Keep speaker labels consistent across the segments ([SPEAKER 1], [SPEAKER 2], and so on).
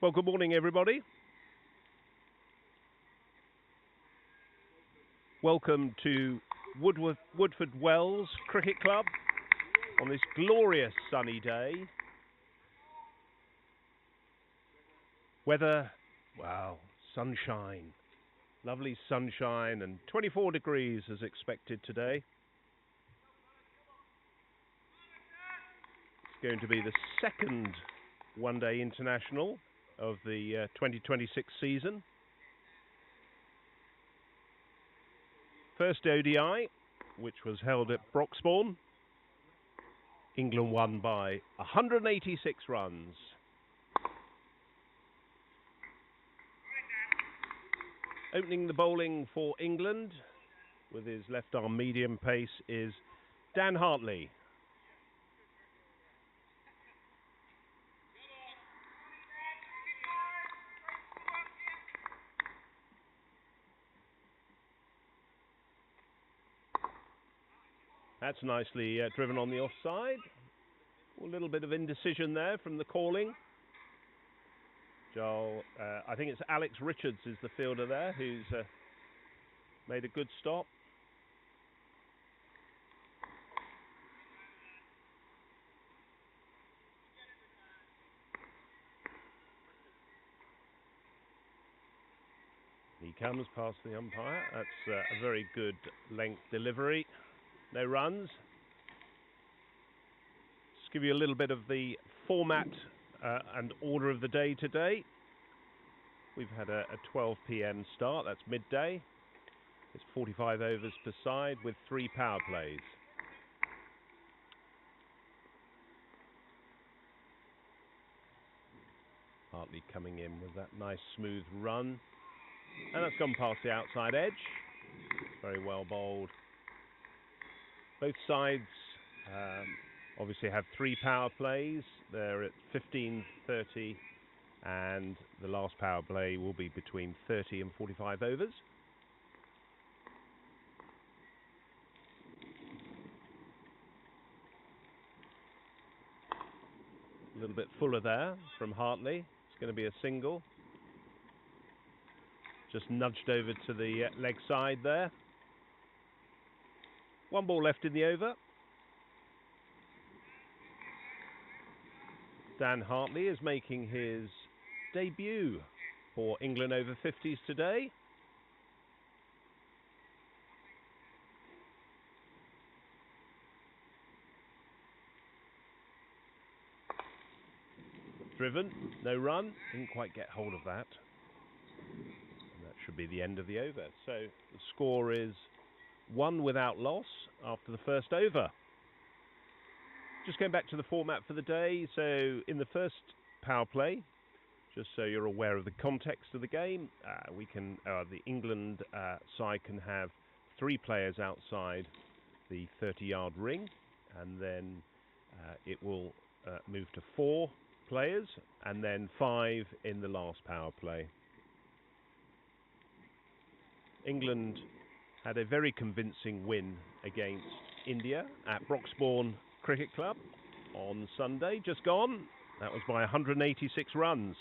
[SPEAKER 1] Well, good morning, everybody. Welcome to Woodford Wells Cricket Club on this glorious sunny day. Weather, wow, sunshine. Lovely sunshine and 24 degrees as expected today. It's going to be the second one-day international of the 2026 season. First ODI, which was held at Broxbourne. England won by 186 runs. Opening the bowling for England with his left arm medium pace is Dan Hartley. That's nicely driven on the offside. A little bit of indecision there from the calling. Joel, I think it's Alex Richards is the fielder there who's made a good stop. He comes past the umpire. That's a very good length delivery. No runs. Just give you a little bit of the format and order of the day today. We've had a 12 p.m. start, that's midday. It's 45 overs per side with 3 power plays. Hartley coming in with that nice smooth run. And that's gone past the outside edge. Very well bowled. Both sides obviously have 3 power plays. They're at 15, 30, and the last power play will be between 30 and 45 overs. A little bit fuller there from Hartley. It's going to be a single. Just nudged over to the leg side there. 1 ball left in the over. Dan Hartley is making his debut for England over 50s today. Driven, no run, didn't quite get hold of that. And that should be the end of the over. So the score is 1 without loss after the first over. Just going back to the format for the day. So in the first power play, just so you're aware of the context of the game, the England side can have 3 players outside the 30-yard ring, and then it will move to 4 players, and then 5 in the last power play. England had a very convincing win against India at Broxbourne Cricket Club on Sunday, just gone. That was by 186 runs.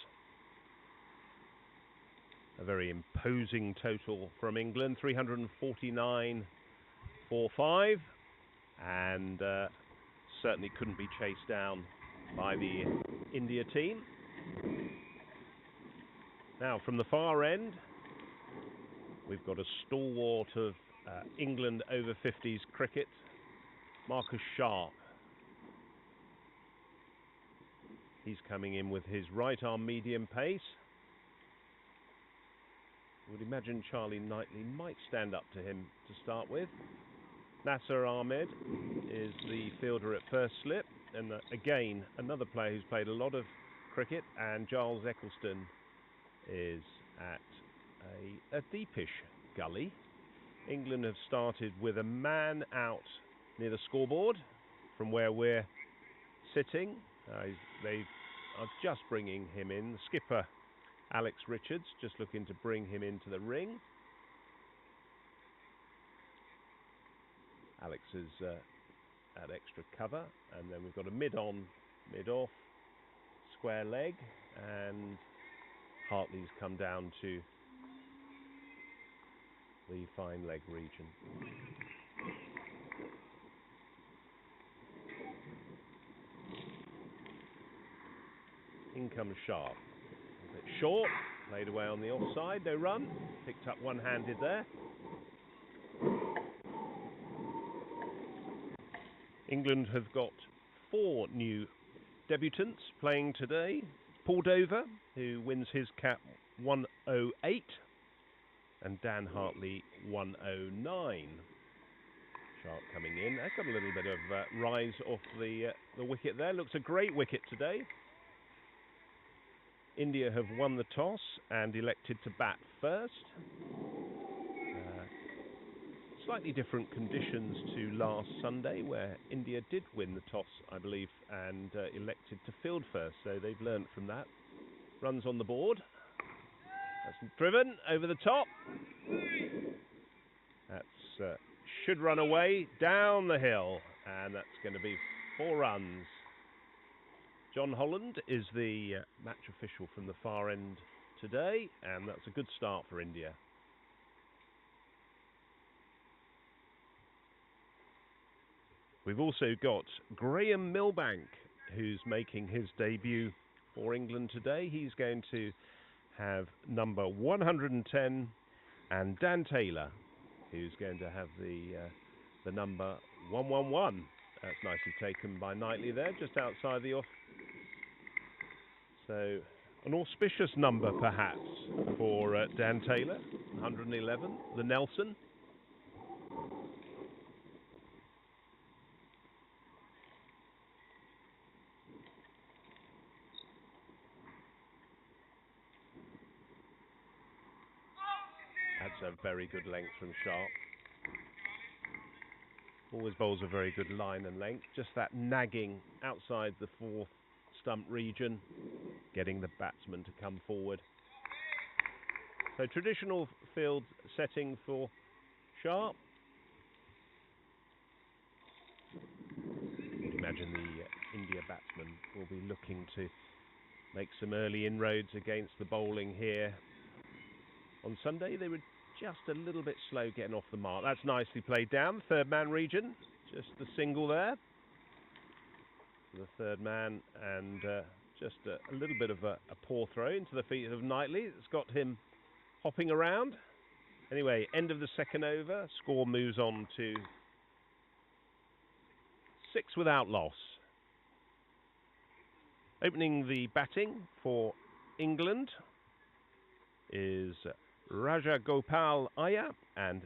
[SPEAKER 1] A very imposing total from England, 349 for 5, and certainly couldn't be chased down by the India team. Now from the far end, we've got a stalwart of England over 50s cricket, Marcus Sharp. He's coming in with his right arm medium pace. Would imagine Charlie Knightley might stand up to him to start with. Nasser Ahmed is the fielder at first slip, and again another player who's played a lot of cricket, and Giles Eccleston is at a deepish gully. England have started with a man out near the scoreboard from where we're sitting. They are just bringing him in. The skipper, Alex Richards, just looking to bring him into the ring. Alex is at extra cover, and then we've got a mid-on, mid-off, square leg, and Hartley's come down to the fine leg region. In comes Sharp. A bit short, played away on the offside, no run. Picked up one-handed there. England have got 4 new debutants playing today. Paul Dover, who wins his cap 108, and Dan Hartley 109. Sharp coming in. That's got a little bit of rise off the wicket there. Looks a great wicket today. India have won the toss and elected to bat first. Slightly different conditions to last Sunday, where India did win the toss, I believe, and elected to field first. So they've learnt from that. Runs on the board. That's driven over the top. That's should run away down the hill, and that's going to be 4 runs. John Holland is the match official from the far end today, and that's a good start for India. We've also got Graham Milbank, who's making his debut for England today. He's going to have number 110, and Dan Taylor, who's going to have the number 111. That's nicely taken by Knightley there, just outside the off. So an auspicious number, perhaps, for Dan Taylor, 111, the Nelson. That's a very good length from Sharp. Always bowls a very good line and length. Just that nagging outside the 4th stump region, getting the batsman to come forward. So traditional field setting for Sharp. Imagine the India batsman will be looking to make some early inroads against the bowling here. On Sunday they were just a little bit slow getting off the mark. That's nicely played down. 3rd man region. Just the single there. The 3rd man, and just a little bit of a poor throw into the feet of Knightley. It's got him hopping around. Anyway, end of the 2nd over. Score moves on to 6 without loss. Opening the batting for England is Raja Gopal Iyer and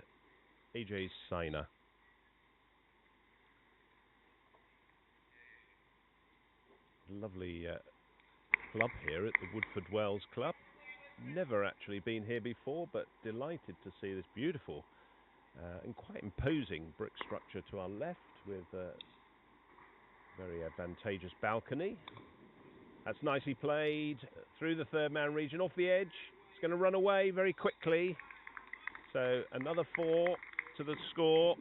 [SPEAKER 1] Ajay Saina. Lovely club here at the Woodford Wells Club. Never actually been here before, but delighted to see this beautiful and quite imposing brick structure to our left, with a very advantageous balcony. That's nicely played through the 3rd man region, off the edge. It's going to run away very quickly. So another 4 to the score.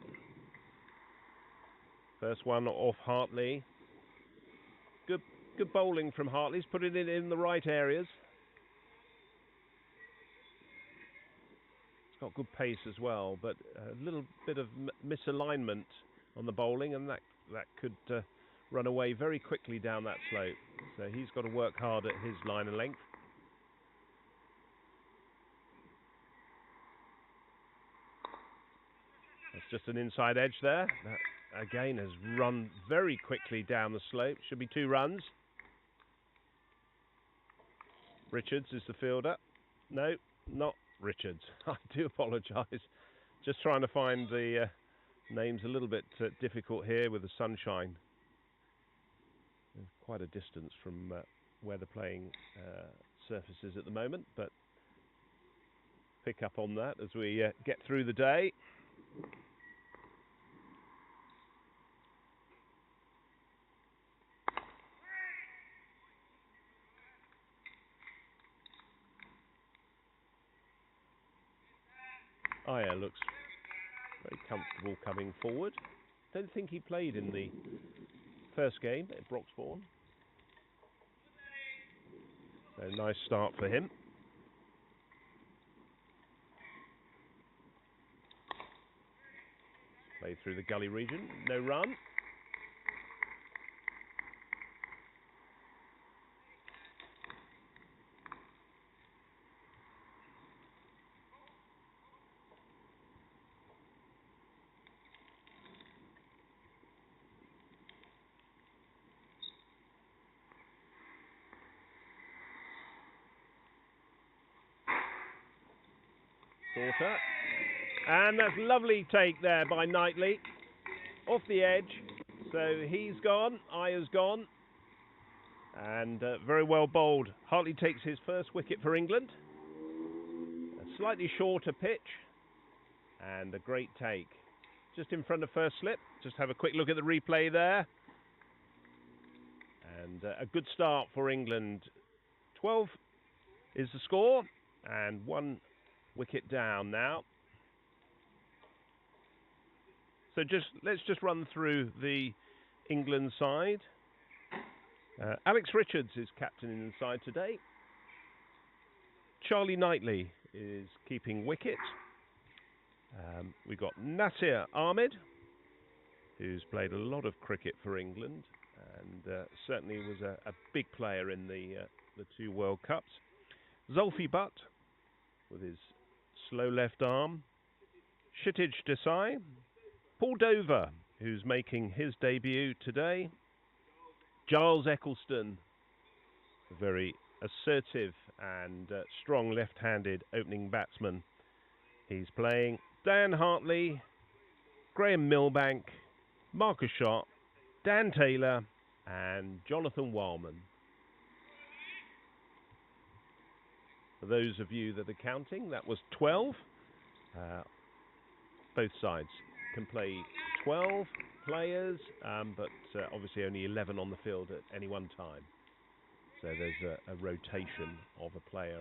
[SPEAKER 1] First one off Hartley. Good bowling from Hartley. He's putting it in the right areas. It's got good pace as well, but a little bit of misalignment on the bowling, and that could run away very quickly down that slope. So he's got to work hard at his line and length. That's just an inside edge there. That again has run very quickly down the slope. Should be 2 runs. Richards is the fielder. No, not Richards. I do apologise. Just trying to find the names a little bit difficult here with the sunshine. There's quite a distance from where the playing surface is at the moment, but pick up on that as we get through the day. Iyer looks very comfortable coming forward. Don't think he played in the first game at Broxbourne. So nice start for him. Play through the gully region, no run. Shorter. And that's lovely take there by Knightley. Off the edge. So he's gone. Aya's gone. And very well bowled. Hartley takes his first wicket for England. A slightly shorter pitch. And a great take. Just in front of first slip. Just have a quick look at the replay there. And a good start for England. 12 is the score. And 1 wicket down now. So let's just run through the England side. Alex Richards is captaining the side today. Charlie Knightley is keeping wicket. We've got Nasir Ahmed, who's played a lot of cricket for England and certainly was a big player in the 2 World Cups. Zulfi Butt with his slow left arm. Kshitij Desai. Paul Dover, who's making his debut today. Giles Eccleston, a very assertive and strong left-handed opening batsman. He's playing. Dan Hartley, Graham Milbank, Marcus Shott, Dan Taylor and Jonathan Wildman. For those of you that are counting, that was 12. Both sides can play 12 players, but obviously only 11 on the field at any one time. So there's a rotation of a player.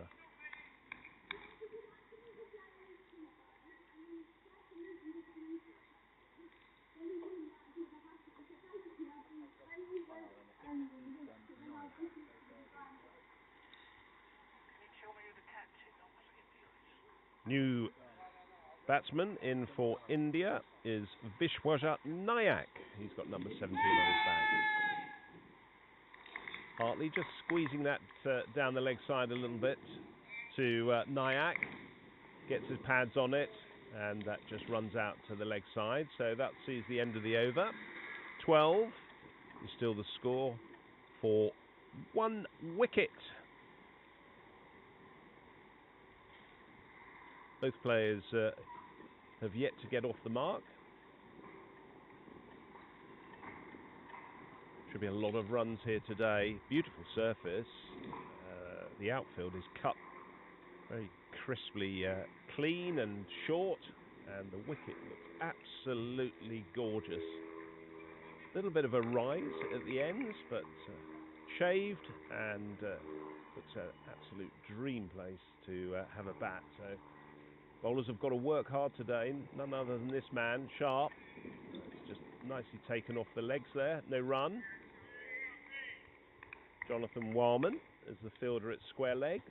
[SPEAKER 1] New batsman in for India is Vishwajit Nayak. He's got number 17 on his back. Hartley just squeezing that down the leg side a little bit to Nayak. Gets his pads on it and that just runs out to the leg side. So that sees the end of the over. 12 is still the score for 1 wicket. Both players have yet to get off the mark. Should be a lot of runs here today. Beautiful surface. The outfield is cut very crisply clean and short, and the wicket looks absolutely gorgeous. A little bit of a rise at the ends, but shaved, and looks an absolute dream place to have a bat. So bowlers have got to work hard today. None other than this man, Sharp. It's just nicely taken off the legs there. No run. Jonathan Wildman is the fielder at square leg.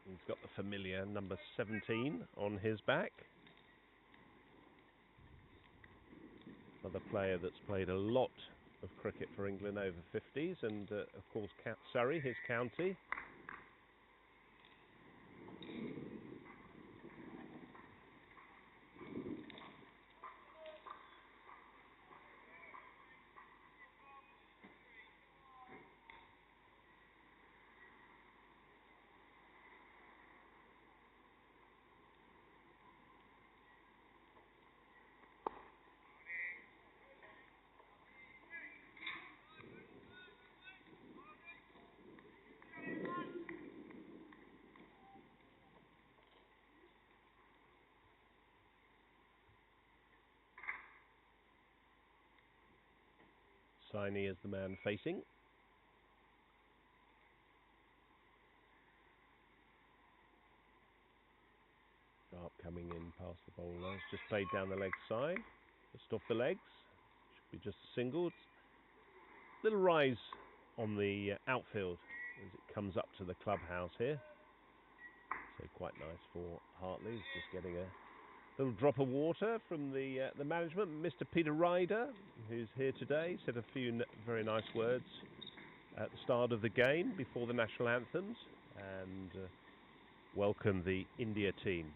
[SPEAKER 1] He's got the familiar number 17 on his back. Another player that's played a lot of cricket for England over 50s, and of course Surrey, his county. Saini is the man facing. Sharp coming in past the bowler. It's just played down the leg side. Just off the legs. Should be just a single. Little rise on the outfield as it comes up to the clubhouse here. So quite nice for Hartley. He's just getting a little drop of water from the management. Mr. Peter Ryder, who's here today, said a few very nice words at the start of the game before the national anthems, and welcomed the India team.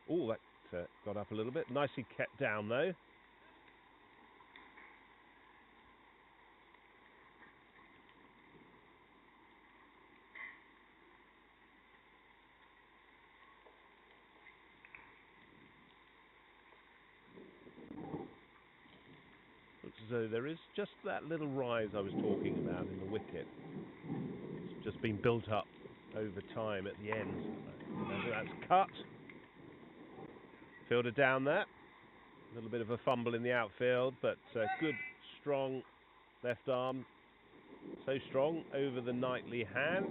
[SPEAKER 1] Oh, that got up a little bit. Nicely kept down though. Looks as though there is just that little rise I was talking about in the wicket. It's just been built up over time at the end. That's cut. Fielded down there. A little bit of a fumble in the outfield, but good, strong left arm. So strong over the Knightley hand.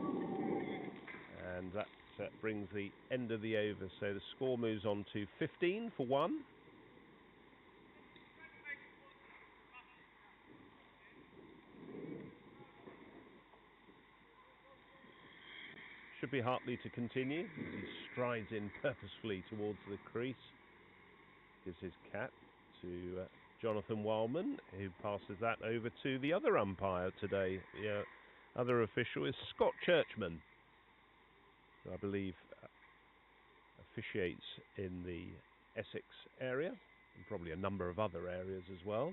[SPEAKER 1] And that brings the end of the over. So the score moves on to 15 for 1. Should be Hartley to continue as he strides in purposefully towards the crease. Gives his cap to Jonathan Wildman, who passes that over to the other umpire today. The other official is Scott Churchman, who I believe officiates in the Essex area and probably a number of other areas as well.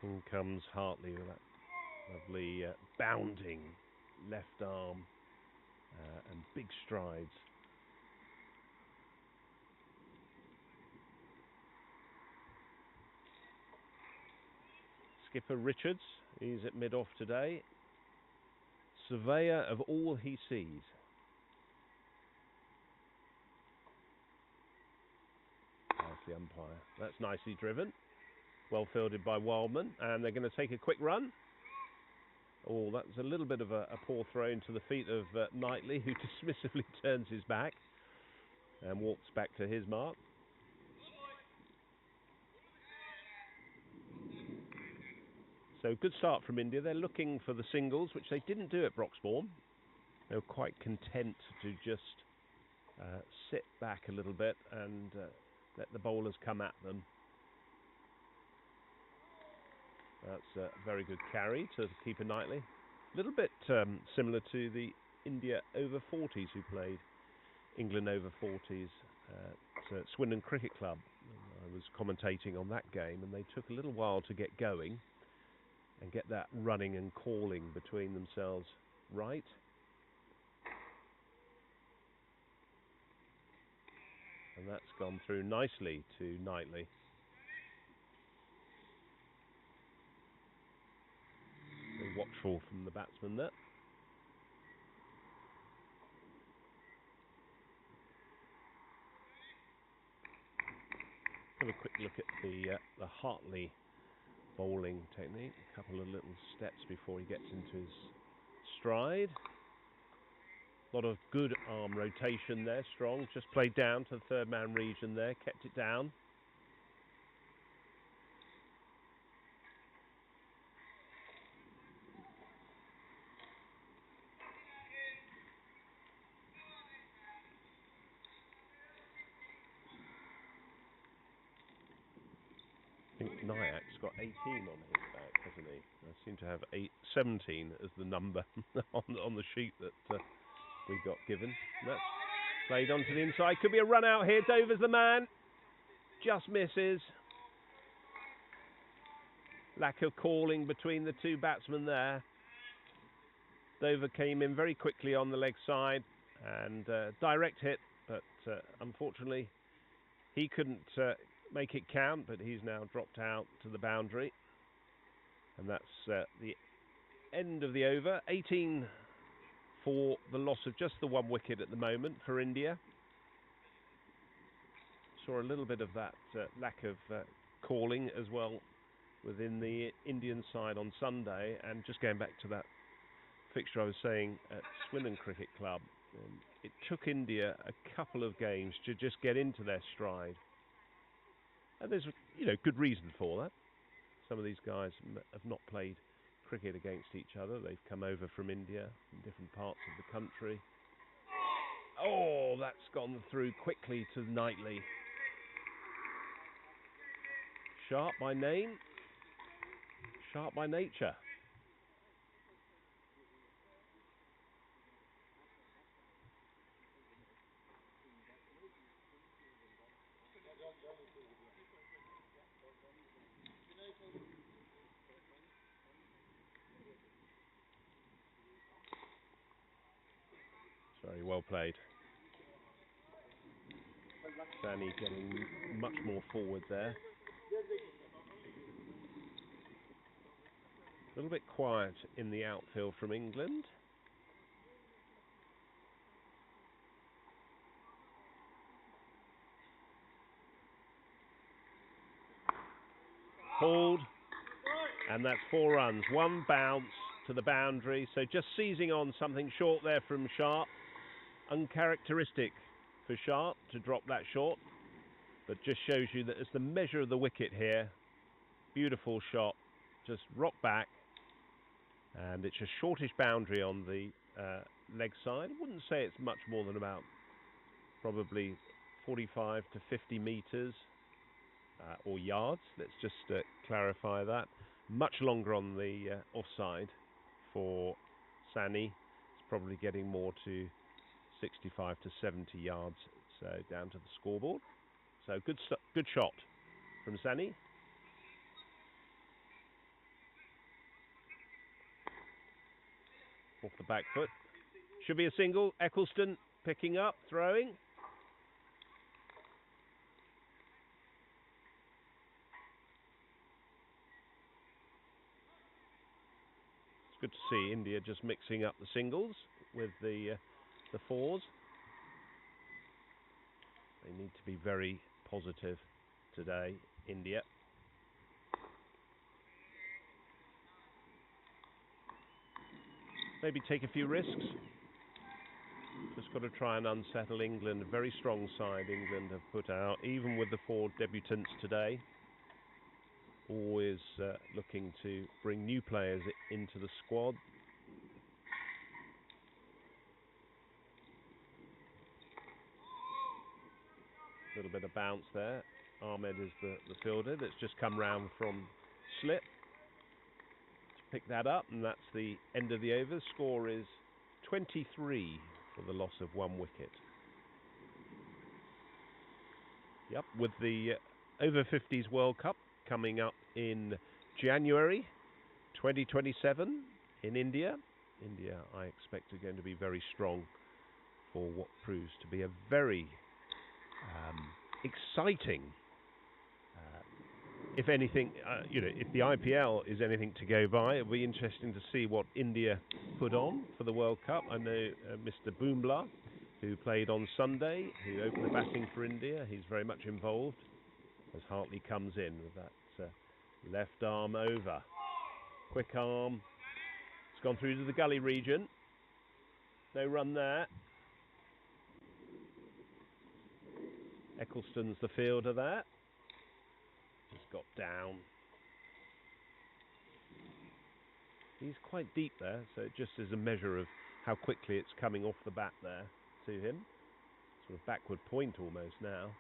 [SPEAKER 1] In comes Hartley with that lovely bounding left arm and big strides. Skipper Richards, he's at mid-off today. Surveyor of all he sees. Nicely umpire. That's nicely driven. Well fielded by Wildman, and they're going to take a quick run. Oh, that's a little bit of a poor throw into the feet of Knightley, who dismissively turns his back and walks back to his mark. So good start from India. They're looking for the singles, which they didn't do at Broxbourne. They were quite content to just sit back a little bit and let the bowlers come at them. That's a very good carry to keeper Knightley. A little bit similar to the India over 40s who played England over 40s at Swindon Cricket Club. I was commentating on that game, and they took a little while to get going and get that running and calling between themselves right. And that's gone through nicely to Knightley. Watchful from the batsman there. Have a quick look at the Hartley bowling technique. A couple of little steps before he gets into his stride. A lot of good arm rotation there, strong. Just played down to the third man region there, kept it down. I think Nayak's got 18 on his back, hasn't he? I seem to have 17 as the number on the sheet that we got given. And that's played onto the inside. Could be a run out here. Dover's the man. Just misses. Lack of calling between the two batsmen there. Dover came in very quickly on the leg side and direct hit, but unfortunately he couldn't make it count, but he's now dropped out to the boundary. And that's the end of the over. 18 for the loss of just the one wicket at the moment for India. Saw a little bit of that lack of calling as well within the Indian side on Sunday. And just going back to that fixture I was saying at Swindon Cricket Club, it took India a couple of games to just get into their stride. And there's good reason for that. Some of these guys have not played cricket against each other. They've come over from India, from different parts of the country. Oh, that's gone through quickly to Knightley. Sharp by name, sharp by nature. Very well played. Sani getting much more forward there. A little bit quiet in the outfield from England. Pulled, and that's 4 runs. 1 bounce to the boundary, so just seizing on something short there from Sharp. Uncharacteristic for Sharp to drop that short, but just shows you that it's the measure of the wicket here. Beautiful shot, just rock back, and it's a shortish boundary on the leg side. I wouldn't say it's much more than about probably 45 to 50 metres or yards. Let's just clarify that. Much longer on the offside for Sani. It's probably getting more to 65 to 70 yards, so down to the scoreboard. So good shot from Sani. Off the back foot. Should be a single. Eccleston picking up, throwing. It's good to see India just mixing up the singles with the 4s. They need to be very positive today, India. Maybe take a few risks. Just got to try and unsettle England. A very strong side England have put out, even with the 4 debutants today. Always looking to bring new players into the squad. A little bit of bounce there. Ahmed is the fielder that's just come round from slip to pick that up, and that's the end of the over. Score is 23 for the loss of 1 wicket. Yep, with the Over-50s World Cup coming up in January 2027 in India. India, I expect, are going to be very strong for what proves to be a very exciting, if anything, if the IPL is anything to go by, it'll be interesting to see what India put on for the World Cup. I know Mr. Bumla, who played on Sunday, who opened the batting for India, he's very much involved as Hartley comes in with that left arm over. Quick arm. It's gone through to the gully region. No run there. Eccleston's the fielder there. Just got down. He's quite deep there, so it just is a measure of how quickly it's coming off the bat there to him. Sort of backward point almost now.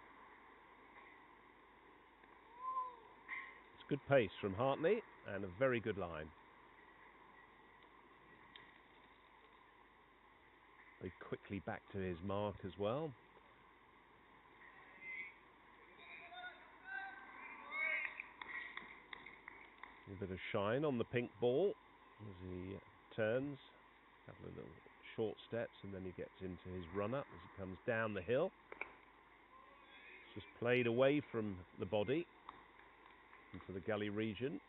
[SPEAKER 1] It's good pace from Hartley and a very good line. Very quickly back to his mark as well. A bit of shine on the pink ball as he turns. A couple of little short steps and then he gets into his run-up as he comes down the hill. It's just played away from the body into the gully region.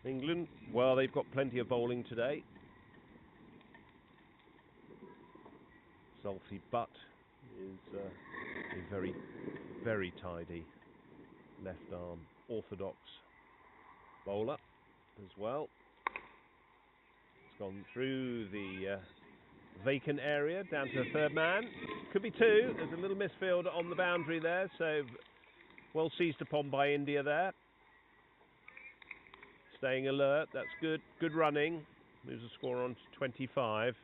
[SPEAKER 1] England, well, they've got plenty of bowling today. Zulfi Butt is a very, very tidy left arm orthodox bowler as well. It's gone through the vacant area down to the 3rd man. Could be two. There's a little misfield on the boundary there, so well seized upon by India there. Staying alert, that's good. Good running. Moves the score on to 25.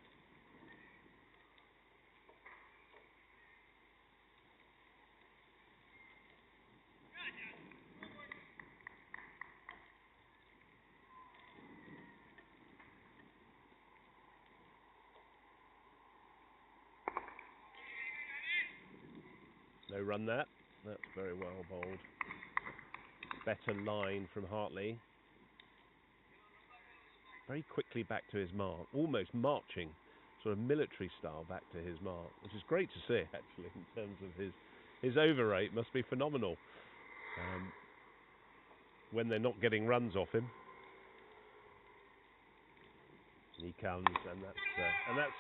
[SPEAKER 1] No run there. That's very well bowled. Better line from Hartley. Very quickly back to his mark, almost marching, sort of military style back to his mark, which is great to see actually in terms of his over rate. Must be phenomenal when they're not getting runs off him. He comes and that's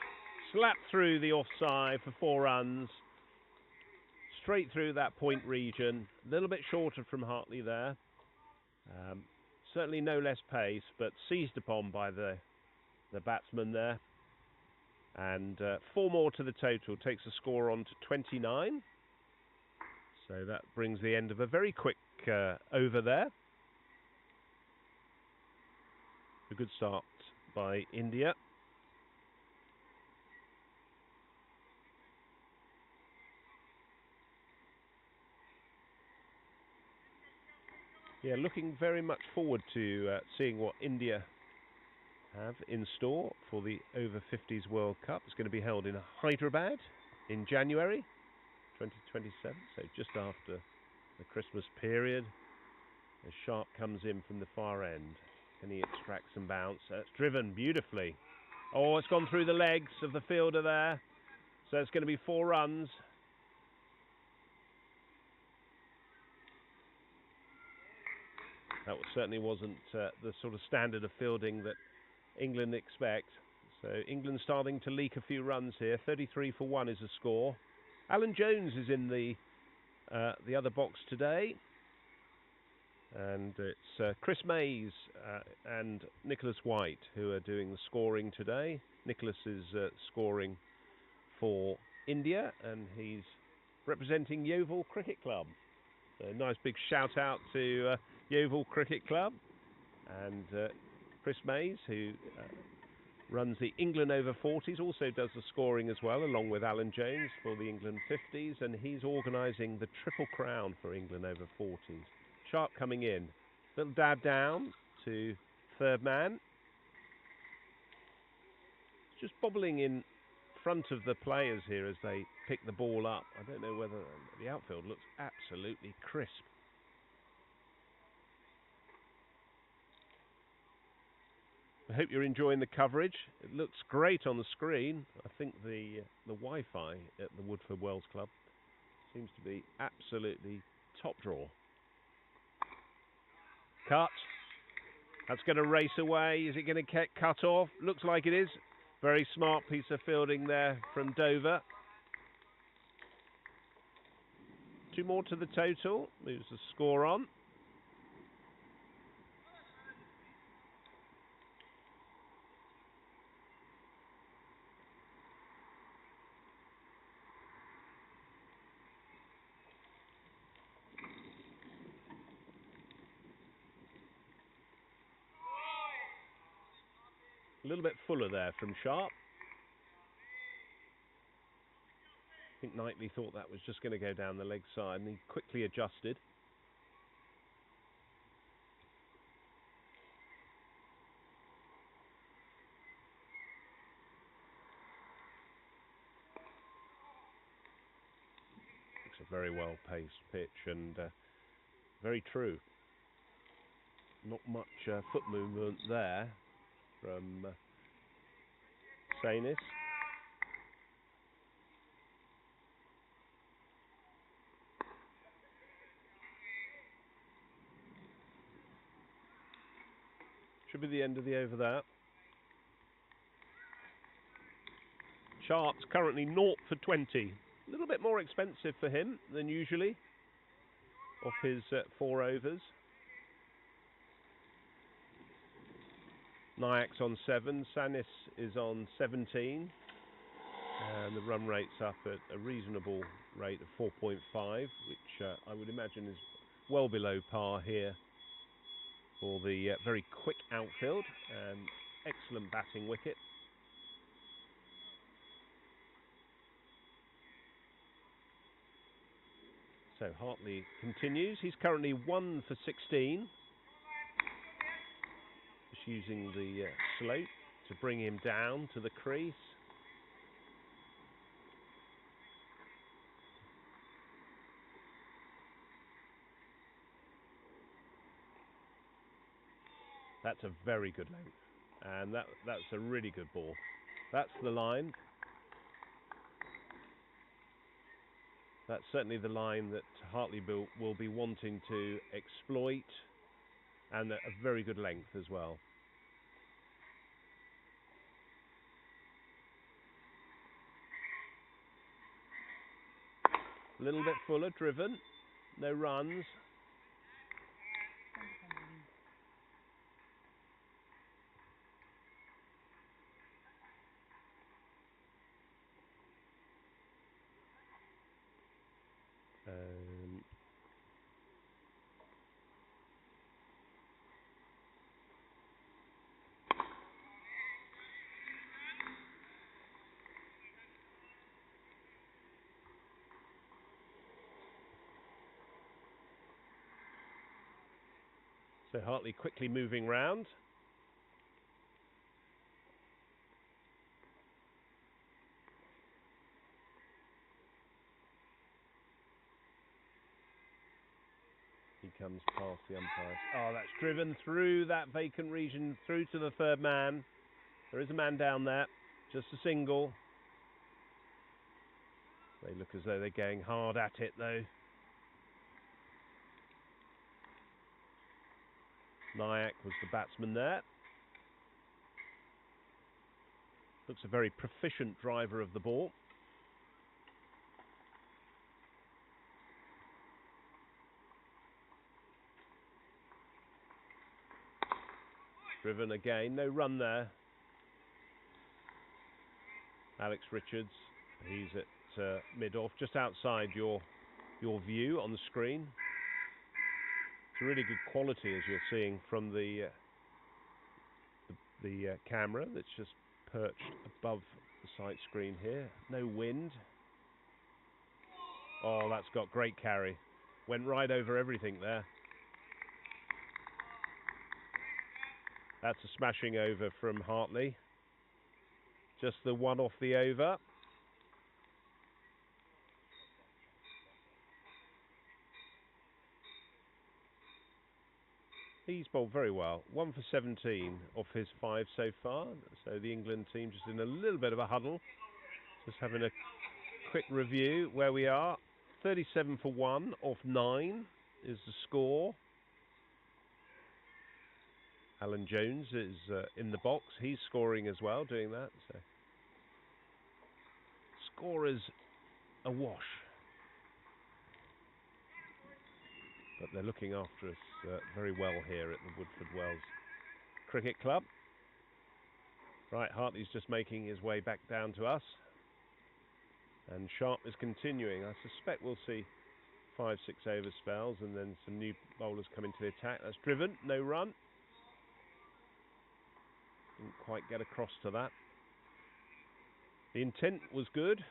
[SPEAKER 1] slapped through the offside for 4 runs. Straight through that point region, a little bit shorter from Hartley there. Certainly no less pace, but seized upon by the batsman there. And 4 more to the total, takes the score on to 29. So that brings the end of a very quick over there. A good start by India. Yeah, looking very much forward to seeing what India have in store for the Over-50s World Cup. It's going to be held in Hyderabad in January 2027, so just after the Christmas period. As Sharp comes in from the far end. Can he extract some bounce? It's driven beautifully. Oh, it's gone through the legs of the fielder there. So it's going to be 4 runs. That certainly wasn't the sort of standard of fielding that England expect. So England starting to leak a few runs here. 33 for 1 is the score. Alan Jones is in the other box today. And it's Chris Mays and Nicholas White who are doing the scoring today. Nicholas is scoring for India and he's representing Yeovil Cricket Club. So a nice big shout out to Yeovil Cricket Club and Chris Mays, who runs the England Over-40s, also does the scoring as well, along with Alan Jones for the England 50s, and he's organising the Triple Crown for England Over-40s. Sharp coming in, little dab down to third man, just bobbling in front of the players here as they pick the ball up. I don't know whether the outfield looks absolutely crisp. I hope you're enjoying the coverage. It looks great on the screen. I think the Wi-Fi at the Woodford Wells Club seems to be absolutely top draw. Cut. That's going to race away. Is it going to get cut off? Looks like it is. Very smart piece of fielding there from Dover. 2 more to the total. Moves the score on. A little bit fuller there from Sharp. I think Knightley thought that was just going to go down the leg side and he quickly adjusted. It's a very well paced pitch and very true. Not much foot movement there from Sanis. Should be the end of the over there. Sharp's currently 0 for 20. A little bit more expensive for him than usually off his 4 overs. Nayak's on 7, Sanis is on 17, And the run rate's up at a reasonable rate of 4.5, which I would imagine is well below par here for the very quick outfield and excellent batting wicket. So Hartley continues. He's currently 1 for 16. Just using the slope to bring him down to the crease. That's a very good length, and that's a really good ball. That's the line. That's certainly the line that Hartley will be wanting to exploit, and a very good length as well. A little bit fuller, driven, no runs. So Hartley quickly moving round. He comes past the umpires. Oh, that's driven through that vacant region, through to the third man. There is a man down there, just a single. They look as though they're going hard at it, though. Nayak was the batsman there. Looks a very proficient driver of the ball. Driven again, no run there. Alex Richards, he's at mid-off, just outside your view on the screen. It's a really good quality, as you're seeing from the camera that's just perched above the sight screen here. No wind. Oh, that's got great carry. Went right over everything there. That's a smashing over from Hartley. Just the one off the over. He's bowled very well. 1 for 17 off his 5 so far. So the England team just in a little bit of a huddle. Just having a quick review where we are. 37 for 1 off 9 is the score. Alan Jones is in the box. He's scoring as well, doing that. So scorers awash. But they're looking after us very well here at the Woodford Wells Cricket Club. Right, Hartley's just making his way back down to us. And Sharp is continuing. I suspect we'll see 5-6 over spells and then some new bowlers come into the attack. That's driven, no run. Didn't quite get across to that. The intent was good.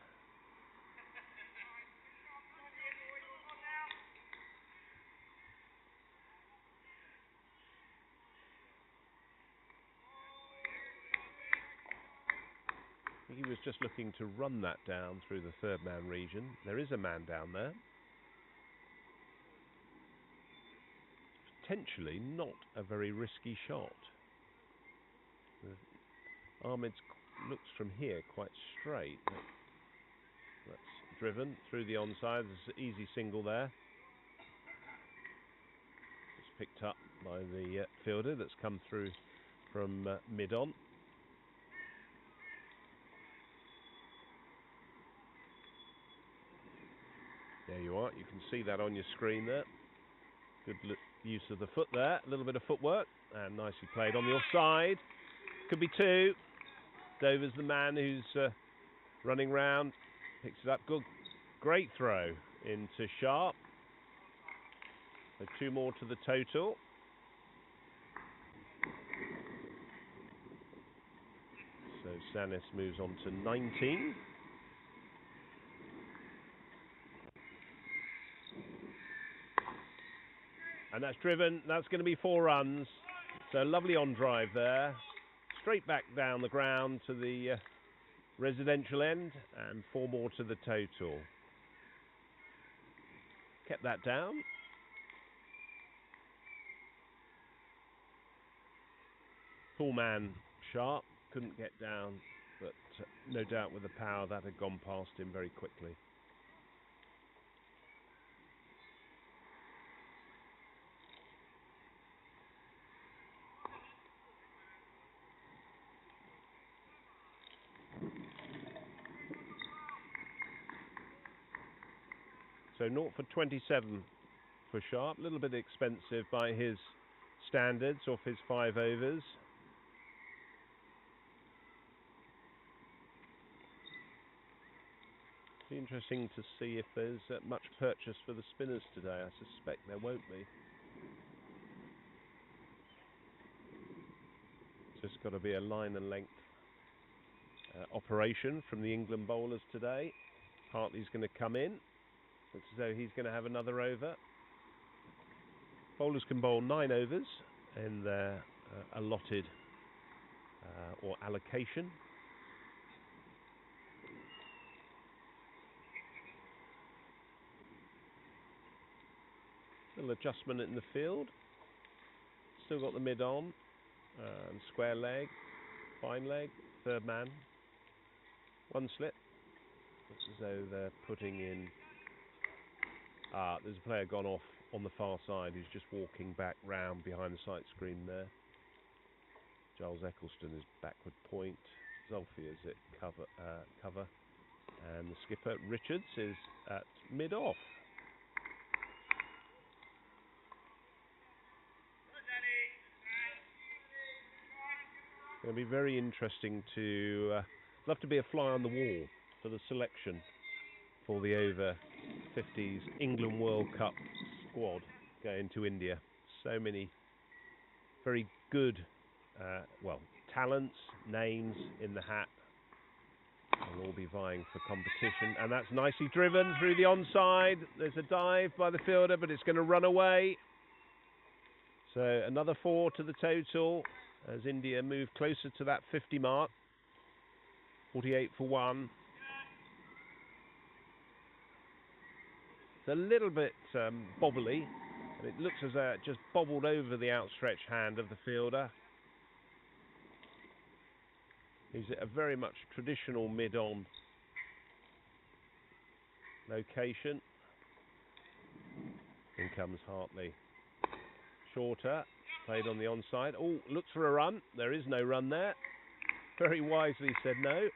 [SPEAKER 1] He was just looking to run that down through the third man region. There is a man down there. Potentially not a very risky shot. Ahmed's looks from here quite straight. That's driven through the onside. There's an easy single there. It's picked up by the fielder that's come through from mid-on. There you are. You can see that on your screen there. Good use of the foot there. A little bit of footwork. And nicely played on the offside. Could be 2. Dover's the man who's running round, picks it up, good, great throw into sharp. So 2 more to the total. So Sanis moves on to 19. And that's driven, that's going to be 4 runs. So lovely on drive there. Straight back down the ground to the residential end, and 4 more to the total. Kept that down. Full man sharp, couldn't get down, but no doubt with the power that had gone past him very quickly. So 0 for 27 for sharp, a little bit expensive by his standards off his 5 overs. It's interesting to see if there's much purchase for the spinners today. I suspect there won't be. Just got to be a line and length operation from the England bowlers today. Hartley's going to come in. Looks as though he's going to have another over. Bowlers can bowl 9 overs in their allotted or allocation. Little adjustment in the field. Still got the mid on, and square leg, fine leg, 3rd man. 1 slip. Looks as though they're putting in. There's a player gone off on the far side who's just walking back round behind the sight screen there. Giles Eccleston is backward point. Zulfi is at cover. And the skipper, Richards, is at mid-off. It's going to be very interesting to... love to be a fly on the wall for the selection for the over 50s England World Cup squad going to India. So many very good talents, names in the hat. They'll all be vying for competition, and that's nicely driven through the onside. There's a dive by the fielder, but it's going to run away. So another 4 to the total as India move closer to that 50 mark. 48 for 1. It's a little bit bobbly, and it looks as though it just bobbled over the outstretched hand of the fielder. He's at a very much traditional mid-on location. In comes Hartley. Shorter, played on the onside. Oh, looks for a run. There is no run there. Very wisely said no.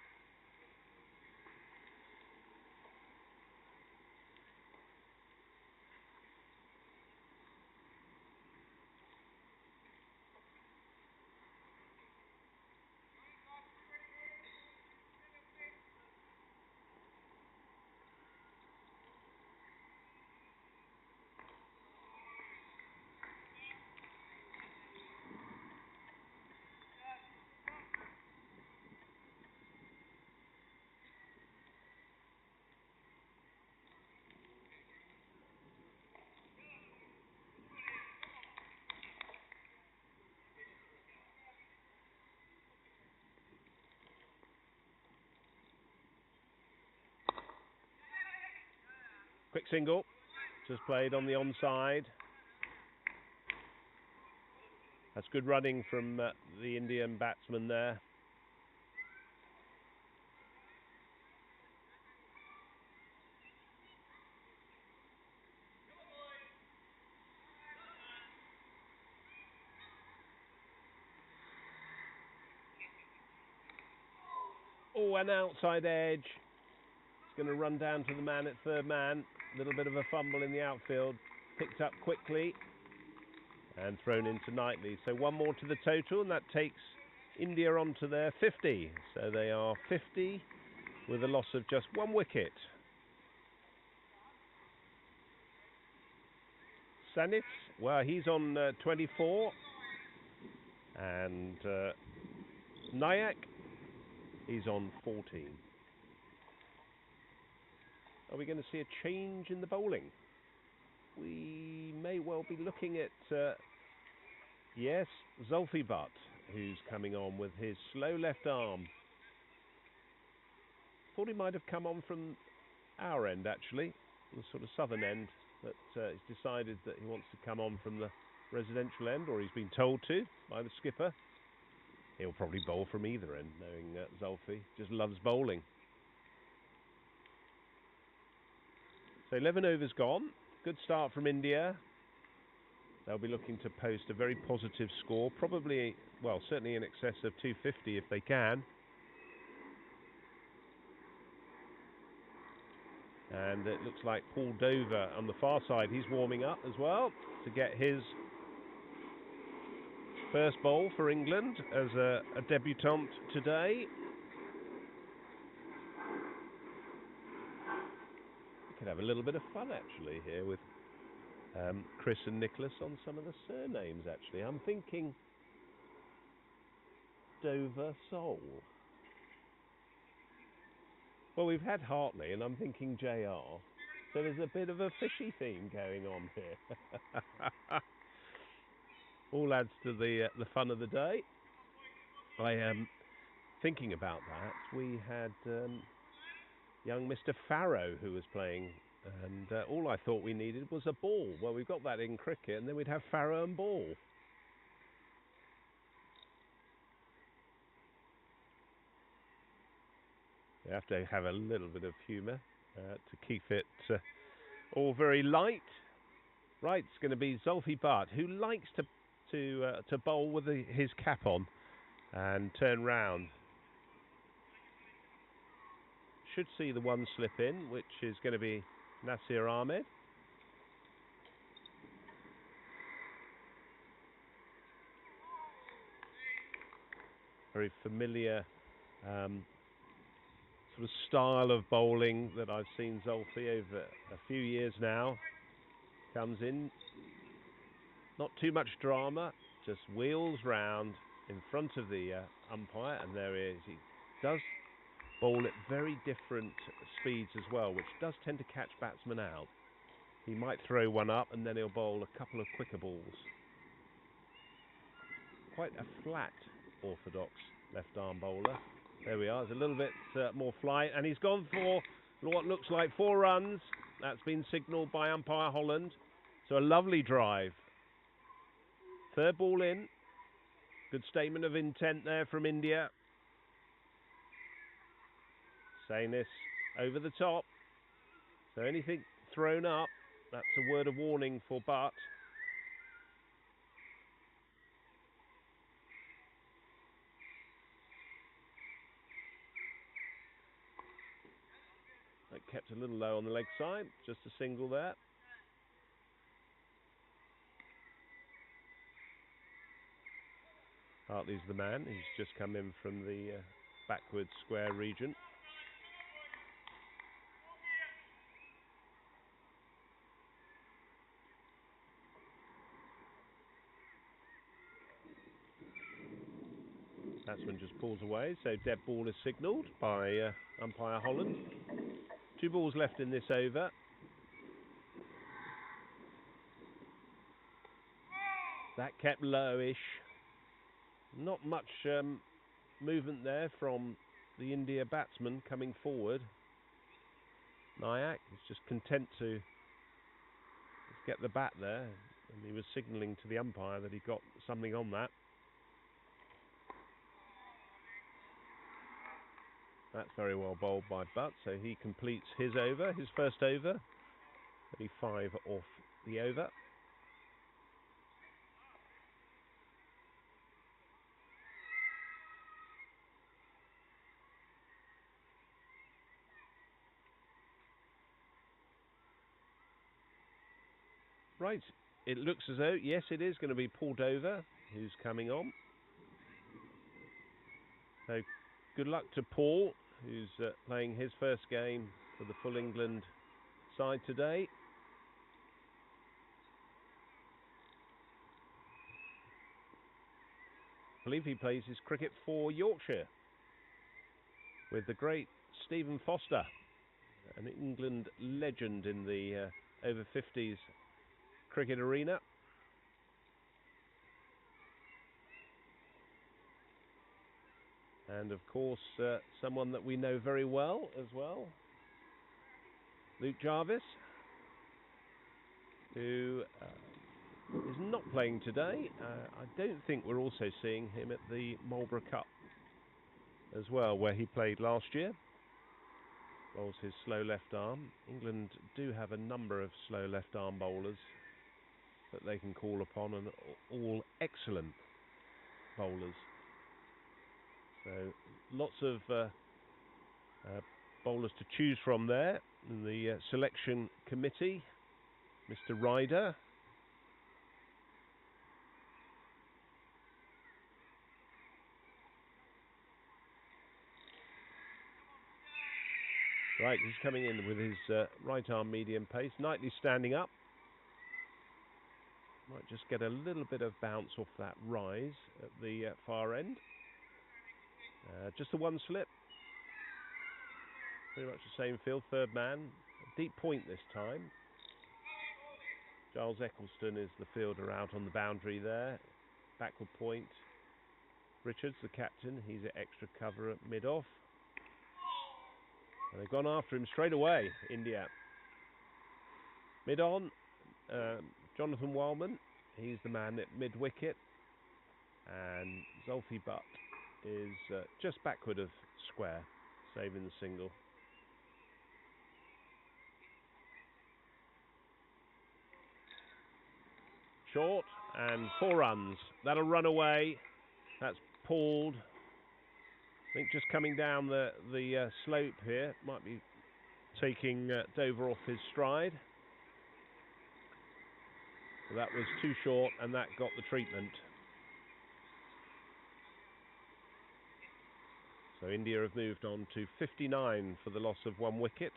[SPEAKER 1] Quick single, just played on the onside. That's good running from the Indian batsman there. Oh, an outside edge. It's going to run down to the man at 3rd man. A little bit of a fumble in the outfield. Picked up quickly and thrown into Knightley. So 1 more to the total, and that takes India onto their 50. So they are 50 with a loss of just 1 wicket. Sanitz, well, he's on 24, and Nayak, he's on 14. Are we going to see a change in the bowling? We may well be looking at, yes, Zulfi Butt, who's coming on with his slow left arm. Thought he might have come on from our end, actually, the sort of southern end, but he's decided that he wants to come on from the residential end, or he's been told to by the skipper. He'll probably bowl from either end, knowing Zulfi just loves bowling. So 11 overs gone. Good start from India. They'll be looking to post a very positive score, probably, well, certainly in excess of 250 if they can. And it looks like Paul Dover on the far side, he's warming up as well to get his first bowl for England as a debutant today. We could have a little bit of fun actually here with Chris and Nicholas on some of the surnames actually. I'm thinking Dover Soul. Well, we've had Hartley, and I'm thinking JR. So there's a bit of a fishy theme going on here. All adds to the fun of the day. I am thinking about that. We had young Mr. Farrow who was playing, and all I thought we needed was a ball. Well, we've got that in cricket, and then we'd have Farrow and ball. You have to have a little bit of humour to keep it all very light. Right, it's going to be Zulfi Butt, who likes to bowl with his cap on and turn round. Should see the one slip in, which is going to be Nasir Ahmed. Very familiar sort of style of bowling that I've seen Zulfi over a few years now. Comes in, not too much drama, just wheels round in front of the umpire, and there he is. He does bowl at very different speeds as well, which does tend to catch batsmen out. He might throw one up and then he'll bowl a couple of quicker balls. Quite a flat orthodox left arm bowler. There we are, there's a little bit more flight, and he's gone for what looks like 4 runs. That's been signalled by umpire Holland. So a lovely drive. Third ball in. Good statement of intent there from India. Saying this over the top. So anything thrown up, that's a word of warning for Butt. That kept a little low on the leg side, just a single there. Hartley's the man. He's just come in from the backward square region. Batsman just pulls away, so dead ball is signalled by umpire Holland. 2 balls left in this over. That kept lowish. Not much movement there from the India batsman coming forward. Nayak is just content to get the bat there, and he was signalling to the umpire that he got something on that. That's very well bowled by Butt, so he completes his over, his first over. 35 off the over. Right, it looks as though, yes, it is going to be Paul Dover who's coming on. So good luck to Paul. who's playing his first game for the full England side today. I believe he plays his cricket for Yorkshire with the great Stephen Foster, an England legend in the over 50s cricket arena. And of course, someone that we know very well as well, Luke Jarvis, who is not playing today. I don't think we're also seeing him at the Marlborough Cup as well, where he played last year. Bowls his slow left arm. England do have a number of slow left arm bowlers that they can call upon, and all excellent bowlers. So lots of bowlers to choose from there in the selection committee. Mr. Ryder. Right, he's coming in with his right arm medium pace. Knightley standing up. Might just get a little bit of bounce off that rise at the far end. Just the one slip. Pretty much the same field. Third man. A deep point this time. Giles Eccleston is the fielder out on the boundary there. Backward point. Richards, the captain. He's at extra cover at mid-off. And they've gone after him straight away, India. Mid-on, Jonathan Wildman. He's the man at mid-wicket. And Zulfi Butt is just backward of square, saving the single. Short and 4 runs. That'll run away. That's pulled. I think just coming down the slope here. Might be taking Dover off his stride. So that was too short, and that got the treatment. So India have moved on to 59 for the loss of 1 wicket.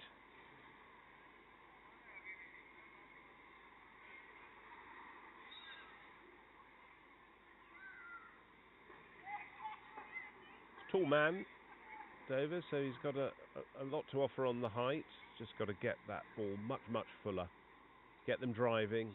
[SPEAKER 1] Tall man, Dover, so he's got a lot to offer on the height. Just got to get that ball much, much fuller. Get them driving.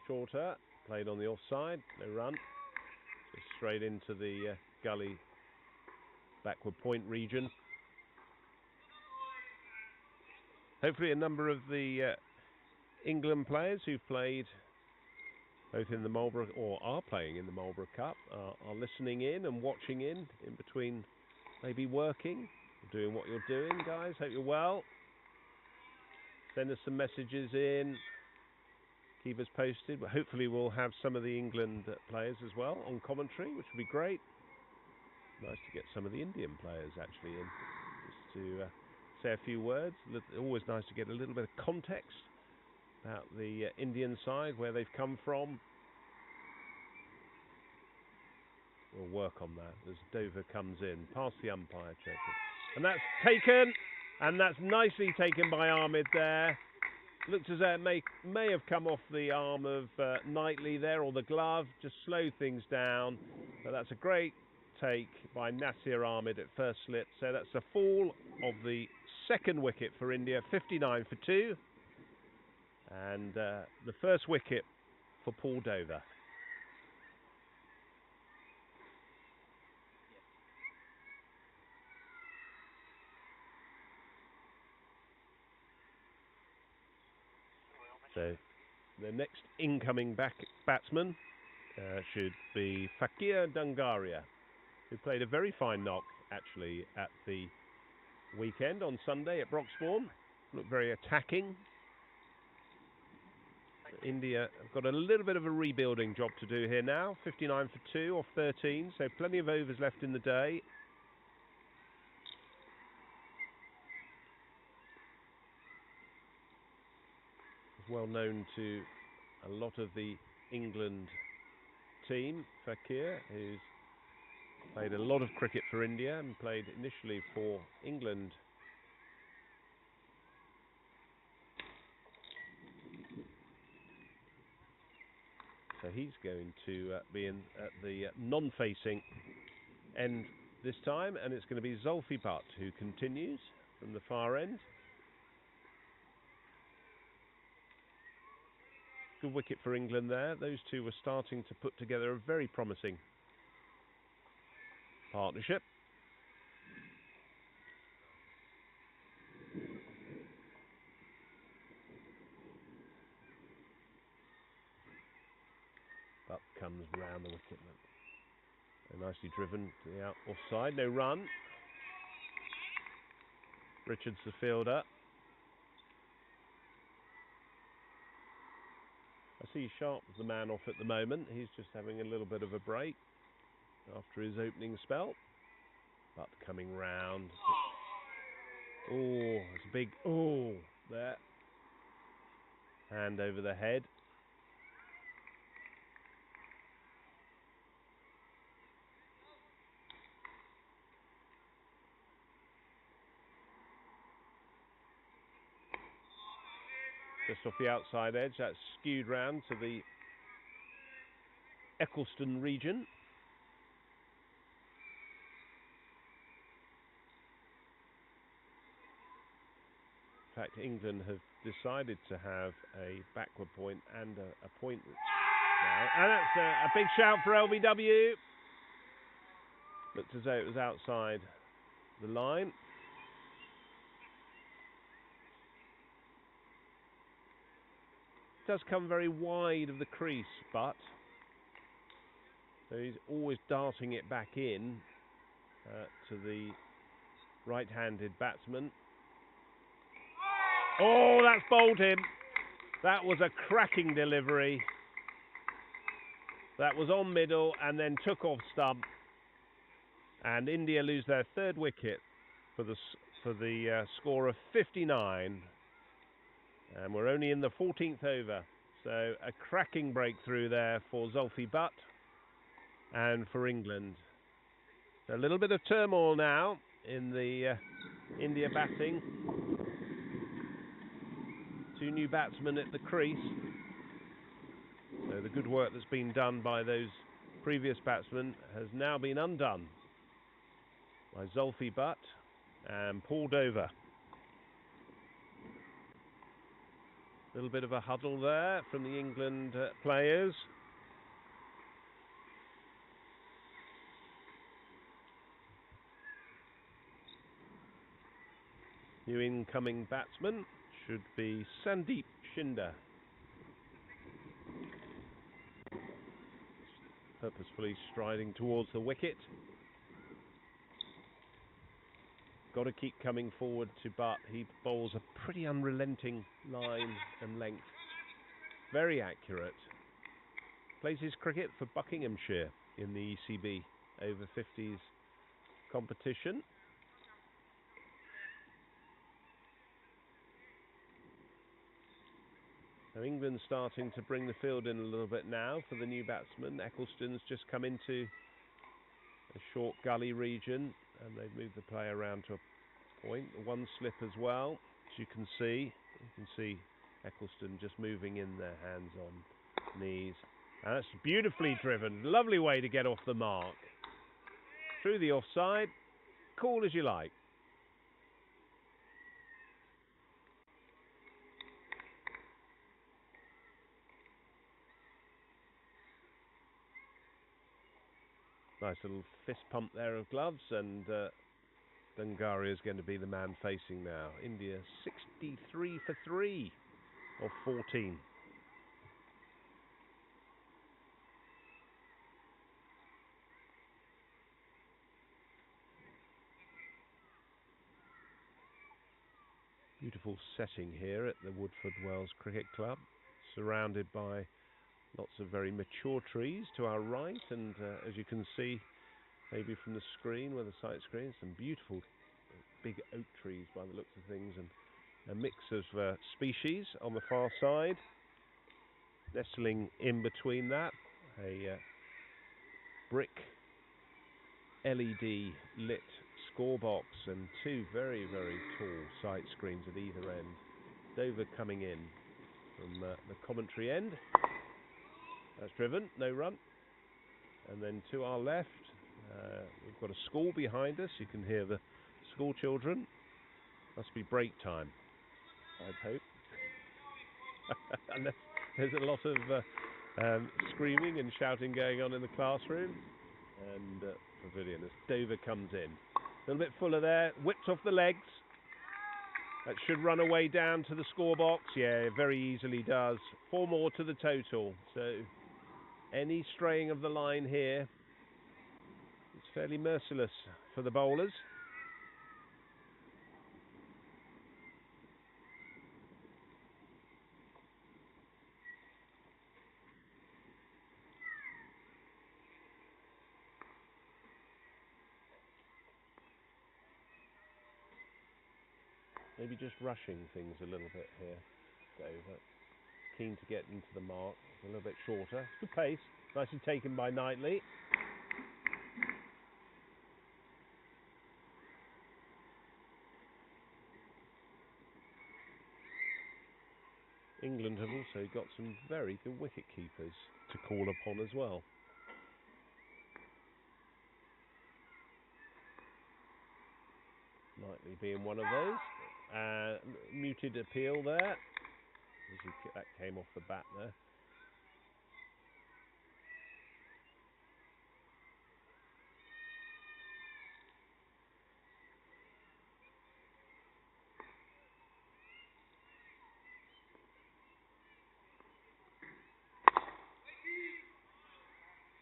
[SPEAKER 1] Shorter, played on the offside, no run. Just straight into the gully backward point region. Hopefully a number of the England players who've played both in the Marlborough, or are playing in the Marlborough Cup, are listening in and watching in between maybe working, doing what you're doing, guys. Hope you're well. Send us some messages in. Keep us posted, but hopefully we'll have some of the England players as well on commentary, which would be great. Nice to get some of the Indian players actually in, just to say a few words. Always nice to get a little bit of context about the Indian side, where they've come from. We'll work on that as Dover comes in, past the umpire checking. And that's taken, and that's nicely taken by Ahmed there. Looks as though it may have come off the arm of Knightley there, or the glove, just slow things down. But that's a great take by Nasir Ahmed at first slip. So that's the fall of the 2nd wicket for India, 59 for 2. And the first wicket for Paul Dover. So the next incoming batsman should be Fakir Dungaria, who played a very fine knock actually at the weekend on Sunday at Broxbourne. Looked very attacking. India have got a little bit of a rebuilding job to do here now. 59 for 2 off 13, so plenty of overs left in the day. It's well known to a lot of the England team. Fakir, who's played a lot of cricket for India and played initially for England. So he's going to be in at the non-facing end this time, and it's going to be Zulfi Butt who continues from the far end. Good wicket for England there. Those two were starting to put together a very promising partnership. Butt comes round the wicket. So nicely driven to the offside. No run. Richards the fielder. I see Sharp the man off at the moment. He's just having a little bit of a break after his opening spell. Butt coming round. Oh, it's a big... Oh, there. Hand over the head. Just off the outside edge, that's skewed round to the Eccleston region. In fact, England have decided to have a backward point and a point now. And that's a big shout for LBW. Looked as though it was outside the line. Does come very wide of the crease, but so he's always darting it back in to the right-handed batsman. Oh, that's bowled him. That was a cracking delivery. That was on middle and then took off stump. And India lose their third wicket for the score of 59. And we're only in the 14th over. So a cracking breakthrough there for Zulfi Butt and for England. So a little bit of turmoil now in the India batting. Two new batsmen at the crease. So the good work that's been done by those previous batsmen has now been undone by Zulfi Butt and Paul Dover. A little bit of a huddle there from the England players. New incoming batsman should be Sandeep Shinder. Purposefully striding towards the wicket. Got to keep coming forward to Butt. He bowls a pretty unrelenting line and length. Very accurate. Plays his cricket for Buckinghamshire in the ECB over 50s competition. Now England starting to bring the field in a little bit now for the new batsman. Eccleston's just come into a short gully region and they've moved the play around to a point. One slip as well, as you can see. You can see Eccleston just moving in their hands on knees. And that's beautifully driven. Lovely way to get off the mark. Through the offside. Cool as you like. Nice little fist pump there of gloves, and Dungaria is going to be the man facing now. India 63 for 3 of 14. Beautiful setting here at the Woodford Wells Cricket Club, surrounded by lots of very mature trees to our right, and as you can see, maybe from the screen, where the sight screen, some beautiful big oak trees by the looks of things, and a mix of species on the far side. Nestling in between that, a brick LED lit scorebox and two very, very tall sight screens at either end. Dover coming in from the commentary end. That's driven, no run. And then to our left, we've got a school behind us. You can hear the school children. Must be break time, I'd hope. Unless there's a lot of screaming and shouting going on in the classroom. And pavilion as Dover comes in. A little bit fuller there, whipped off the legs. That should run away down to the scorebox. Yeah, it very easily does. 4 more to the total. So any straying of the line here is fairly merciless for the bowlers. Maybe just rushing things a little bit here, Dover. Keen to get into the mark, a little bit shorter. Good pace, nicely taken by Knightley. England have also got some very good wicket keepers to call upon as well. Knightley being one of those. Muted appeal there. That came off the bat there.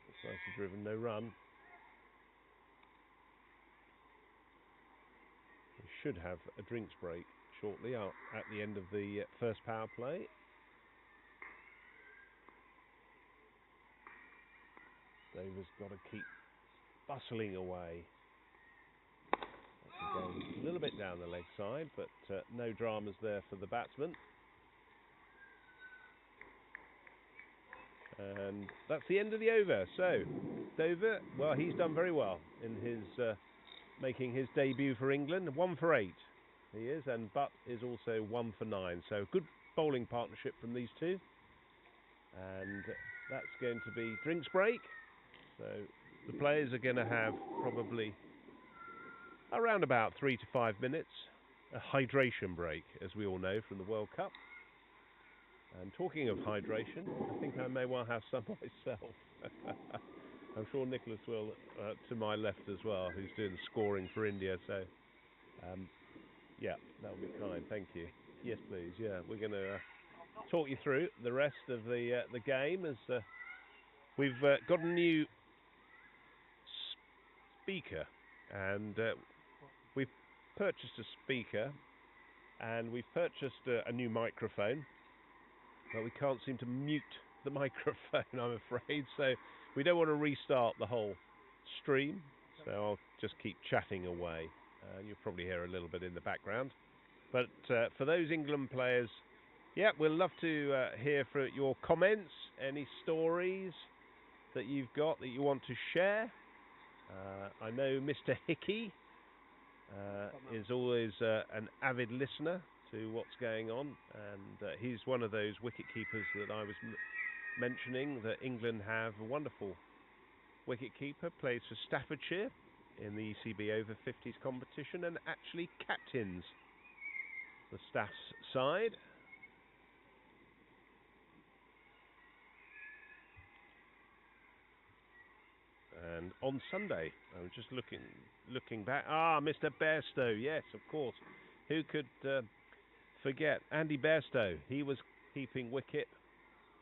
[SPEAKER 1] It's nicely driven, no run. We should have a drinks break shortly at the end of the first power play. Dover's got to keep bustling away. That's again a little bit down the leg side, but no dramas there for the batsman. And that's the end of the over. So Dover, well, he's done very well in his making his debut for England. 1 for 8 he is, and Butt is also 1 for 9. So good bowling partnership from these two. And that's going to be drinks break. So the players are going to have probably around about 3 to 5 minutes. A hydration break, as we all know from the World Cup. And talking of hydration, I think I may well have some myself. I'm sure Nicholas will, to my left as well, who's doing the scoring for India. So, yeah, that would be kind. Thank you. Yes, please. Yeah, we're going to talk you through the rest of the game as we've got a new speaker, and we've purchased a speaker, and we've purchased a new microphone, but we can't seem to mute the microphone, I'm afraid. So we don't want to restart the whole stream, so I'll just keep chatting away. You'll probably hear a little bit in the background. But for those England players, yeah, we'll love to hear from your comments, any stories that you've got that you want to share. I know Mr. Hickey is always an avid listener to what's going on, and he's one of those wicket keepers that I was mentioning that England have. A wonderful wicket keeper, plays for Staffordshire in the ECB Over-50s competition, and actually captains the Staffs side. And on Sunday, I was just looking back. Mr. Bairstow, yes, of course. Who could forget Andy Bairstow? He was keeping wicket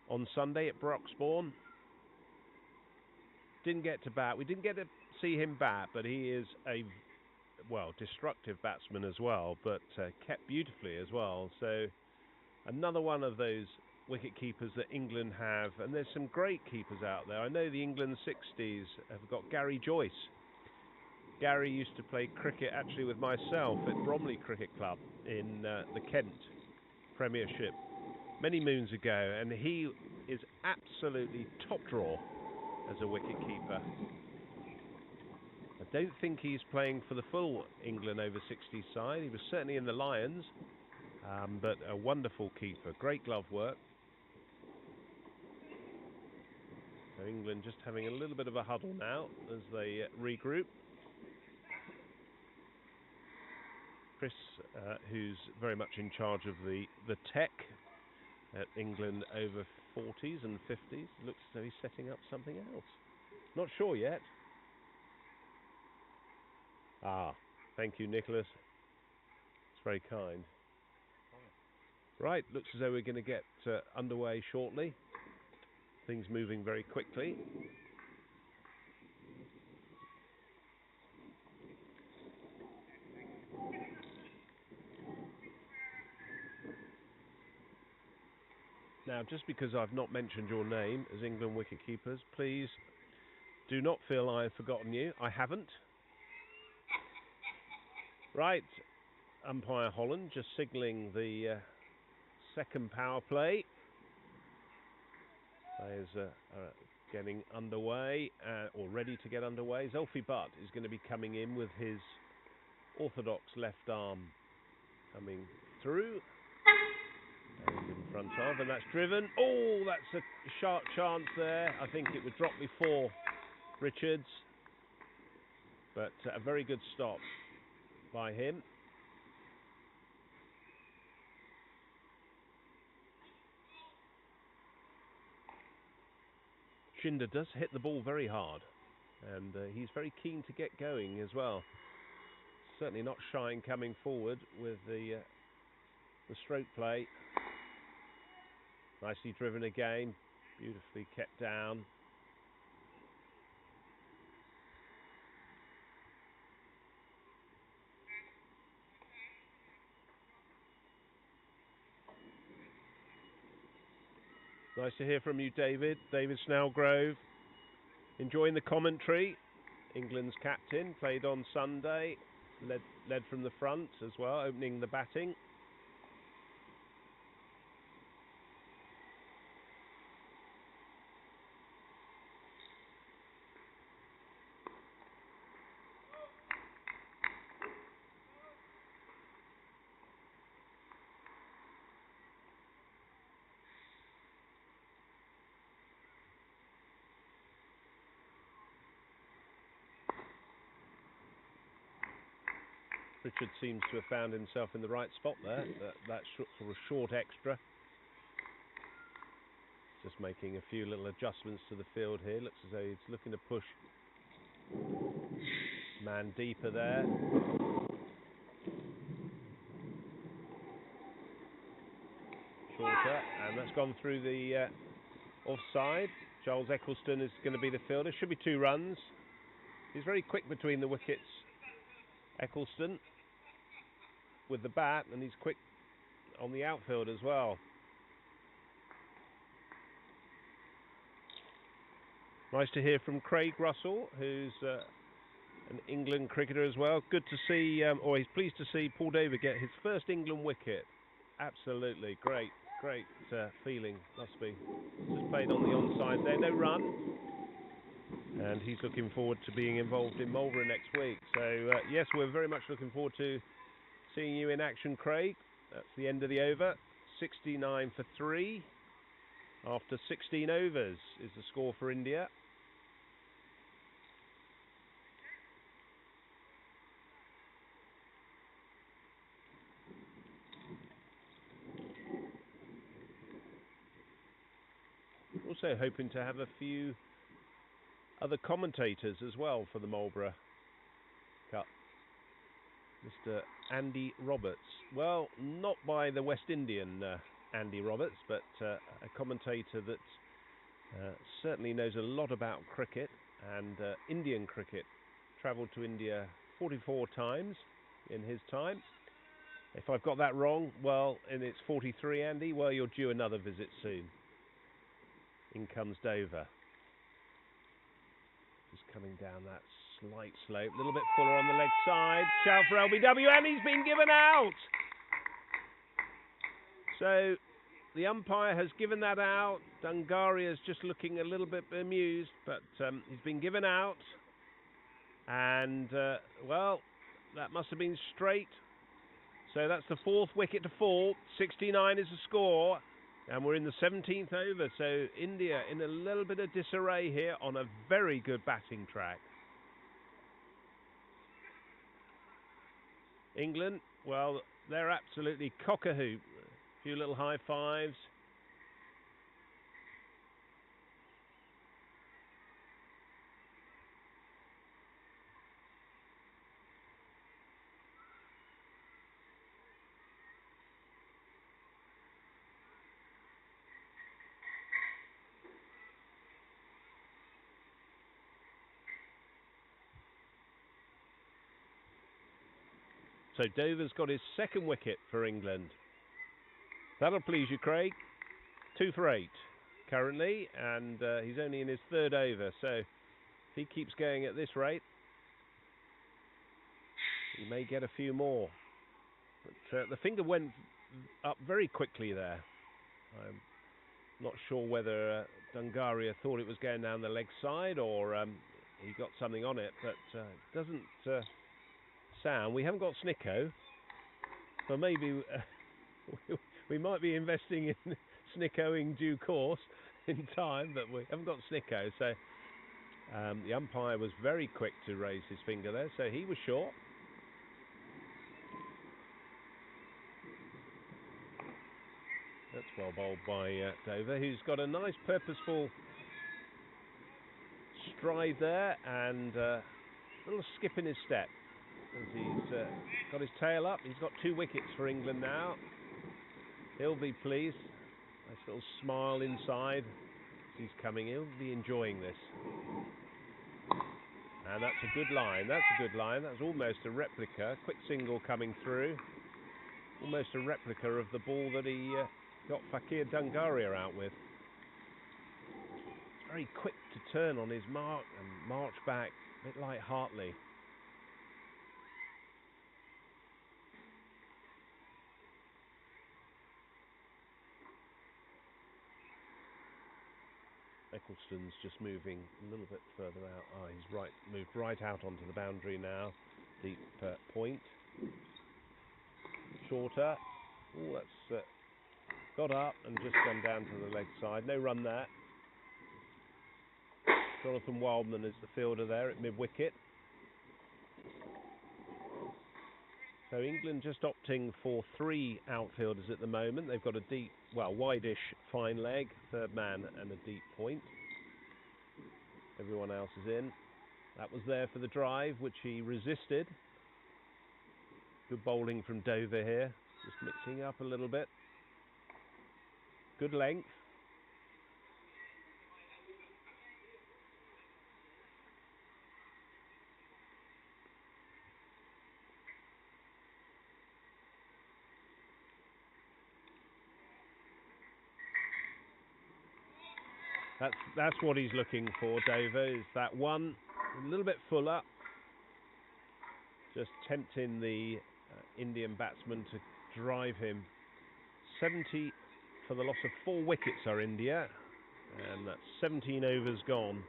[SPEAKER 1] on Sunday at Broxbourne. Didn't get to bat. We didn't get to see him bat, but he is a well, destructive batsman as well, but kept beautifully as well. So another one of those wicket keepers that England have, and there's some great keepers out there. I know the England 60s have got Gary Joyce. Gary used to play cricket actually with myself at Bromley Cricket Club in the Kent Premiership many moons ago, and he is absolutely top draw as a wicket keeper. I don't think he's playing for the full England over 60s side. He was certainly in the Lions, but a wonderful keeper, great glove work. So England just having a little bit of a huddle now as they regroup. Chris, who's very much in charge of the tech at England over 40s and 50s, looks as though he's setting up something else. Not sure yet. Thank you, Nicholas. It's very kind. Right, looks as though we're going to get underway shortly. Things moving very quickly. Now, just because I've not mentioned your name as England wicketkeepers, please do not feel I have forgotten you. I haven't. Right, umpire Holland just signalling the second power play. Players are getting underway, or ready to get underway. Zulfi Butt is going to be coming in with his orthodox left arm coming through. And in front of, and that's driven. Oh, that's a sharp chance there. I think it would drop before Richards, but a very good stop by him. Shinder does hit the ball very hard, and he's very keen to get going as well. Certainly not shy in coming forward with the stroke play. Nicely driven again, beautifully kept down. Nice to hear from you, David. David Snellgrove, enjoying the commentary. England's captain, played on Sunday, led from the front as well, opening the batting. Richard seems to have found himself in the right spot there. That sort of short extra. Just making a few little adjustments to the field here. Looks as though he's looking to push man deeper there. Shorter, and that's gone through the offside. Charles Eccleston is going to be the fielder. Should be 2 runs. He's very quick between the wickets, Eccleston, with the bat, and he's quick on the outfield as well. Nice to hear from Craig Russell, who's an England cricketer as well. Good to see, or he's pleased to see Paul David get his first England wicket. Absolutely great feeling, must be. Just played on the onside there, no run. And he's looking forward to being involved in Marlborough next week. So, yes, we're very much looking forward to seeing you in action, Craig. That's the end of the over. 69 for 3. After 16 overs is the score for India. Also hoping to have a few other commentators as well for the Marlborough Cup. Mr. Andy Roberts. Well, not by the West Indian Andy Roberts, but a commentator that certainly knows a lot about cricket and Indian cricket. Travelled to India 44 times in his time. If I've got that wrong, well, and it's 43, Andy, well, you're due another visit soon. In comes Dover. Just coming down that slight slope. A little bit fuller on the leg side. Shout for LBW, and he's been given out! So the umpire has given that out. Dungaria's just looking a little bit bemused, but he's been given out. And, well, that must have been straight. So that's the 4th wicket to fall. 69 is the score. And we're in the 17th over. So India in a little bit of disarray here on a very good batting track. England, well, they're absolutely cock-a-hoop. A few little high fives. So Dover's got his 2nd wicket for England. That'll please you, Craig. 2 for 8 currently, and he's only in his 3rd over. So if he keeps going at this rate, he may get a few more. But the finger went up very quickly there. I'm not sure whether Dungaria thought it was going down the leg side or he got something on it, but it doesn't sound. We haven't got Snicko, so maybe we might be investing in Snicko in due course in time, but we haven't got Snicko. So the umpire was very quick to raise his finger there, so he was short. That's well bowled by Dover, who's got a nice purposeful stride there and a little skip in his step as he's got his tail up. He's got 2 wickets for England now. He'll be pleased. Nice little smile inside as he's coming. He'll be enjoying this. And that's a good line. That's a good line. That's almost a replica. Quick single coming through. Almost a replica of the ball that he got Fakir Dungaria out with. It's very quick to turn on his mark and march back, a bit like Hartley. Eccleston's just moving a little bit further out. Oh, he's moved right out onto the boundary now. Deep point. Shorter. Oh, that's got up and just gone down to the leg side. No run there. Jonathan Wildman is the fielder there at mid-wicket. So England just opting for 3 outfielders at the moment. They've got a deep, well, wide-ish fine leg, 3rd man and a deep point. Everyone else is in. That was there for the drive, which he resisted. Good bowling from Dover here. Just mixing up a little bit. Good length. That's what he's looking for, Dover, is that one a little bit fuller. Just tempting the Indian batsman to drive him. 70 for the loss of 4 wickets are India, and that's 17 overs gone.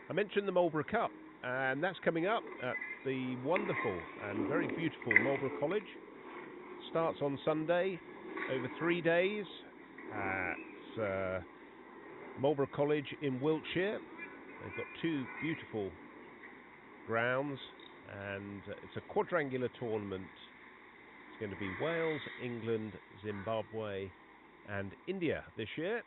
[SPEAKER 1] I mentioned the Marlborough Cup, and that's coming up at the wonderful and very beautiful Marlborough College. Starts on Sunday, over 3 days at Marlborough College in Wiltshire. They've got 2 beautiful grounds, and it's a quadrangular tournament. It's going to be Wales, England, Zimbabwe and India this year.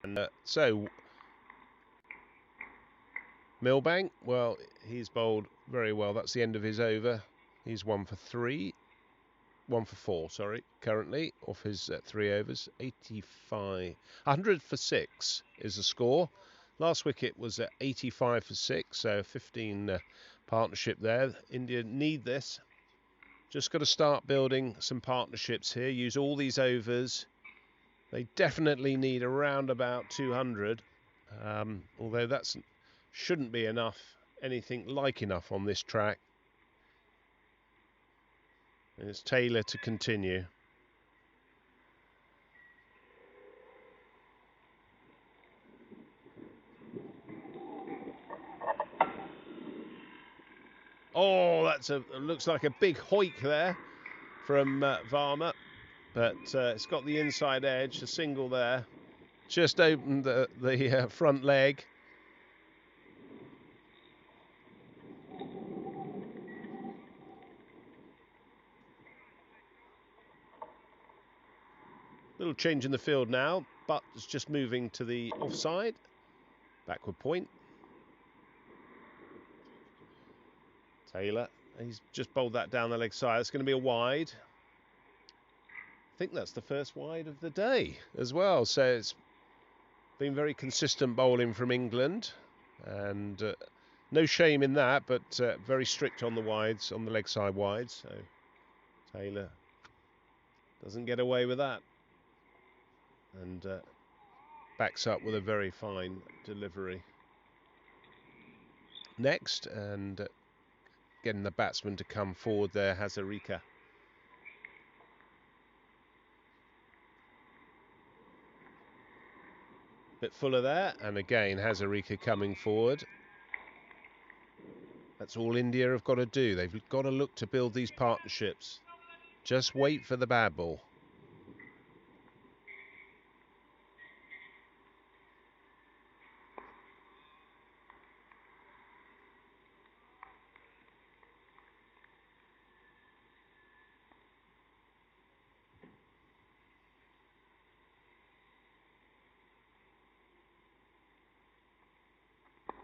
[SPEAKER 1] And so Milbank, well, he's bowled very well. That's the end of his over. He's 1 for 4, sorry, currently off his 3 overs. 100 for 6 is the score. Last wicket was at 85 for 6, so 15 partnership there. India need this. Just got to start building some partnerships here. Use all these overs. They definitely need around about 200, although that shouldn't be enough, anything like enough on this track. And it's Taylor to continue. Oh, looks like a big hoik there from Varma, but it's got the inside edge, a single there. Just opened the front leg. Little change in the field now, but it's just moving to the offside. Backward point. Taylor, he's just bowled that down the leg side. It's going to be a wide. I think that's the first wide of the day as well. So it's been very consistent bowling from England, and no shame in that, but very strict on the wides, on the leg side wides. So Taylor doesn't get away with that, and backs up with a very fine delivery. Next, and getting the batsman to come forward there, Hazarika. Bit fuller there, and again Hazarika coming forward. That's all India have got to do. They've got to look to build these partnerships. Just wait for the bad ball.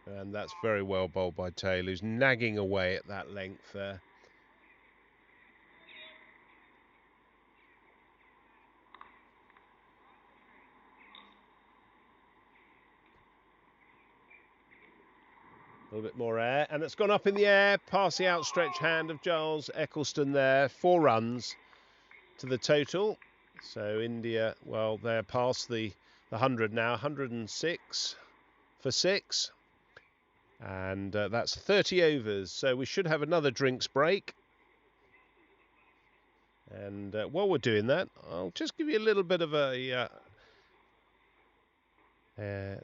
[SPEAKER 1] And that's very well bowled by Taylor, who's nagging away at that length there. A little bit more air, and it's gone up in the air past the outstretched hand of Giles Eccleston there. 4 runs to the total. So India, well, they're past the 100 now, 106 for 6. And that's 30 overs. So we should have another drinks break. And while we're doing that, I'll just give you a little bit of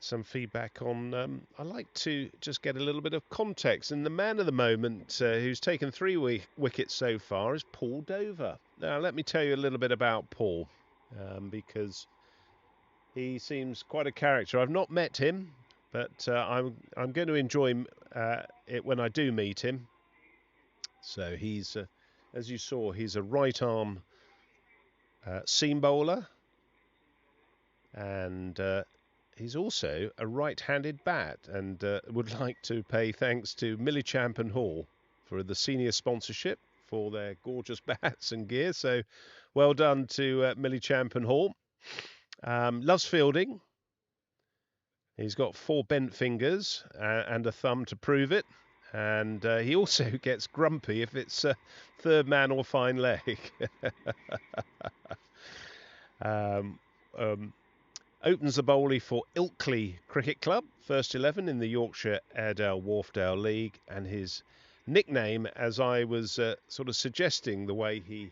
[SPEAKER 1] some feedback on. I like to just get a little bit of context. And the man of the moment, who's taken 3 wickets so far, is Paul Dover. Now, let me tell you a little bit about Paul, because he seems quite a character. I've not met him, but I'm going to enjoy it when I do meet him. So he's, as you saw, he's a right arm seam bowler, and he's also a right-handed bat, and would like to pay thanks to Millichamp and Hall for the senior sponsorship for their gorgeous bats and gear. So well done to Millichamp and Hall. Loves fielding. He's got 4 bent fingers and a thumb to prove it. And he also gets grumpy if it's third man or fine leg. Opens the bowley for Ilkley Cricket Club, first 11 in the Yorkshire Airedale Wharfdale League. And his nickname, as I was sort of suggesting, the way he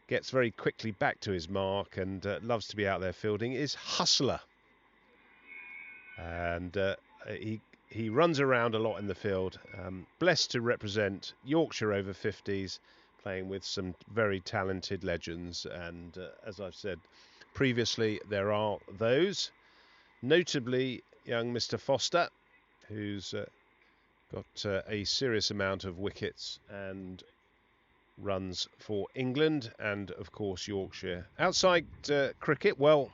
[SPEAKER 1] gets very quickly back to his mark and loves to be out there fielding, is Hustler. And he runs around a lot in the field. Blessed to represent Yorkshire over 50s, playing with some very talented legends. And as I've said previously, there are those, notably young Mr. Foster, who's got a serious amount of wickets and runs for England and, of course, Yorkshire. Outside cricket, well,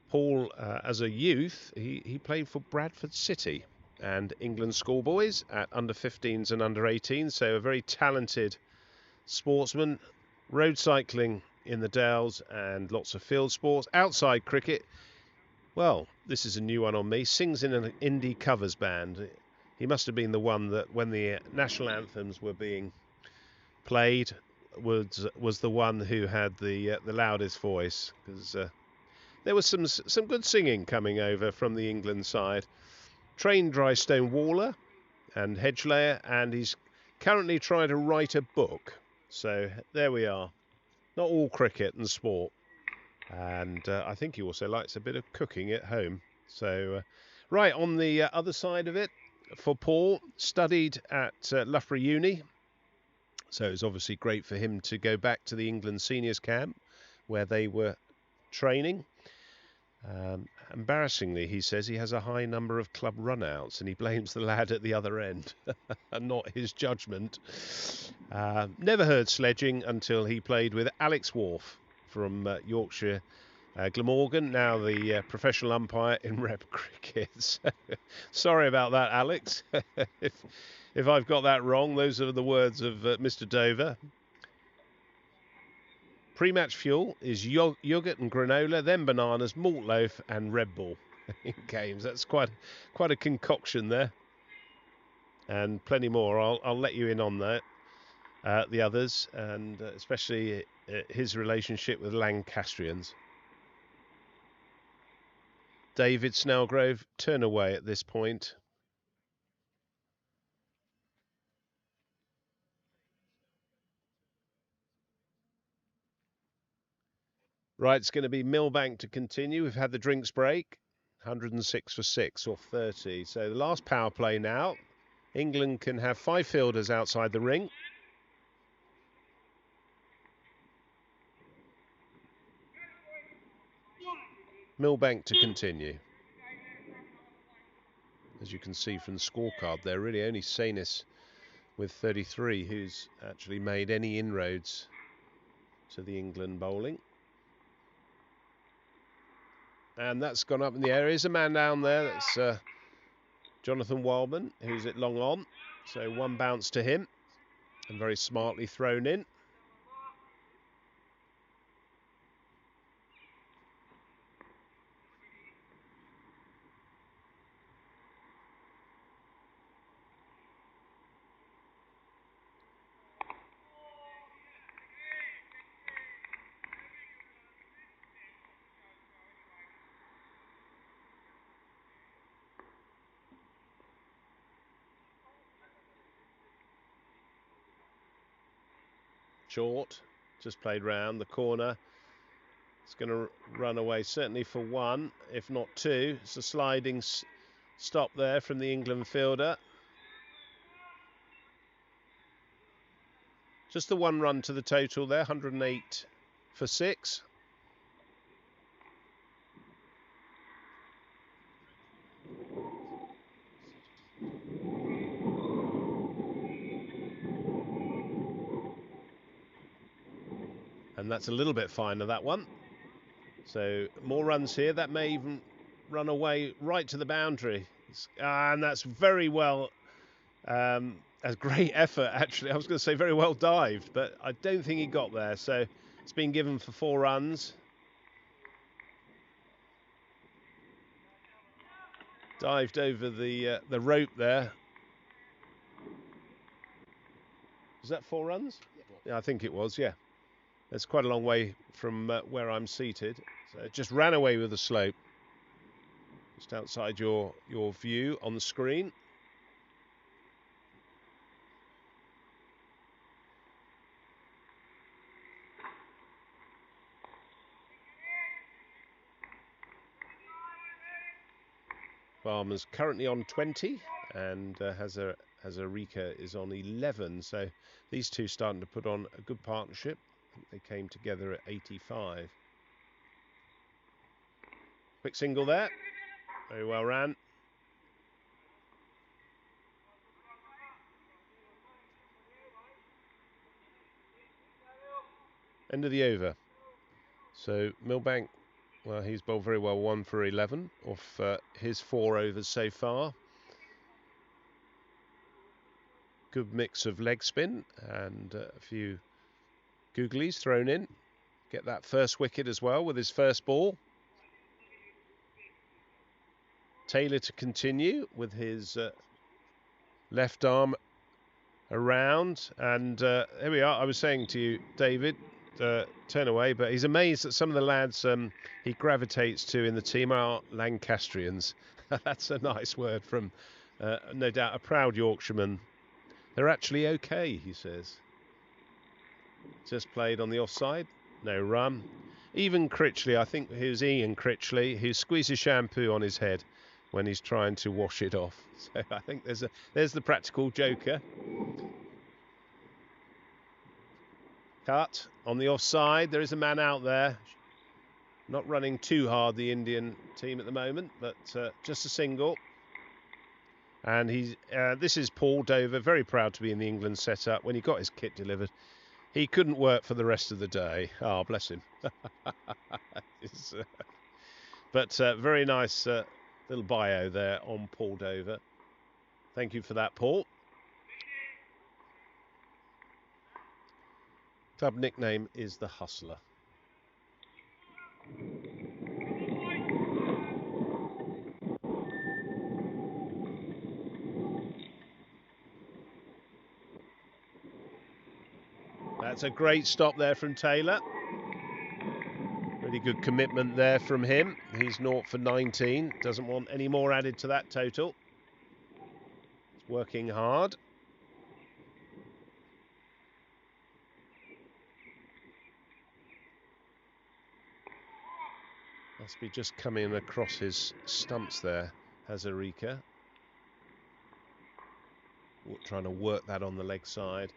[SPEAKER 1] Paul, as a youth, he played for Bradford City and England schoolboys at under 15s and under 18s, so a very talented sportsman. Road cycling in the Dales and lots of field sports. Outside cricket, well, this is a new one on me. Sings in an indie covers band. He must have been the one that when the national anthems were being played was the one who had the loudest voice, because there was some good singing coming over from the England side. Trained dry stone waller and hedge layer, and he's currently trying to write a book. So there we are. Not all cricket and sport. And I think he also likes a bit of cooking at home. So right, on the other side of it, for Paul, studied at Loughborough Uni. So it was obviously great for him to go back to the England seniors camp where they were training. Embarrassingly, he says he has a high number of club run-outs, and he blames the lad at the other end and not his judgment. Never heard sledging until he played with Alex Wharf from Yorkshire Glamorgan, now the professional umpire in rep cricket. So, sorry about that, Alex. if I've got that wrong, those are the words of Mr. Dover. Pre-match fuel is yogurt and granola, then bananas, malt loaf and Red Bull in games. That's quite a concoction there, and plenty more. I'll let you in on that. The others, and especially his relationship with Lancastrians. David Snellgrove, turn away at this point. Right, it's going to be Millbank to continue. We've had the drinks break. 106 for 6 or 30. So the last power play now. England can have 5 fielders outside the ring. Millbank to continue. As you can see from the scorecard, they're really only Sanis with 33 who's actually made any inroads to the England bowling. And that's gone up in the air. There's a man down there. That's Jonathan Wildman, who's at long on. So one bounce to him and very smartly thrown in. Short, just played round the corner. It's going to run away certainly for 1, if not 2. It's a sliding stop there from the England fielder. Just the 1 run to the total there, 108 for 6. And that's a little bit finer, that one. So more runs here. That may even run away right to the boundary. And that's very well, a great effort, actually. I was going to say very well dived, but I don't think he got there. So it's been given for 4 runs. Dived over the rope there. Was that 4 runs? Yeah, I think it was, yeah. It's quite a long way from where I'm seated. So it just ran away with the slope. Just outside your view on the screen. Farmer's currently on 20 and Hazarika is on 11. So these two starting to put on a good partnership. I think they came together at 85. Quick single there. Very well ran. End of the over. So Millbank Well, he's bowled very well, 1 for 11 off his 4 overs so far. Good mix of leg spin and a few googlies thrown in. Get that first wicket as well with his first ball. Taylor to continue with his left arm around, and there we are. I was saying to you, David, turn away, but he's amazed that some of the lads he gravitates to in the team are Lancastrians. That's a nice word from, no doubt, a proud Yorkshireman. They're actually okay, he says. Just played on the offside, no run. Even Critchley, I think it was Ian Critchley, who squeezes shampoo on his head when he's trying to wash it off. So I think there's the practical joker. Cut on the offside. There is a man out there. Not running too hard, the Indian team at the moment, but just a single. And this is Paul Dover, very proud to be in the England setup. When he got his kit delivered, he couldn't work for the rest of the day. Oh, bless him. But very nice little bio there on Paul Dover. Thank you for that, Paul. Club nickname is the Hustler. That's a great stop there from Taylor. Really good commitment there from him. He's 0 for 19. Doesn't want any more added to that total. He's working hard. Must be just coming across his stumps there, Hazarika. Trying to work that on the leg side.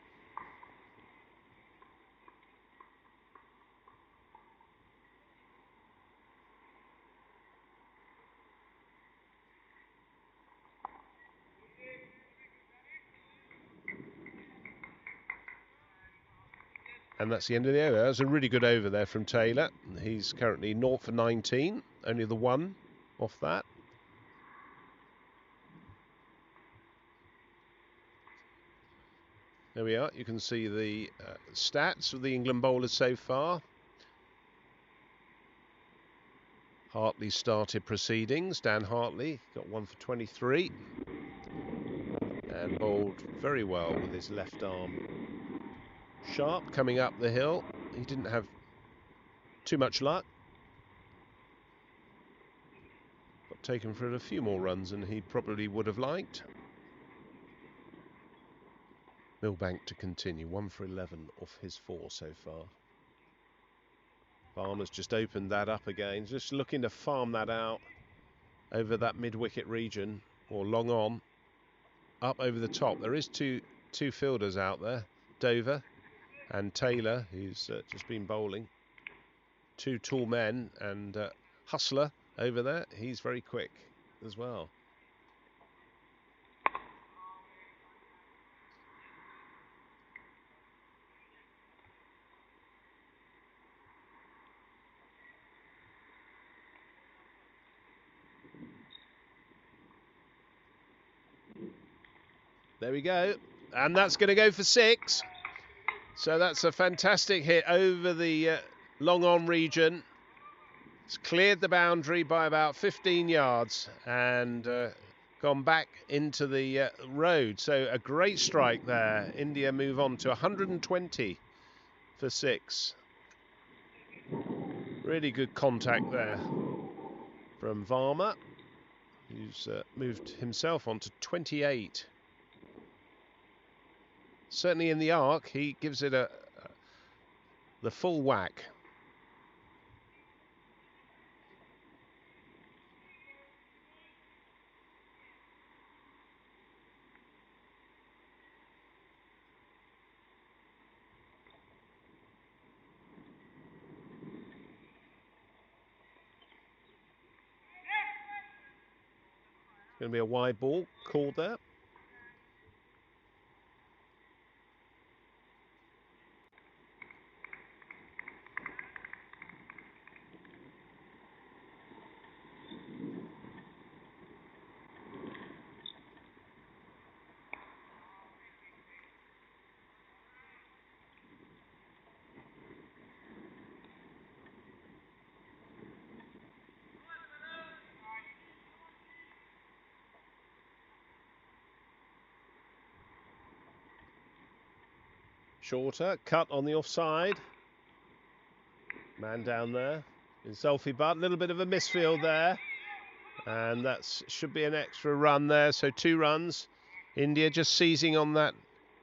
[SPEAKER 1] And that's the end of the over. That was a really good over there from Taylor. He's currently 0 for 19. Only the 1 off that. There we are. You can see the stats of the England bowlers so far. Hartley started proceedings. Dan Hartley got 1 for 23. And bowled very well with his left arm. Sharp coming up the hill. He didn't have too much luck. Got taken for a few more runs than he probably would have liked. Millbank to continue. 1 for 11 off his 4 so far. Farmer's just opened that up again. Just looking to farm that out over that mid-wicket region, or long on. Up over the top. There is two fielders out there. Dover and Taylor, who's just been bowling. 2 tall men, and Hustler over there. He's very quick as well. There we go. And that's going to go for 6. So that's a fantastic hit over the long on region. It's cleared the boundary by about 15 yards and gone back into the road. So a great strike there. India move on to 120 for 6. Really good contact there from Varma, who's moved himself on to 28. Certainly in the arc, he gives it the full whack. Going to be a wide ball called there. shorter. Cut on the offside. Man down there in Selfie Butt. A little bit of a misfield there. And that should be an extra run there. So 2 runs. India just seizing on that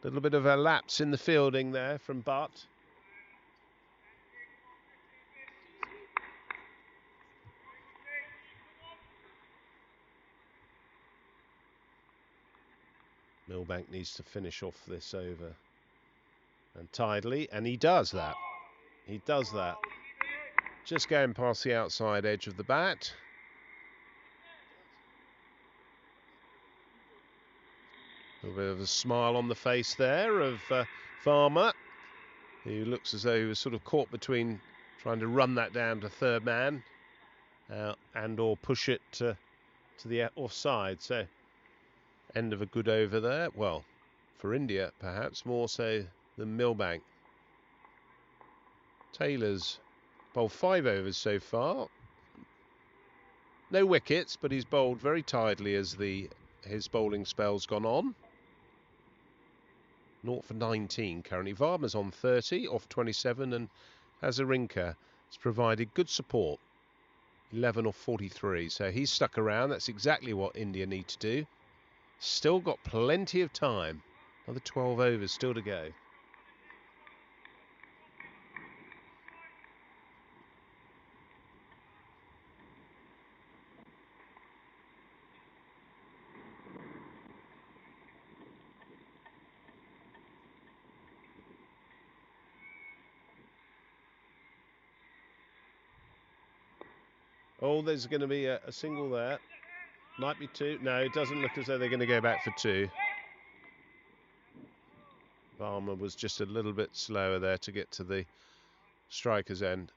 [SPEAKER 1] little bit of a lapse in the fielding there from Butt. Milbank needs to finish off this over and tidily, and he does that. He does that. Just going past the outside edge of the bat. A little bit of a smile on the face there of Farmer, who looks as though he was sort of caught between trying to run that down to third man and or push it to the offside. So end of a good over there. Well, for India perhaps more so than Milbank. Taylor's bowled 5 overs so far. No wickets, but he's bowled very tidily as his bowling spell's gone on. 0 for 19 currently. Varma's on 30 off 27, and Hazarinka has provided good support. 11 off 43, so he's stuck around. That's exactly what India need to do. Still got plenty of time. Another 12 overs still to go. Oh, there's going to be a single there. Might be 2. No, it doesn't look as though they're going to go back for 2. Varma was just a little bit slower there to get to the striker's end.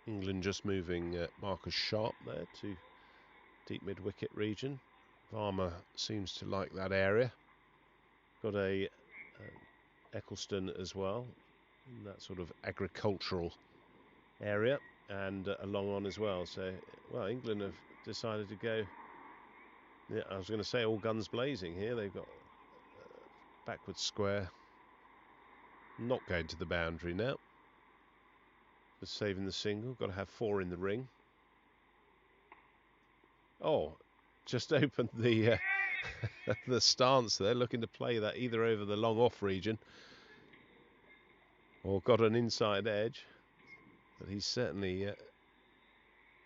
[SPEAKER 1] England just moving Marcus Sharp there to deep mid-wicket region. Varma seems to like that area. Got a Eccleston as well, in that sort of agricultural area, and a long on as well. So, well, England have decided to go, yeah, I was going to say all guns blazing here. They've got backwards square, not going to the boundary now. Just saving the single, got to have 4 in the ring. Oh, just opened the the stance there, looking to play that either over the long off region or got an inside edge. But he's certainly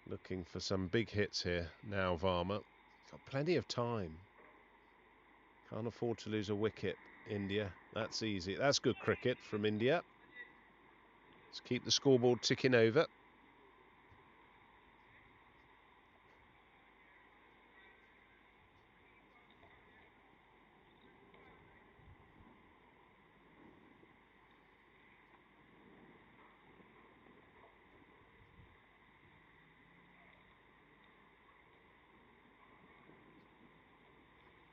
[SPEAKER 1] looking for some big hits here now, Varma. Got plenty of time. Can't afford to lose a wicket, India. That's easy. That's good cricket from India. Let's keep the scoreboard ticking over.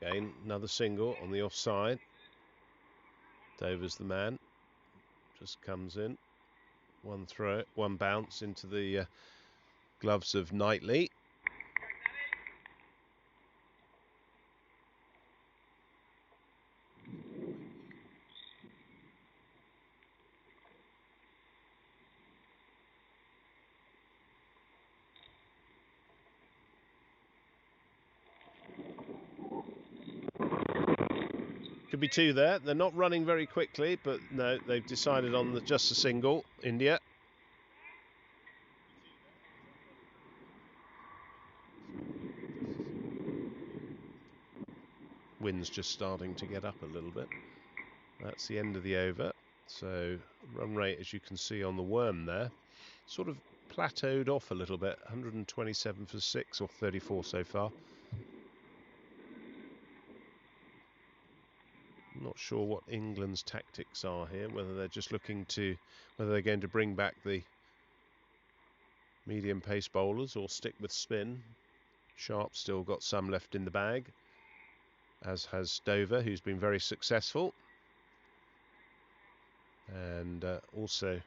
[SPEAKER 1] Again, another single on the offside. Dover's the man. Just comes in. One throw, one bounce into the gloves of Knightley. Could be 2 there. They're not running very quickly, but no, they've decided on just a single, India. Wind's just starting to get up a little bit. That's the end of the over. So run rate, as you can see on the worm there, sort of plateaued off a little bit. 127 for 6 or 34 so far. Not sure what England's tactics are here, whether they're just looking to, whether they're going to bring back the medium pace bowlers or stick with spin. Sharp still got some left in the bag, as has Dover, who's been very successful. And also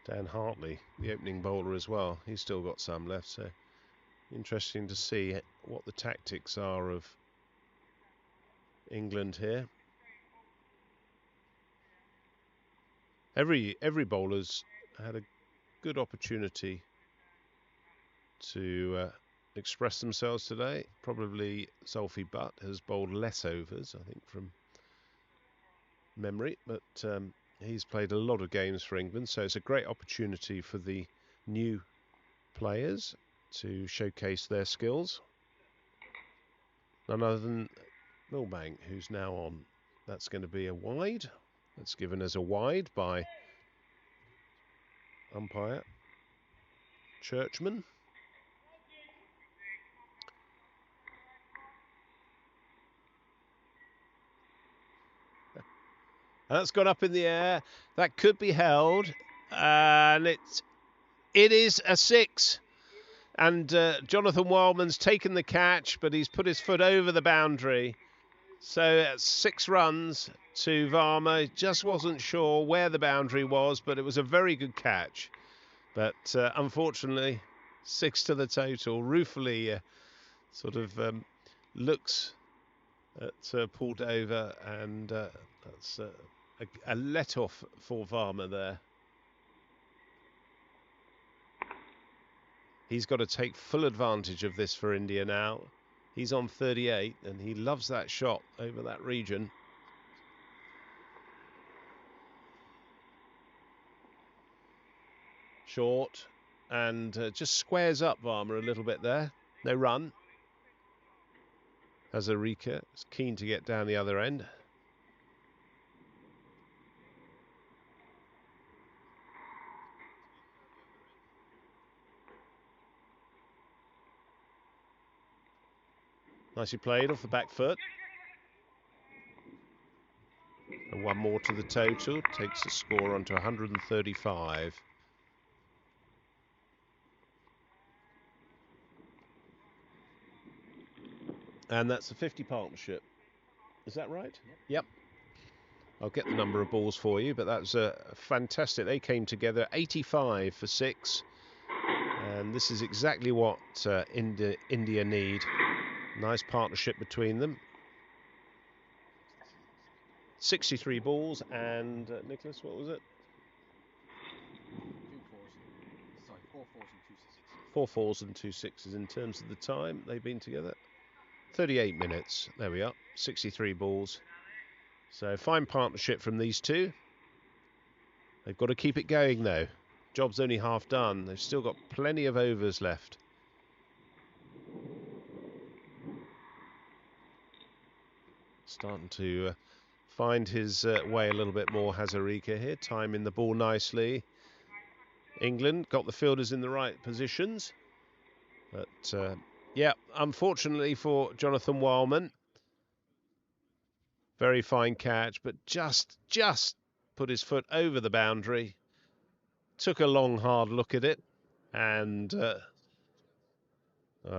[SPEAKER 1] Dan Hartley, the opening bowler as well. He's still got some left, so interesting to see what the tactics are of England here. Every bowler's had a good opportunity to express themselves today. Probably Zulfi Butt has bowled less overs, I think, from memory, but he's played a lot of games for England, so it's a great opportunity for the new players to showcase their skills. None other than Milbank, who's now on. That's going to be a wide. That's given as a wide by umpire Churchman. That's gone up in the air. That could be held, and it is a 6. And Jonathan Wildman's taken the catch, but he's put his foot over the boundary. So 6 runs to Varma. Just wasn't sure where the boundary was, but it was a very good catch. But unfortunately, 6 to the total. Ruefully sort of looks at Paul Dover, and that's a let-off for Varma there. He's got to take full advantage of this for India now. He's on 38, and he loves that shot over that region. Short, and just squares up Varma a little bit there. No run. Hazarika is keen to get down the other end. Nicely played off the back foot. And 1 more to the total. Takes the score on to 135. And that's a 50 partnership. Is that right? Yep. I'll get the number of balls for you, but that's fantastic. They came together 85 for 6. And this is exactly what India need. Nice partnership between them. 63 balls, and Nicholas, what was it? 4 fours and 2 sixes in terms of the time they've been together. 38 minutes. There we are. 63 balls. So fine partnership from these two. They've got to keep it going though. Job's only half done. They've still got plenty of overs left. Starting to find his way a little bit more, Hazarika here, timing the ball nicely. England got the fielders in the right positions, but yeah, unfortunately for Jonathan Wildman, very fine catch, but just put his foot over the boundary, took a long hard look at it, and oh,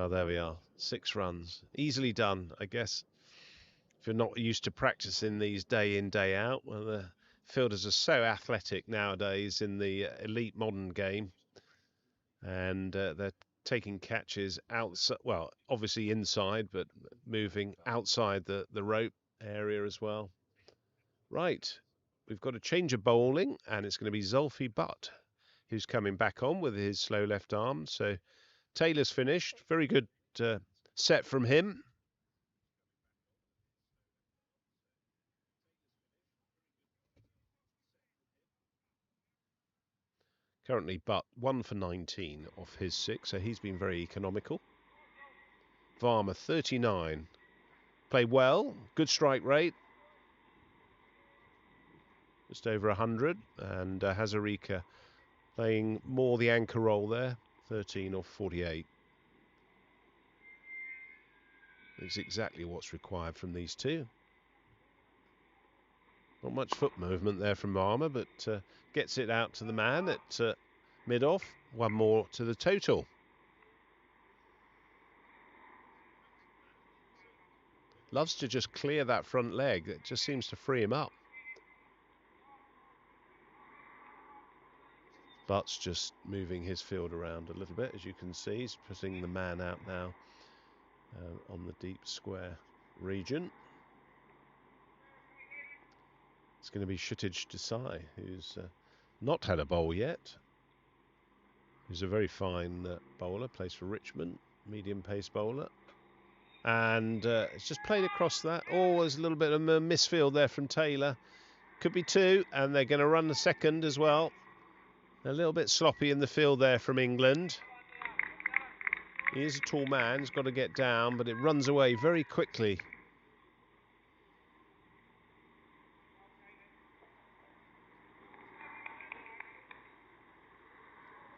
[SPEAKER 1] there we are, 6 runs, easily done, I guess. If you're not used to practicing these day in, day out, well, the fielders are so athletic nowadays in the elite modern game, and they're taking catches outside, well, obviously inside, but moving outside the rope area as well. Right, we've got a change of bowling, and it's going to be Zulfi Butt who's coming back on with his slow left arm. So Taylor's finished. Very good set from him. Currently, Butt 1 for 19 off his 6, so he's been very economical. Varma 39. Played well, good strike rate. Just over 100, and Hazarika playing more the anchor role there, 13 off 48. It's exactly what's required from these two. Not much foot movement there from Varma, but gets it out to the man at mid-off. 1 more to the total. Loves to just clear that front leg. It just seems to free him up. Butt's just moving his field around a little bit, as you can see. He's putting the man out now on the deep square region. It's going to be Shutij Desai, who's not had a bowl yet. He's a very fine bowler, plays for Richmond, medium pace bowler. And it's just played across that. Oh, there's a little bit of a misfield there from Taylor. Could be two, and they're going to run the second as well. A little bit sloppy in the field there from England. He is a tall man, he's got to get down, but it runs away very quickly.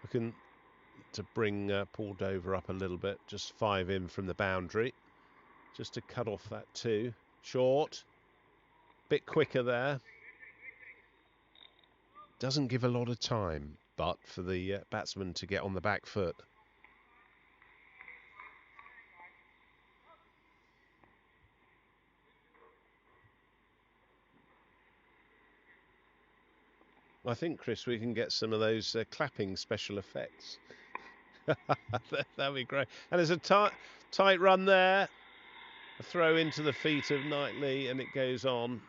[SPEAKER 1] Looking to bring Paul Dover up a little bit, just 5 in from the boundary, just to cut off that 2. Short, bit quicker there. Doesn't give a lot of time, but for the batsman to get on the back foot. I think, Chris, we can get some of those clapping special effects. That'd be great. And there's a tight run there. A throw into the feet of Knightley, and it goes on.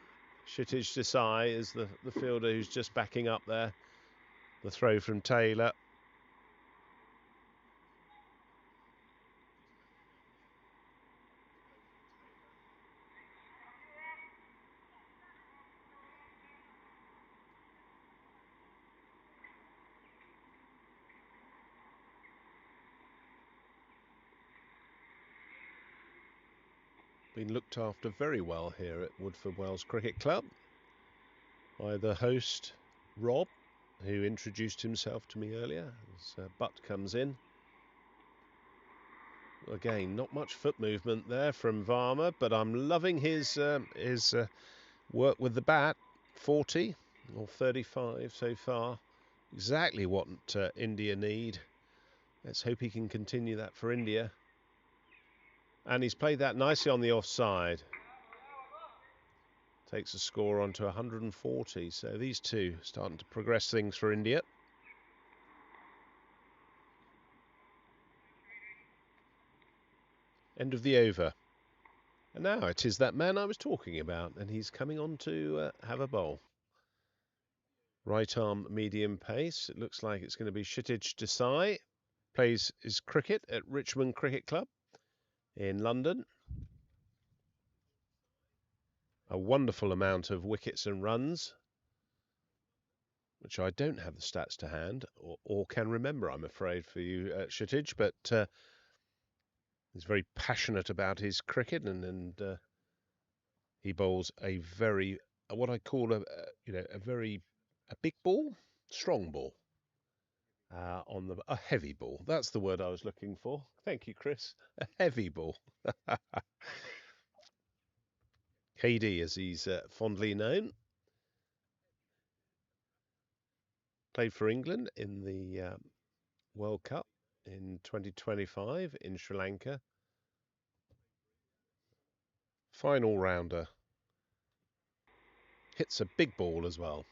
[SPEAKER 1] Shutij Desai is the fielder who's just backing up there. The throw from Taylor. Been looked after very well here at Woodford Wells Cricket Club by the host, Rob, who introduced himself to me earlier as Butt comes in. Again, not much foot movement there from Varma, but I'm loving his work with the bat. 40 or 35 so far. Exactly what India need. Let's hope he can continue that for India. And he's played that nicely on the offside. Takes the score on to 140. So these two starting to progress things for India. End of the over. And now it is that man I was talking about, and he's coming on to have a bowl. Right arm medium pace. It looks like it's going to be Shutij Desai. Plays his cricket at Richmond Cricket Club in London. A wonderful amount of wickets and runs, which I don't have the stats to hand or can remember, I'm afraid, for you, Shutij, but he's very passionate about his cricket, and he bowls a very, what I call a big ball, strong ball, a heavy ball. That's the word I was looking for. Thank you, Chris. A heavy ball. KD, as he's fondly known. Played for England in the World Cup in 2025 in Sri Lanka. Fine all-rounder. Hits a big ball as well.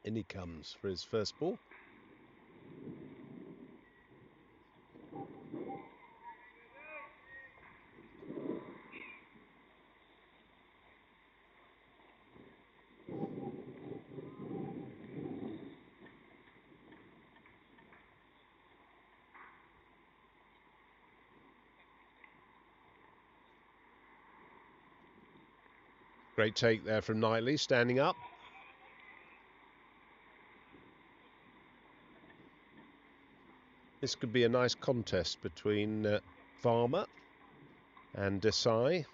[SPEAKER 1] In he comes for his first ball. Great take there from Knightley, standing up. This could be a nice contest between Varma and Desai.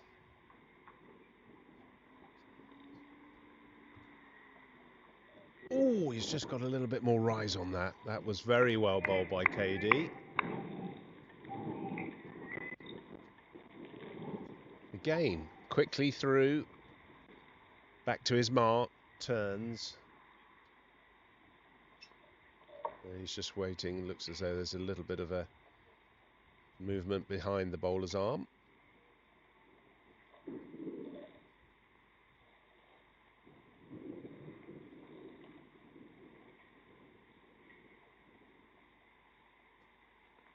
[SPEAKER 1] Oh, he's just got a little bit more rise on that. That was very well bowled by KD. Again, quickly through. Back to his mark, turns. He's just waiting. Looks as though there's a little bit of a movement behind the bowler's arm.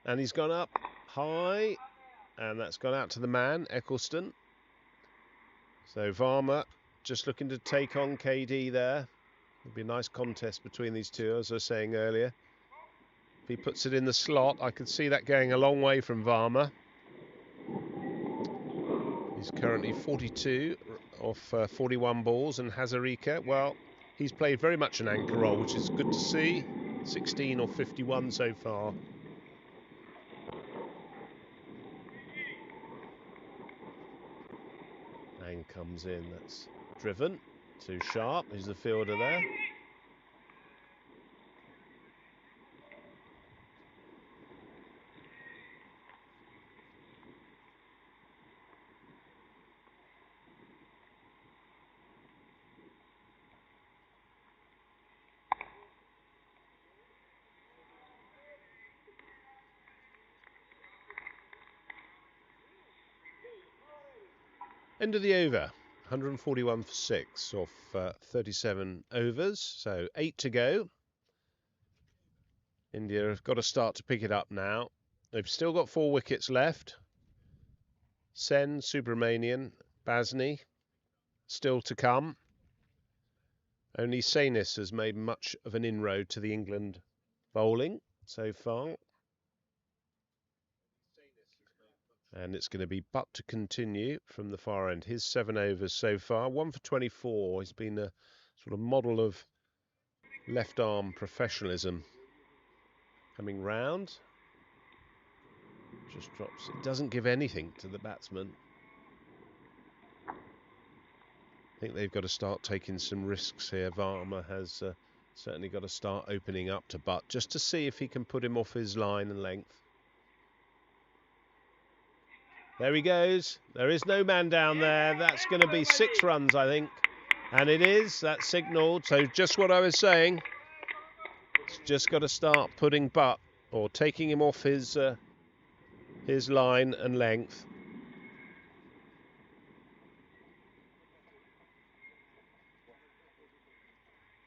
[SPEAKER 1] And he's gone up high, and that's gone out to the man, Eccleston. So Varma just looking to take on KD there. It'll be a nice contest between these two, as I was saying earlier. If he puts it in the slot, I could see that going a long way from Varma. He's currently 42 off 41 balls, and Hazarika, well, he's played very much an anchor role, which is good to see. 16 or 51 so far. And comes in, that's driven. Too sharp, who's the fielder there? End of the over, 141 for 6 off 37 overs, so 8 to go. India have got to start to pick it up now. They've still got 4 wickets left. Sen, Subramanian, Basni, still to come. Only Sainis has made much of an inroad to the England bowling so far. And it's going to be Butt to continue from the far end. His 7 overs so far, 1 for 24. He's been a sort of model of left arm professionalism. Coming round. Just drops. It doesn't give anything to the batsman. I think they've got to start taking some risks here. Varma has certainly got to start opening up to Butt just to see if he can put him off his line and length. There he goes. There is no man down there. That's going to be 6 runs, I think. And it is. That's signalled. So just what I was saying. It's just got to start putting Butt or taking him off his line and length.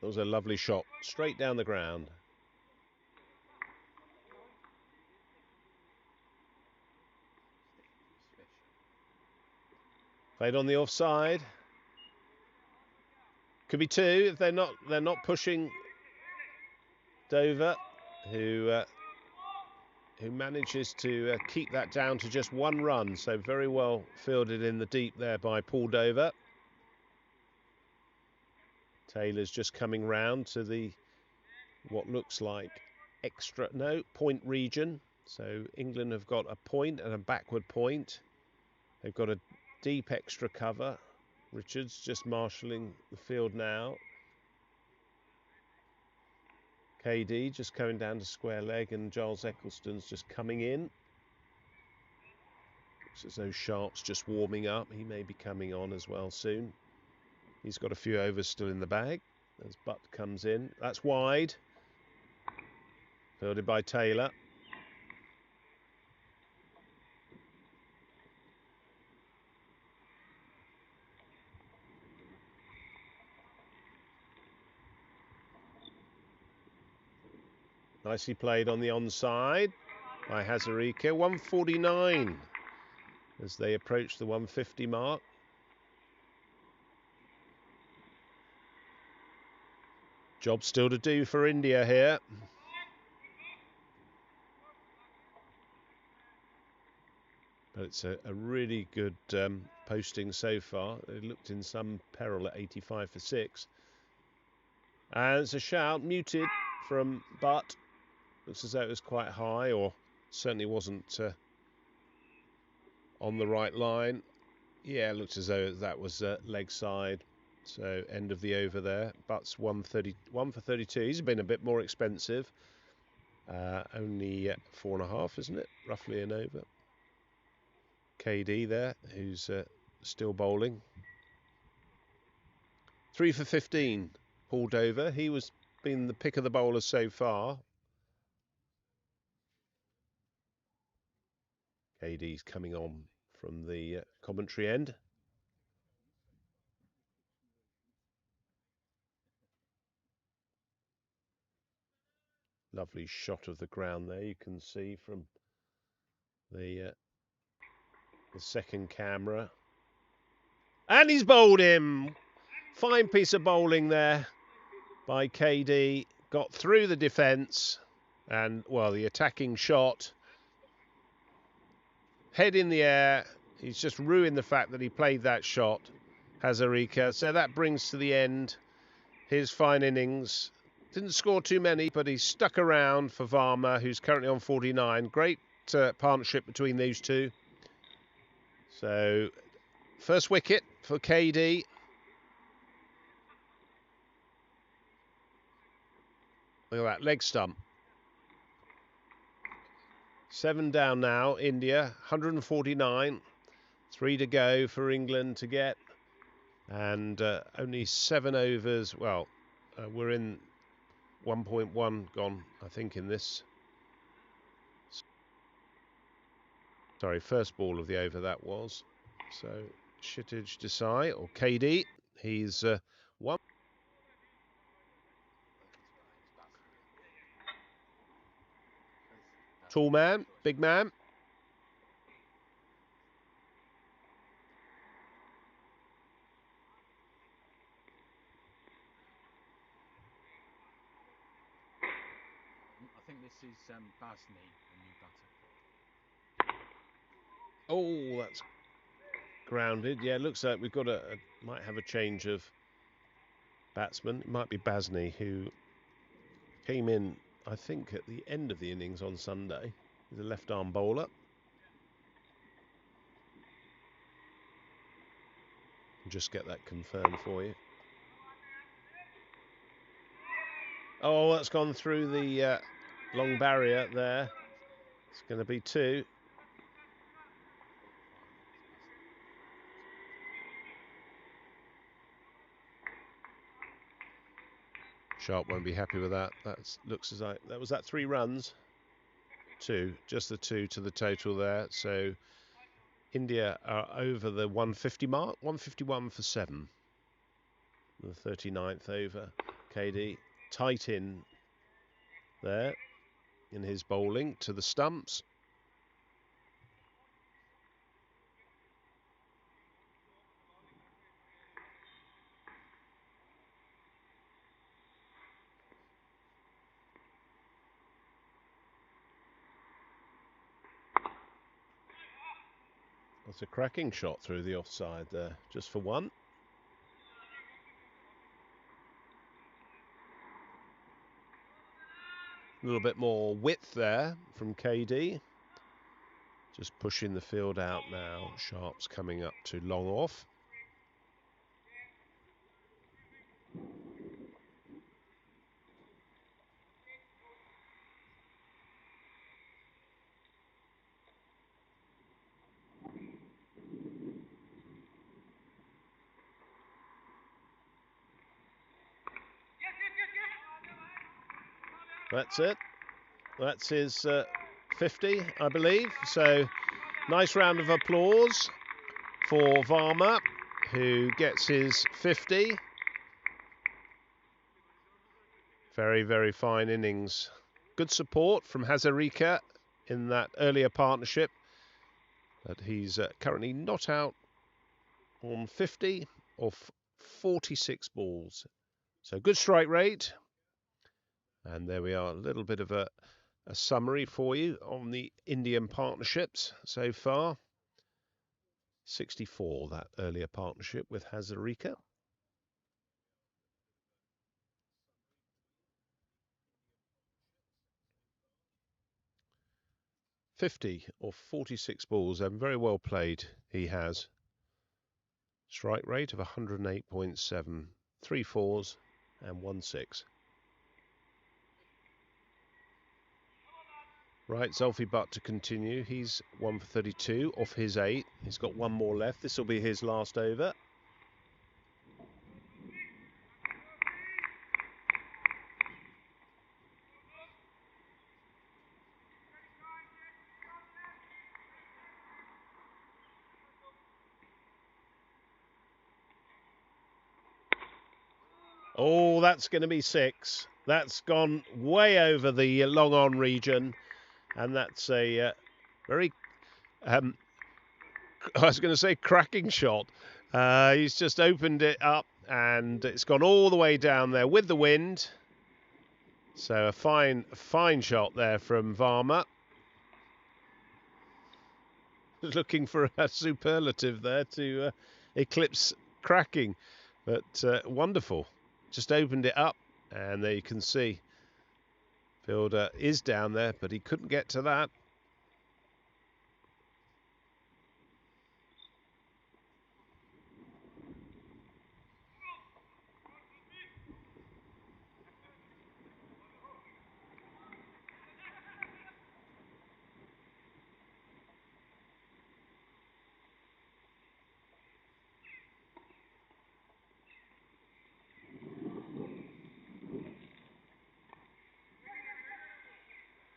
[SPEAKER 1] That was a lovely shot. Straight down the ground. Played on the offside. Could be 2 if they're not pushing Dover, who manages to keep that down to just 1 run. So very well fielded in the deep there by Paul Dover. Taylor's just coming round to the what looks like point region. So England have got a point and a backward point. They've got a deep extra cover. Richards just marshalling the field now. KD just coming down to square leg, and Giles Eccleston's just coming in. Looks as though Sharp's just warming up. He may be coming on as well soon. He's got a few overs still in the bag. As Butt comes in. That's wide. Fielded by Taylor. Nicely played on the onside by Hazarika. 149 as they approach the 150 mark. Job still to do for India here. But it's a really good posting so far. It looked in some peril at 85 for 6. And it's a shout, muted from Butt. Looks as though it was quite high, or certainly wasn't on the right line. Yeah, looks as though that was leg side. So end of the over there. Butt's 1 for 32. He's been a bit more expensive. Only 4.5, isn't it? Roughly an over. KD there, who's still bowling. 3 for 15. Paul Dover. He was been the pick of the bowlers so far. KD's coming on from the commentary end. Lovely shot of the ground there, you can see from the second camera. And he's bowled him. Fine piece of bowling there by KD. Got through the defence. And, well, the attacking shot. Head in the air. He's just ruined the fact that he played that shot, Hazarika. So that brings to the end his fine innings. Didn't score too many, but he stuck around for Varma, who's currently on 49. Great partnership between these two. So, first wicket for KD. Look at that, leg stump. 7 down now, India, 149. 3 to go for England to get. And only 7 overs. Well, we're in 1.1 gone, I think, in this. Sorry, first ball of the over that was. So, Kshitij Desai, or KD, he's one. Tall man, big man.
[SPEAKER 2] I think this is Basni, the new batter.
[SPEAKER 1] Oh, that's grounded. Yeah, looks like we've got might have a change of batsman. It might be Basni, who came in, I think, at the end of the innings on Sunday. He's a left-arm bowler. Just get that confirmed for you. Oh, that's gone through the long barrier there. It's going to be 2. Sharp won't be happy with that. That looks as like that was 3 runs. 2, just the 2 to the total there. So India are over the 150 mark. 151 for 7. The 39th over. KD tight in there in his bowling to the stumps. That's a cracking shot through the offside there, just for 1. A little bit more width there from KD. Just pushing the field out now. Sharp's coming up to long off. That's it. That's his 50, I believe. So, nice round of applause for Varma, who gets his 50. Very, very fine innings. Good support from Hazarika in that earlier partnership. But he's currently not out on 50 of 46 balls. So, good strike rate. And there we are, a little bit of a summary for you on the Indian partnerships so far. 64, that earlier partnership with Hazarika. .50 of 46 balls, and very well played he has. Strike rate of 108.7, 3 4s and 1 6. Right, Zulfi Butt to continue. He's 1 for 32 off his 8. He's got 1 more left. This will be his last over. Oh, that's going to be 6. That's gone way over the long on region. And that's a very I was going to say cracking shot. He's just opened it up and it's gone all the way down there with the wind. So a fine shot there from Varma. Looking for a superlative there to eclipse cracking, but wonderful. Just opened it up and there you can see fielder is down there, but he couldn't get to that.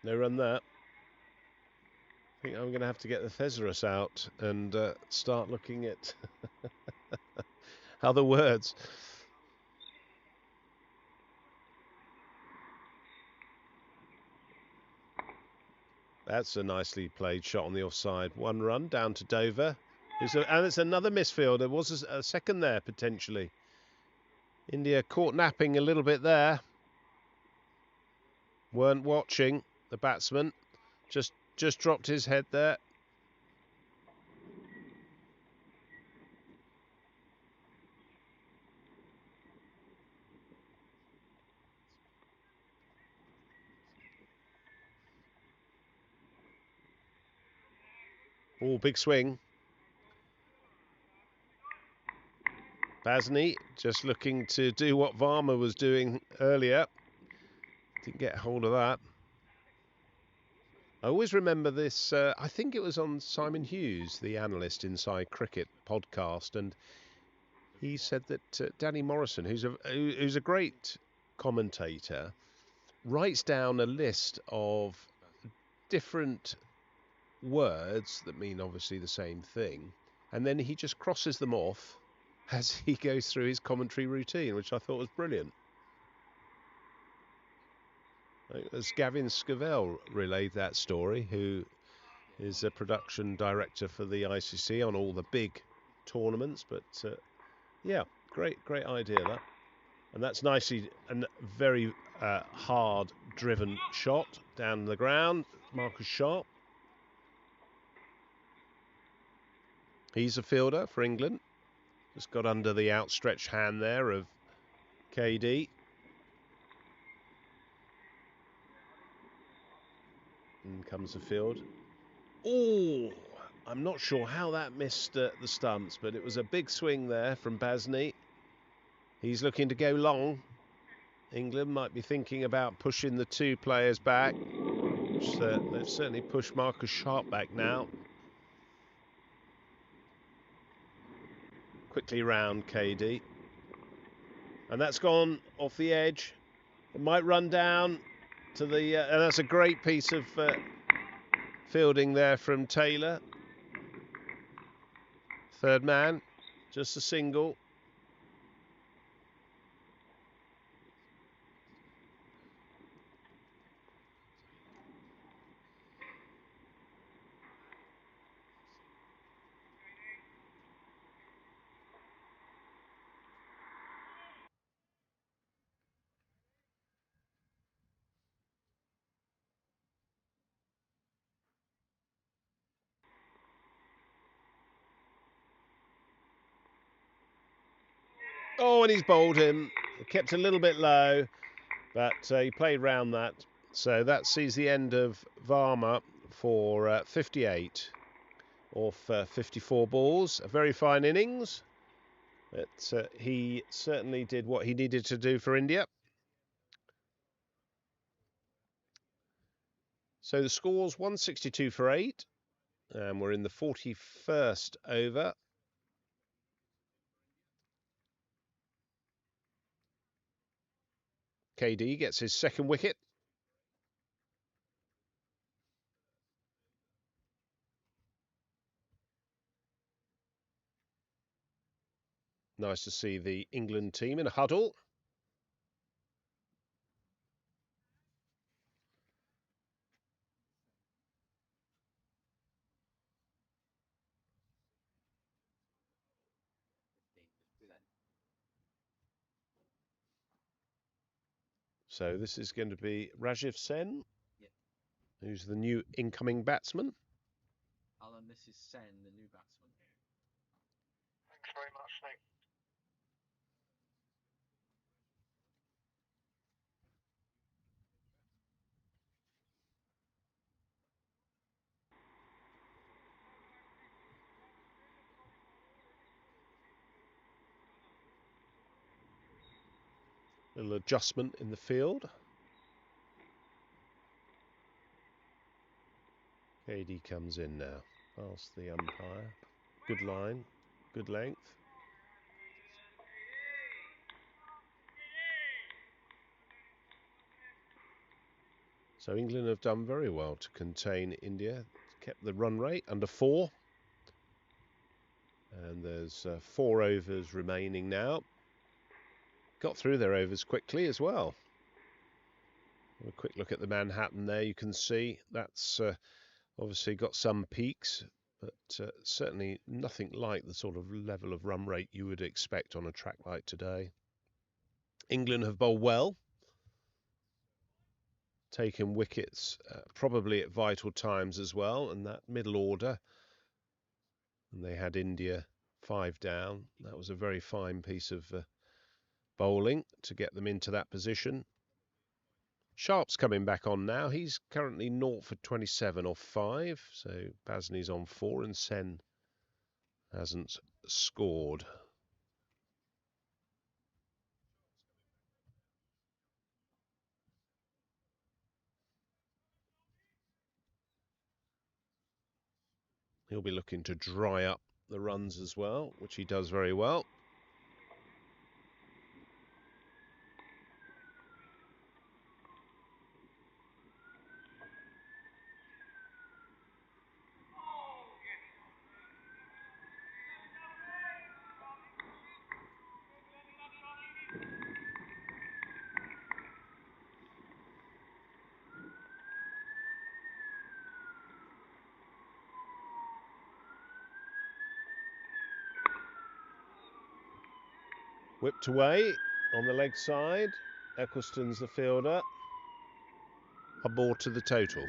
[SPEAKER 1] No run there. I think I'm going to have to get the thesaurus out and start looking at other words. That's a nicely played shot on the offside. One run down to Dover. And it's another misfield. There was a second there, potentially. India caught napping a little bit there. Weren't watching the batsman. Just dropped his head there. Oh, big swing. Basney just looking to do what Varma was doing earlier. Didn't get hold of that. I always remember this, I think it was on Simon Hughes, the analyst Inside Cricket podcast, and he said that Danny Morrison, who's a great commentator, writes down a list of different words that mean obviously the same thing, and then he just crosses them off as he goes through his commentary routine, which I thought was brilliant. As Gavin Scavell relayed that story, who is a production director for the ICC on all the big tournaments, but yeah, great idea that. And that's nicely and very hard driven shot down the ground. Marcus Sharp. He's a fielder for England. Just got under the outstretched hand there of KD. In comes the field. Oh, I'm not sure how that missed the stumps, but it was a big swing there from Basney. He's looking to go long. England might be thinking about pushing the two players back. Which, they've certainly pushed Marcus Sharp back now. Quickly round KD. And that's gone off the edge. It might run down to the... and that's a great piece of fielding there from Taylor. Third man, just a single. Oh, and he's bowled him. Kept a little bit low, but he played round that. So that sees the end of Varma for 58 off 54 balls. A very fine innings. But he certainly did what he needed to do for India. So the score's 162 for 8. And we're in the 41st over. KD gets his second wicket. Nice to see the England team in a huddle. So this is going to be Rajiv Sen,
[SPEAKER 2] Yep.
[SPEAKER 1] who's the new incoming batsman.
[SPEAKER 2] Alan, this is Sen, the new batsman.
[SPEAKER 3] Thanks very much, Nick.
[SPEAKER 1] Little adjustment in the field. KD comes in now, past the umpire. Good line, good length. So England have done very well to contain India. Kept the run rate under 4. And there's 4 overs remaining now. Got through their overs quickly as well. A quick look at the Manhattan there. You can see that's obviously got some peaks, but certainly nothing like the sort of level of run rate you would expect on a track like today. England have bowled well, taken wickets probably at vital times as well, and that middle order. And they had India 5 down. That was a very fine piece of bowling to get them into that position. Sharp's coming back on now. He's currently 0 for 27 off 5. So Basney's on 4 and Sen hasn't scored. He'll be looking to dry up the runs as well, which he does very well. Whipped away on the leg side. Eccleston's the fielder. A ball to the total.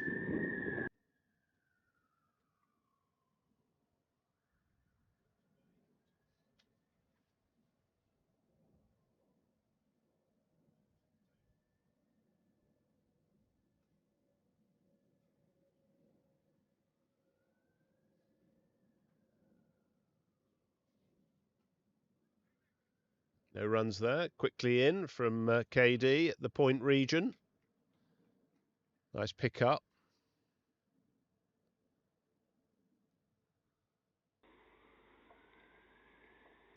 [SPEAKER 1] No runs there. Quickly in from KD at the point region. Nice pick up.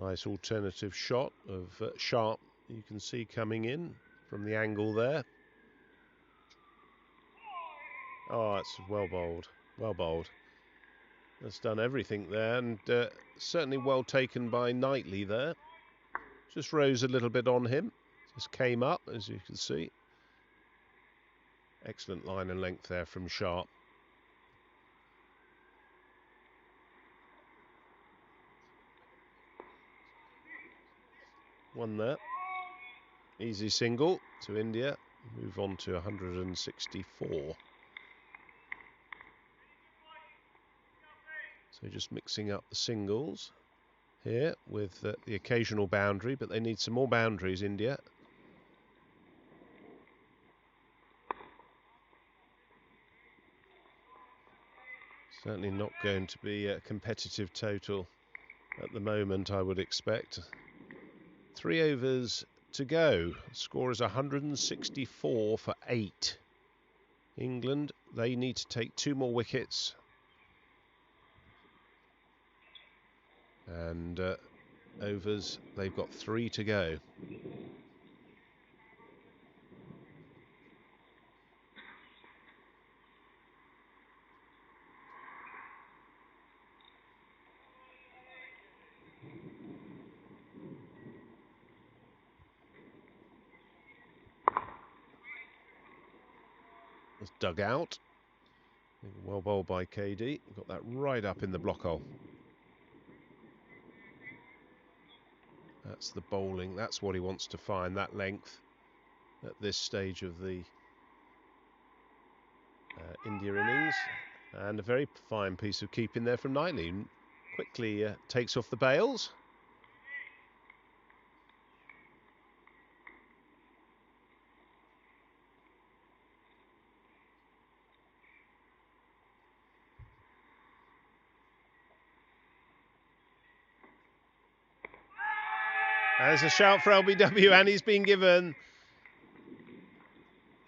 [SPEAKER 1] Nice alternative shot of Sharp. You can see coming in from the angle there. Oh, it's well bowled. Well bowled. That's done everything there, and certainly well taken by Knightley there. Just rose a little bit on him. Just came up, as you can see. Excellent line and length there from Sharp. One there. Easy single to India. Move on to 164. So just mixing up the singles here with the occasional boundary, but they need some more boundaries, India. Certainly not going to be a competitive total at the moment, I would expect. 3 overs to go. Score is 164 for 8. England, they need to take 2 more wickets. And overs, they've got 3 to go. It's dug out. Well bowled by KD. Got that right up in the block hole. That's the bowling. That's what he wants to find, that length. at this stage of the India innings, and a very fine piece of keeping there from Knightley. Quickly takes off the bails. There's a shout for LBW, and he's been given.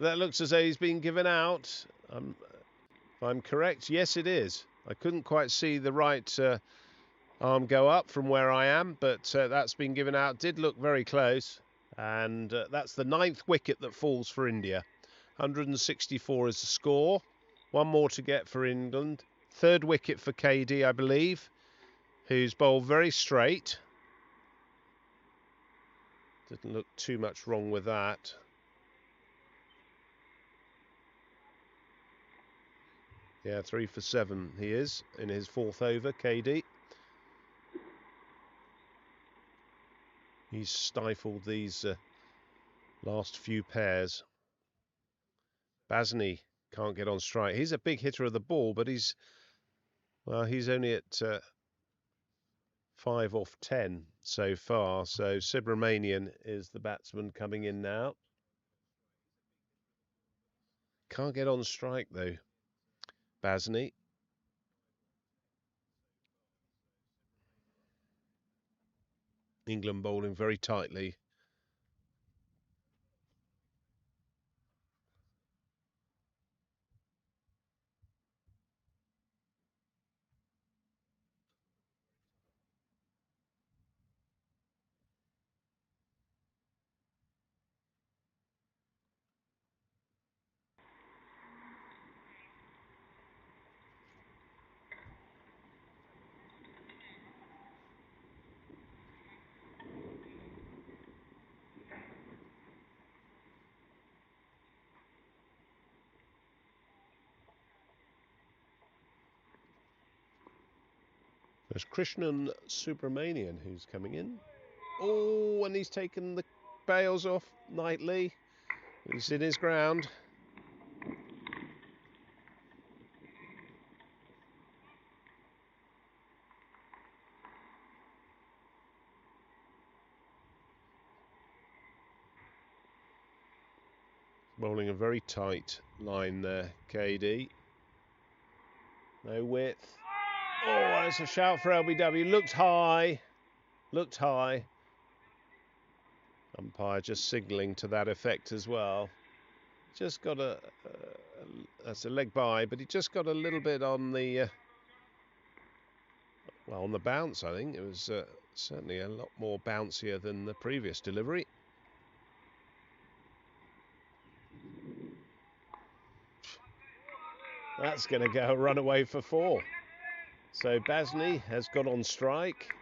[SPEAKER 1] That looks as though he's been given out. If I'm correct, yes, it is. I couldn't quite see the right arm go up from where I am, but that's been given out. Did look very close, and that's the 9th wicket that falls for India. 164 is the score. One more to get for England. 3rd wicket for KD, I believe, who's bowled very straight. Didn't look too much wrong with that. Yeah, 3 for 7 he is in his 4th over, KD. He's stifled these last few pairs. Basney can't get on strike. He's a big hitter of the ball, but he's only at 5 off 10 so far. So Subramanian is the batsman coming in now. Can't get on strike though, Basney. England bowling very tightly. There's Krishnan Subramanian who's coming in. Oh, and he's taken the bails off Knightley. He's in his ground. Bowling a very tight line there, KD. No width. Oh, it's a shout for LBW. Looked high. Looked high. Umpire just signalling to that effect as well. Just got that's a leg by, but he just got a little bit on the well, on the bounce. I think it was certainly a lot more bouncier than the previous delivery. That's going to go run away for 4. So Basney has got on strike,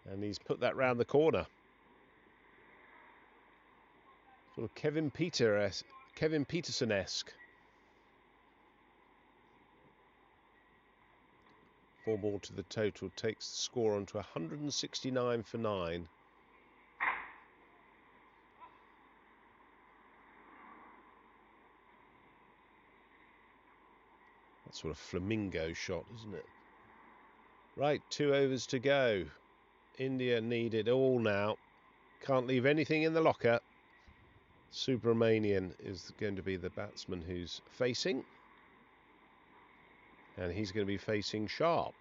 [SPEAKER 1] and he's put that round the corner. Sort of Kevin Peterson-esque. 4 more to the total takes the score on to 169 for 9. That's sort of flamingo shot, isn't it? Right, 2 overs to go. India need it all now. Can't leave anything in the locker. Subramanian is going to be the batsman who's facing. And he's going to be facing sharp.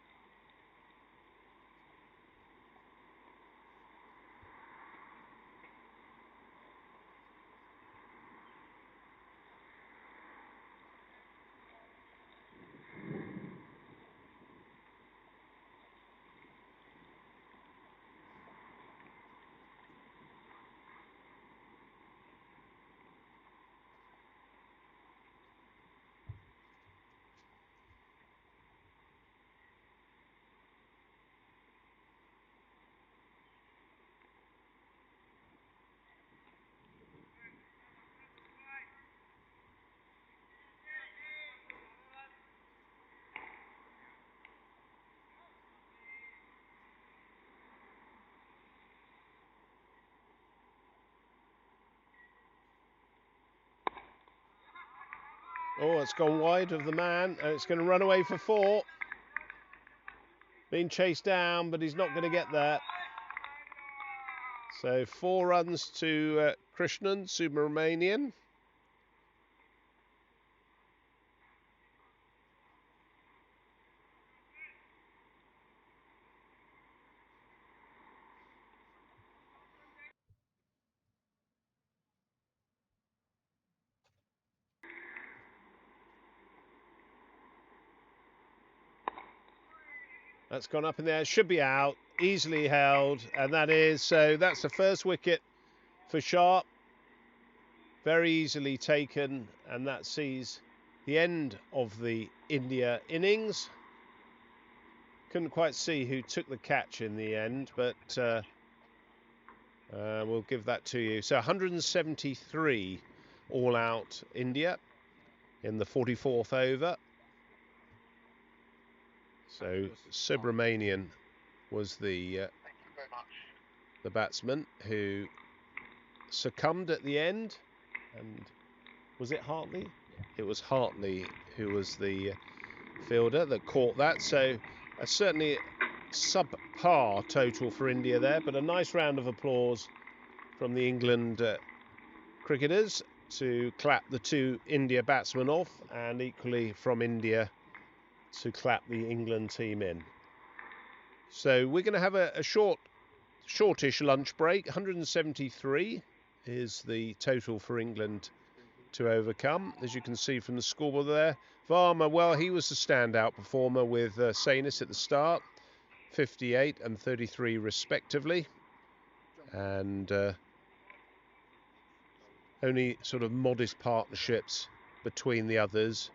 [SPEAKER 1] Oh, it's gone wide of the man, and it's going to run away for 4. Being chased down, but he's not going to get there. So 4 runs to Krishnan, Subramanian. That's gone up in there, should be out, easily held, and that is, so that's the first wicket for Sharp. Very easily taken, and that sees the end of the India innings. Couldn't quite see who took the catch in the end, but we'll give that to you. So 173 all out India in the 44th over. So Subramanian was the batsman who succumbed at the end, and was it Hartley? It was Hartley who was the fielder that caught that. So certainly subpar total for India there, but a nice round of applause from the England cricketers to clap the 2 India batsmen off, and equally from India to clap the England team in. So we're going to have a shortish lunch break. 173 is the total for England to overcome, as you can see from the scoreboard there. Varma, well, he was the standout performer with Sanis at the start, 58 and 33 respectively, and only sort of modest partnerships between the others.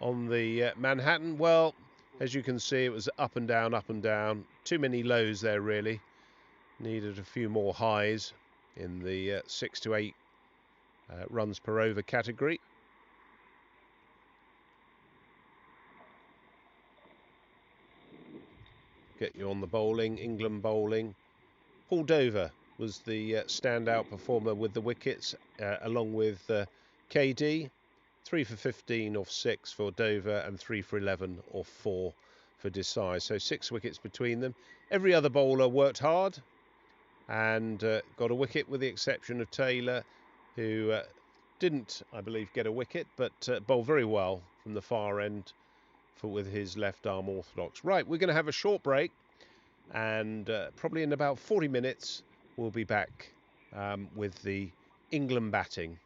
[SPEAKER 1] On the Manhattan, well, as you can see, it was up and down, up and down. Too many lows there, really. Needed a few more highs in the 6 to 8 runs per over category. Get you on the bowling, England bowling. Paul Dover was the standout performer with the wickets, along with KD. 3 for 15 off 6 for Dover, and 3 for 11 off 4 for Desai. So 6 wickets between them. Every other bowler worked hard and got a wicket, with the exception of Taylor, who didn't, I believe, get a wicket, but bowled very well from the far end with his left arm orthodox. Right, we're going to have a short break, and probably in about 40 minutes we'll be back with the England batting.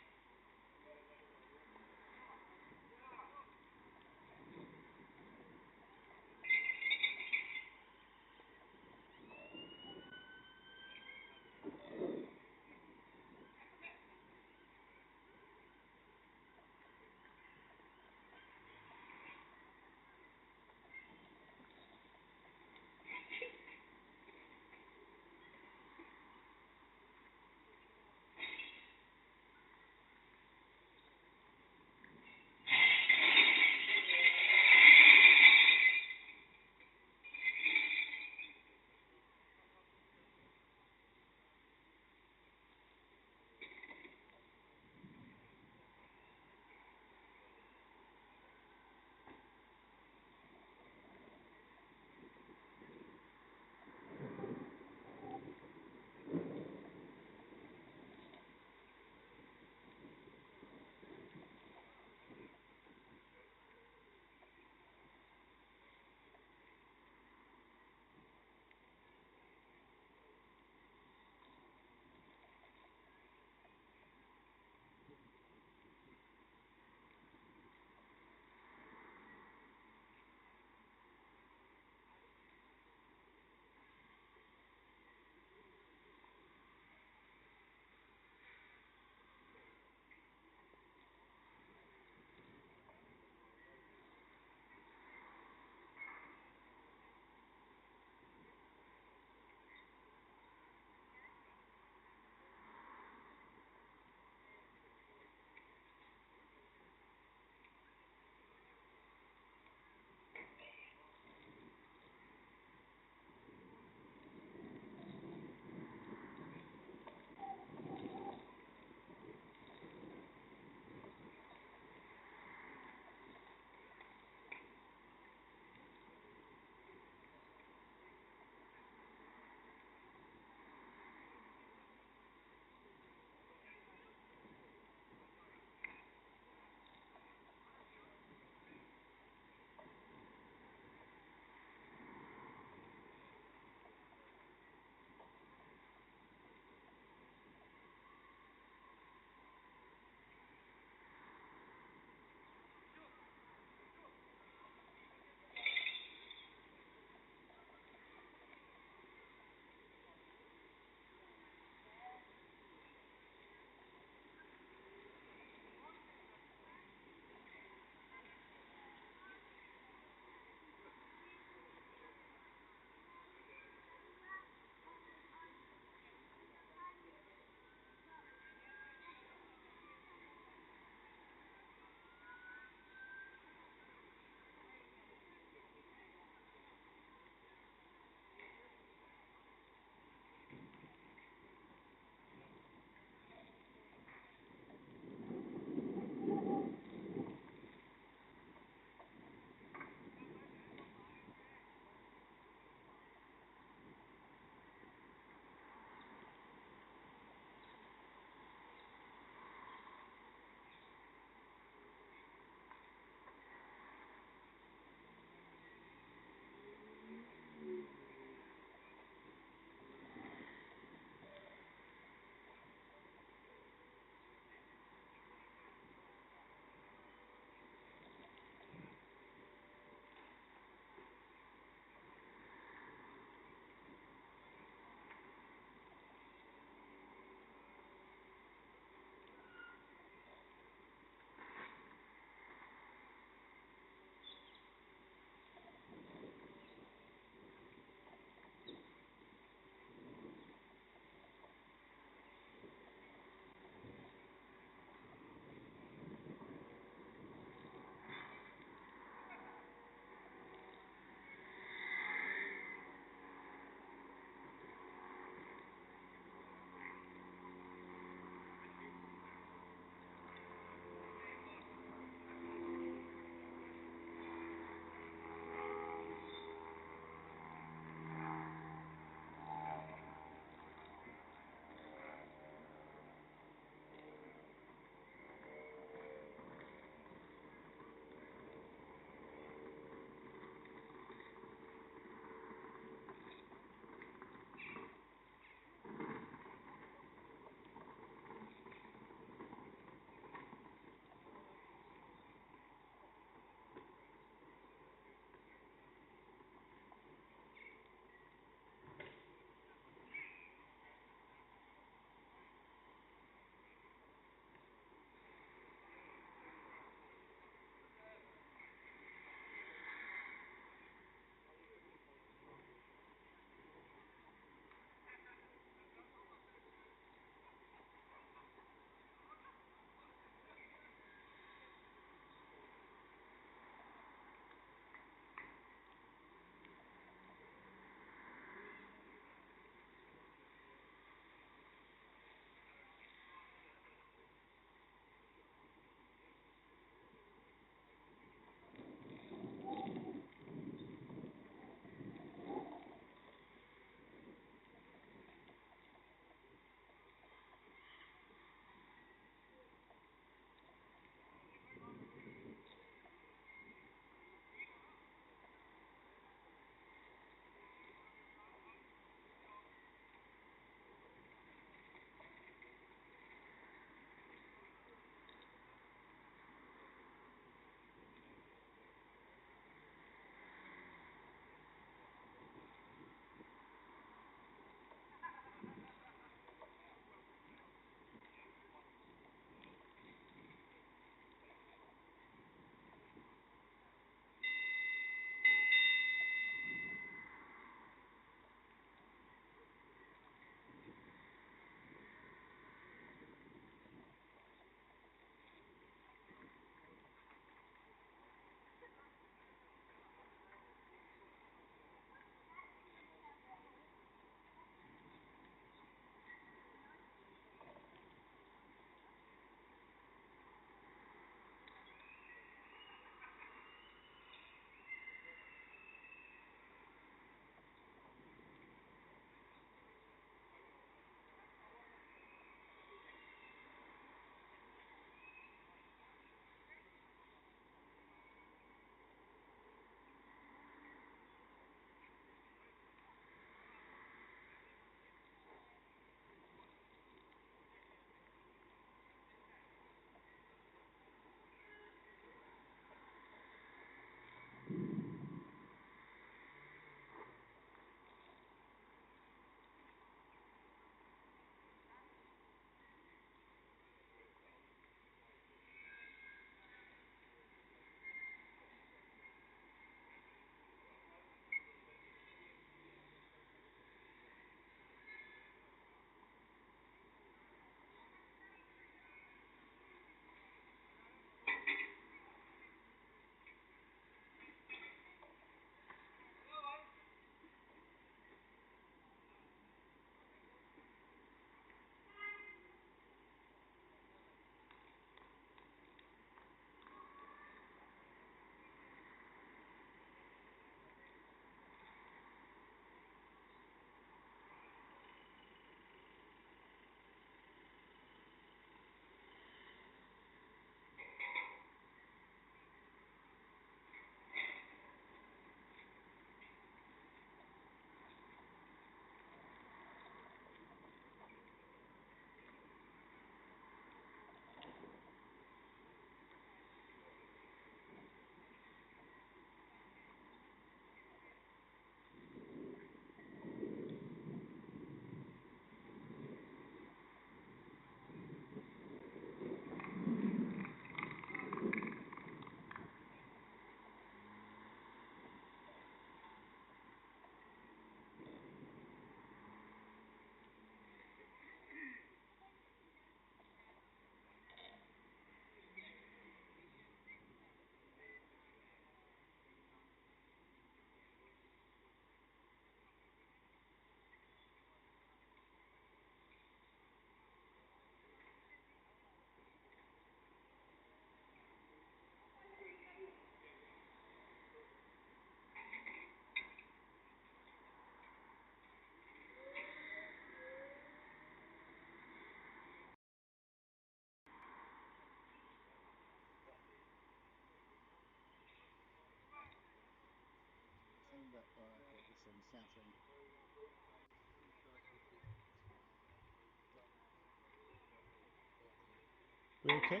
[SPEAKER 1] Okay.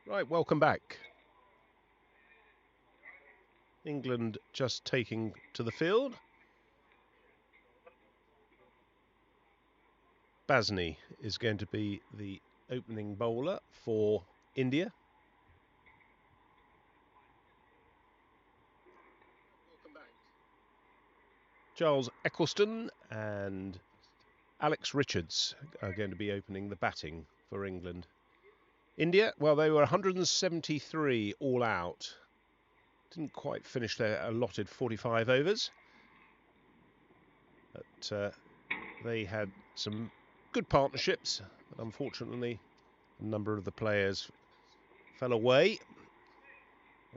[SPEAKER 1] Right, welcome back. England just taking to the field. Basney is going to be the opening bowler for India. Charles Eccleston and Alex Richards are going to be opening the batting for England. India, well, they were 173 all out. Didn't quite finish their allotted 45 overs. But they had some good partnerships. But unfortunately, a number of the players fell away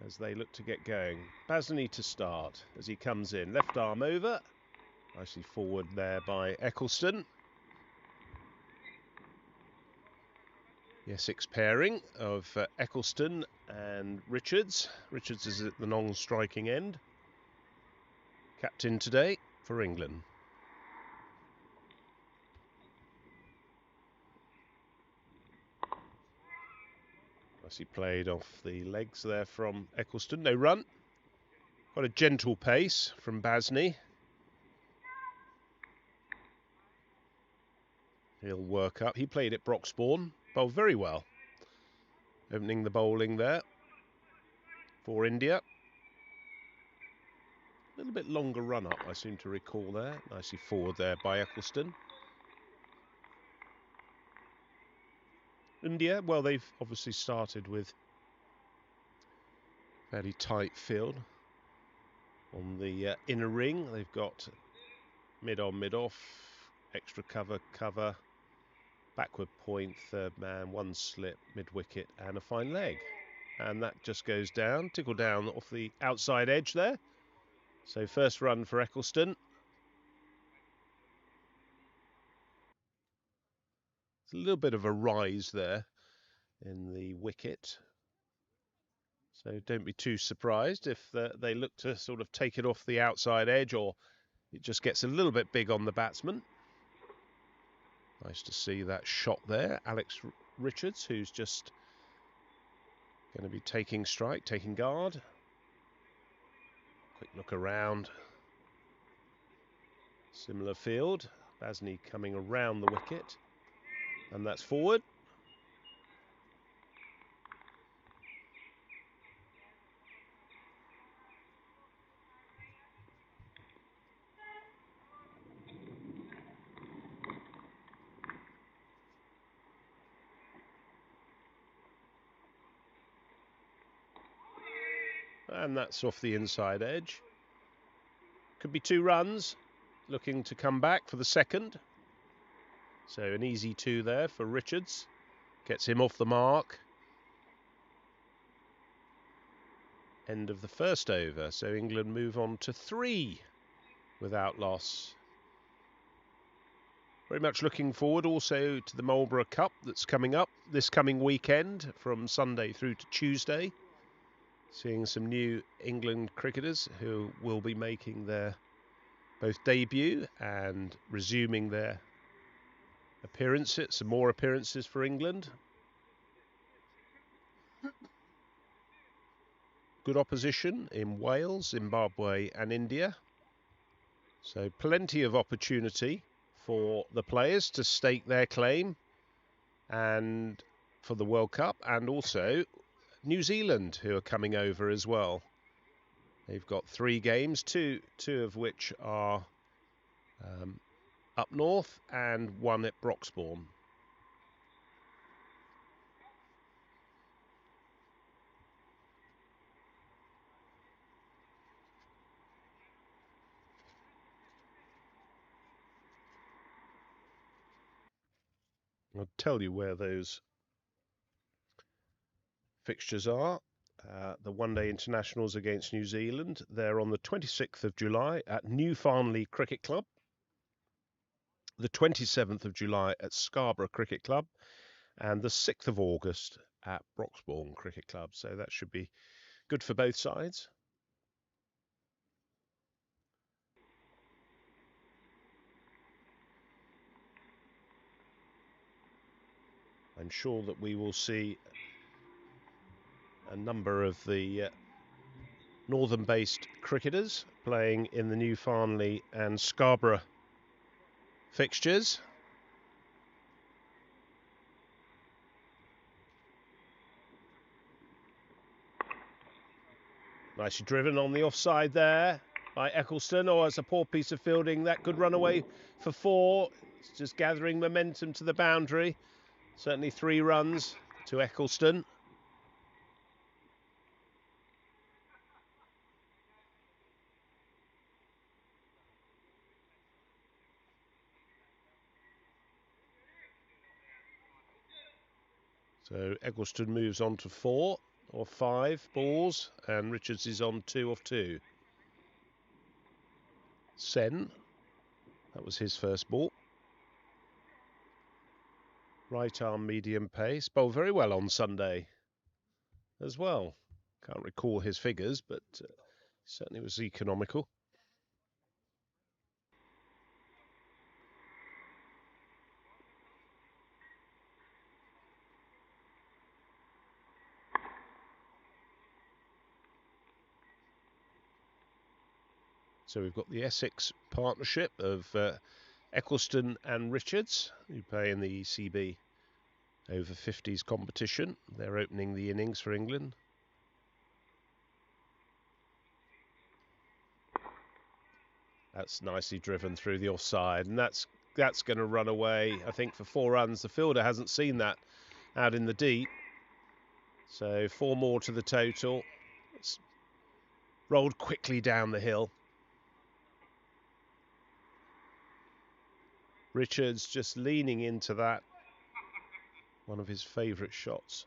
[SPEAKER 1] as they look to get going. Basney to start as he comes in. Left arm over. Nicely forward there by Eccleston. The Essex pairing of Eccleston and Richards. Richards is at the non-striking end. Captain today for England. Nicely played off the legs there from Eccleston. No run. Quite a gentle pace from Basney. He'll work up. He played at Broxbourne. Bowled very well. Opening the bowling there for India. A little bit longer run up, I seem to recall there. Nicely forward there by Eccleston. India, well, they've obviously started with fairly tight field on the inner ring. They've got mid on, mid off, extra cover, backward point, third man, one slip, mid wicket, and a fine leg. And that just goes down, tickle down off the outside edge there. So first run for Eccleston. It's a little bit of a rise there in the wicket. So don't be too surprised if they look to sort of take it off the outside edge, or it just gets a little bit big on the batsman. Nice to see that shot there. Alex Richards, who's just going to be taking strike, taking guard. Quick look around. Similar field. Basney coming around the wicket. And that's forward. And that's off the inside edge. Could be 2 runs. Looking to come back for the second. So an easy 2 there for Richards. Gets him off the mark. End of the first over. So England move on to 3 without loss. Very much looking forward also to the Marlborough Cup that's coming up this coming weekend from Sunday through to Tuesday. Seeing some new England cricketers who will be making their both debut and resuming their appearances, some more appearances for England. Good opposition in Wales, Zimbabwe and India. So plenty of opportunity for the players to stake their claim and for the World Cup, and also New Zealand, who are coming over as well. They've got 3 games, two of which are up north and 1 at Broxbourne. I'll tell you where those fixtures are. The one-day internationals against New Zealand. They're on the 26th of July at New Farnley Cricket Club. The 27th of July at Scarborough Cricket Club. And the 6th of August at Broxbourne Cricket Club. So that should be good for both sides. I'm sure that we will see a number of the northern-based cricketers playing in the new Farnley and Scarborough fixtures. Nicely driven on the offside there by Eccleston. Oh, it's a poor piece of fielding. That could run away for 4. It's just gathering momentum to the boundary. Certainly 3 runs to Eccleston. So Eccleston moves on to 4 or 5 balls, and Richards is on 2 of 2. Sen, that was his first ball. Right arm medium pace, bowled very well on Sunday as well. Can't recall his figures, but certainly was economical. So we've got the Essex partnership of Eccleston and Richards, who play in the ECB over-50s competition. They're opening the innings for England. That's nicely driven through the offside, and that's going to run away, I think, for 4 runs. The fielder hasn't seen that out in the deep. So 4 more to the total. It's rolled quickly down the hill. Richards just leaning into that. One of his favourite shots.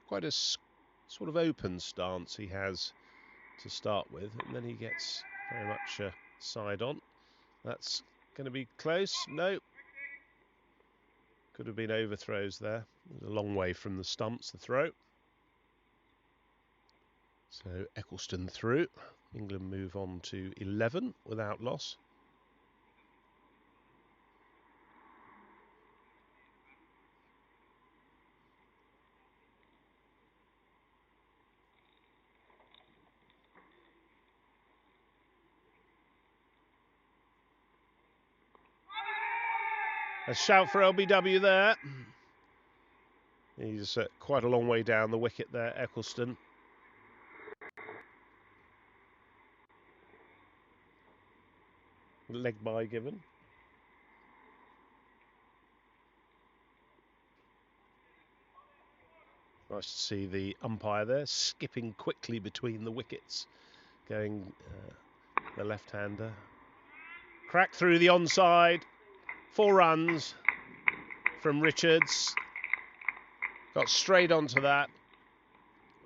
[SPEAKER 1] Quite a sort of open stance he has to start with, and then he gets very much side on. That's going to be close. No. Could have been overthrows there. It was a long way from the stumps, the throw. So Eccleston through. England move on to 11 without loss. A shout for LBW there. He's quite a long way down the wicket there, Eccleston. Leg bye given. Nice to see the umpire there skipping quickly between the wickets, going the left-hander. Cracked through the onside. 4 runs from Richards. Got straight onto that.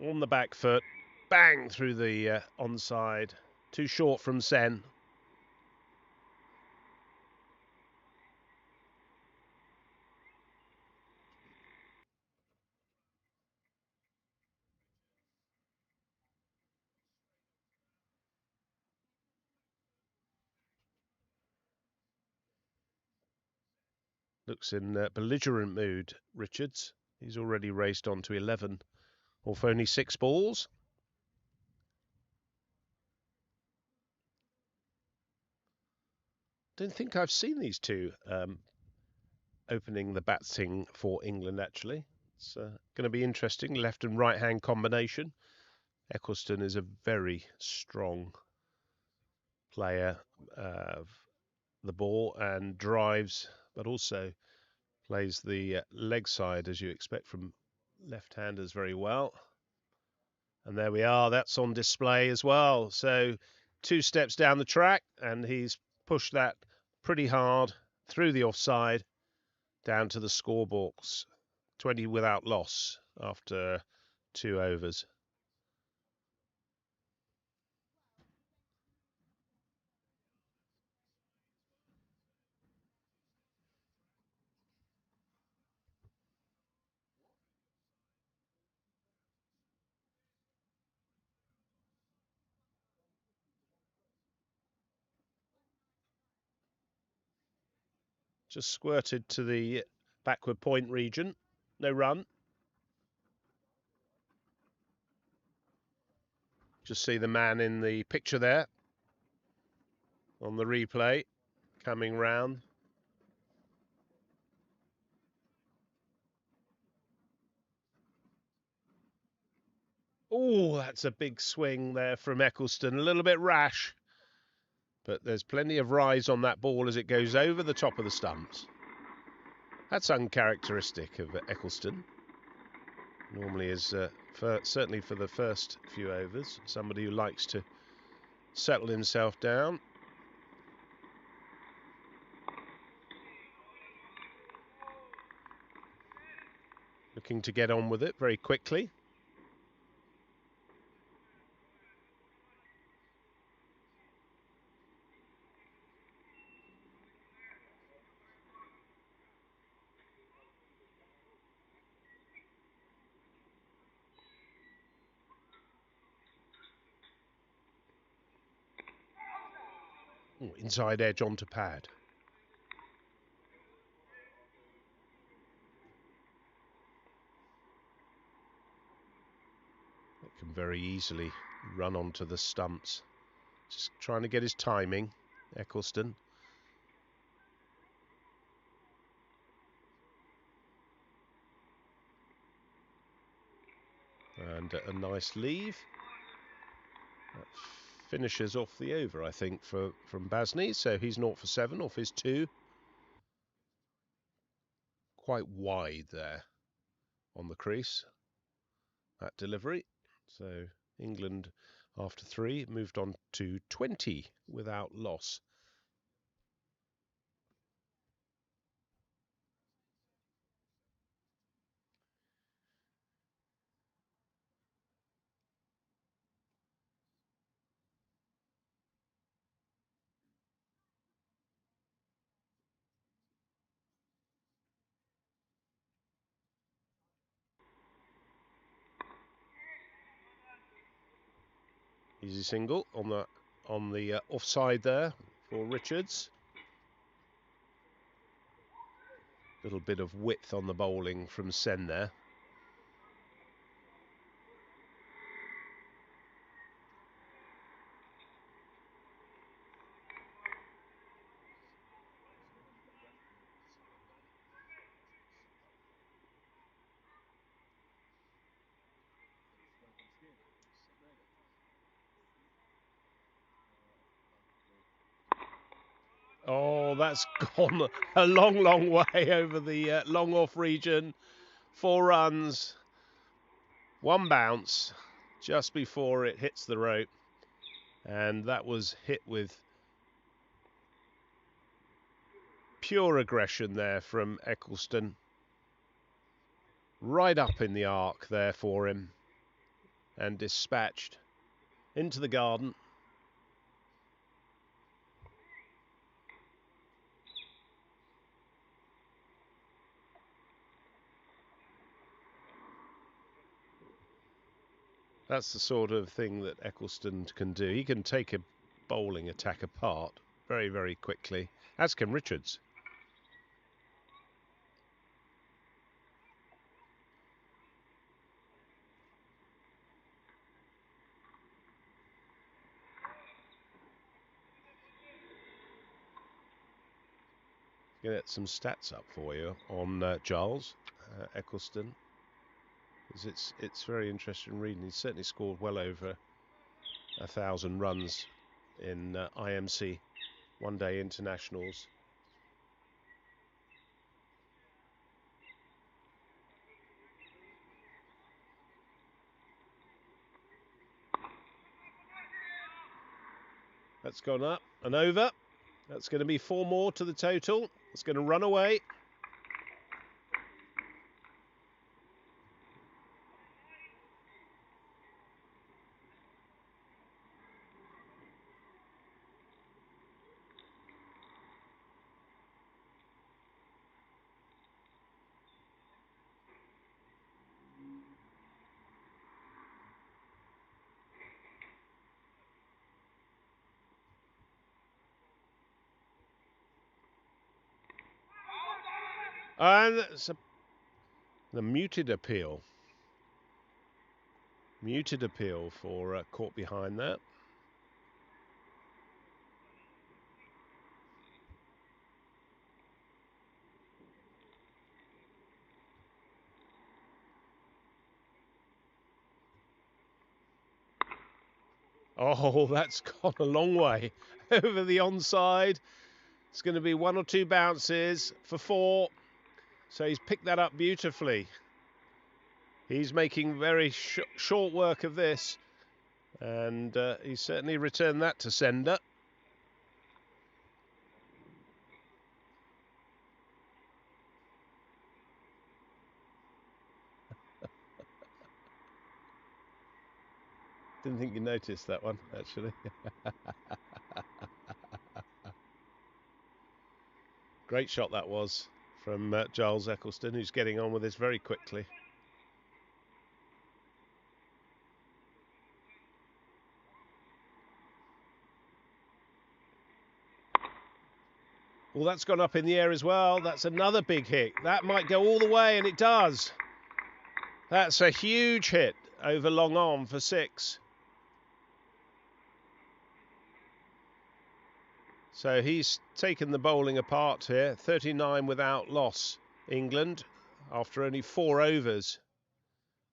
[SPEAKER 1] On the back foot. Bang through the onside. Too short from Sen. Looks in belligerent mood, Richards. He's already raced on to 11 off only 6 balls. Don't think I've seen these two opening the batting for England, actually. It's going to be interesting. Left and right hand combination. Eccleston is a very strong player of the ball and drives, but also plays the leg side, as you expect from left-handers, very well. And there we are. That's on display as well. So 2 steps down the track, and he's pushed that pretty hard through the offside down to the scorebox. 20 without loss after 2 overs. Just squirted to the backward point region. No run. Just see the man in the picture there on the replay coming round. Oh, that's a big swing there from Eccleston. A little bit rash, but there's plenty of rise on that ball as it goes over the top of the stumps. That's uncharacteristic of Eccleston. Normally is, certainly for the first few overs, somebody who likes to settle himself down. Looking to get on with it very quickly. Ooh, inside edge onto pad. It can very easily run onto the stumps. Just trying to get his timing, Eccleston. And a nice leave. That finishes off the over, I think, from Basney. So he's 0 for 7 off his 2. Quite wide there on the crease, that delivery. So England, after 3, moved on to 20 without loss. Easy single on the offside there for Richards. Little bit of width on the bowling from Sen there. Oh, that's gone a long, long way over the long off region. 4 runs, 1 bounce just before it hits the rope. And that was hit with pure aggression there from Eccleston. Right up in the arc there for him. And dispatched into the garden. That's the sort of thing that Eccleston can do. He can take a bowling attack apart very, very quickly, as can Richards. Get some stats up for you on Giles Eccleston. It's very interesting reading. He's certainly scored well over 1,000 runs in IMC one-day internationals. That's gone up and over. That's going to be 4 more to the total. It's going to run away. And the muted appeal. Muted appeal for caught behind that. Oh, that's gone a long way over the onside. It's going to be 1 or 2 bounces for 4. So he's picked that up beautifully. He's making very short work of this. And he certainly returned that to sender. Didn't think you noticed that one, actually. Great shot that was from Giles Eccleston, who's getting on with this very quickly. Well, that's gone up in the air as well. That's another big hit. That might go all the way, and it does. That's a huge hit over long on for 6. So he's taken the bowling apart here. 39 without loss, England, after only 4 overs.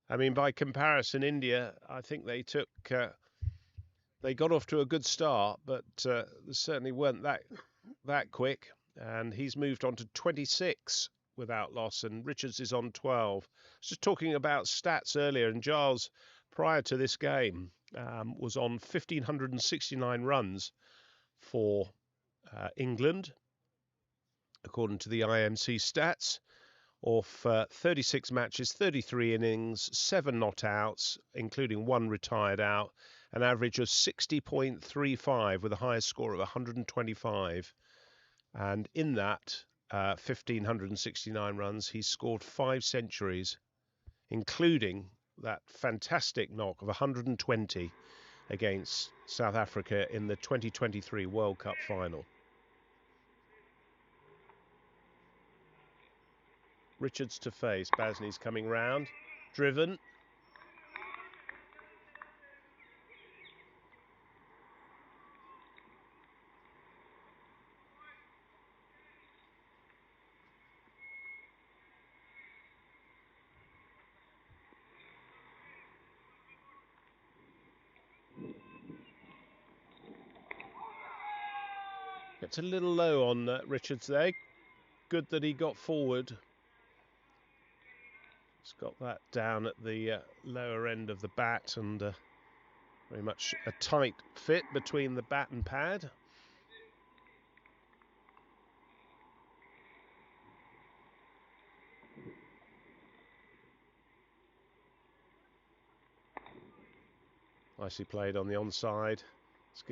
[SPEAKER 1] I mean, by comparison, India, I think they took... they got off to a good start, but they certainly weren't that quick. And he's moved on to 26 without loss, and Richards is on 12. I was just talking about stats earlier, and Giles, prior to this game, was on 1,569 runs for England, according to the IMC stats, off 36 matches, 33 innings, 7 not outs, including 1 retired out, an average of 60.35 with a highest score of 125. And in that 1,569 runs, he scored 5 centuries, including that fantastic knock of 120 against South Africa in the 2023 World Cup final. Richards to face. Basney's coming round. Driven. It's a little low on Richards there. Good that he got forward. He's got that down at the lower end of the bat, and very much a tight fit between the bat and pad. Nicely played on the onside. It's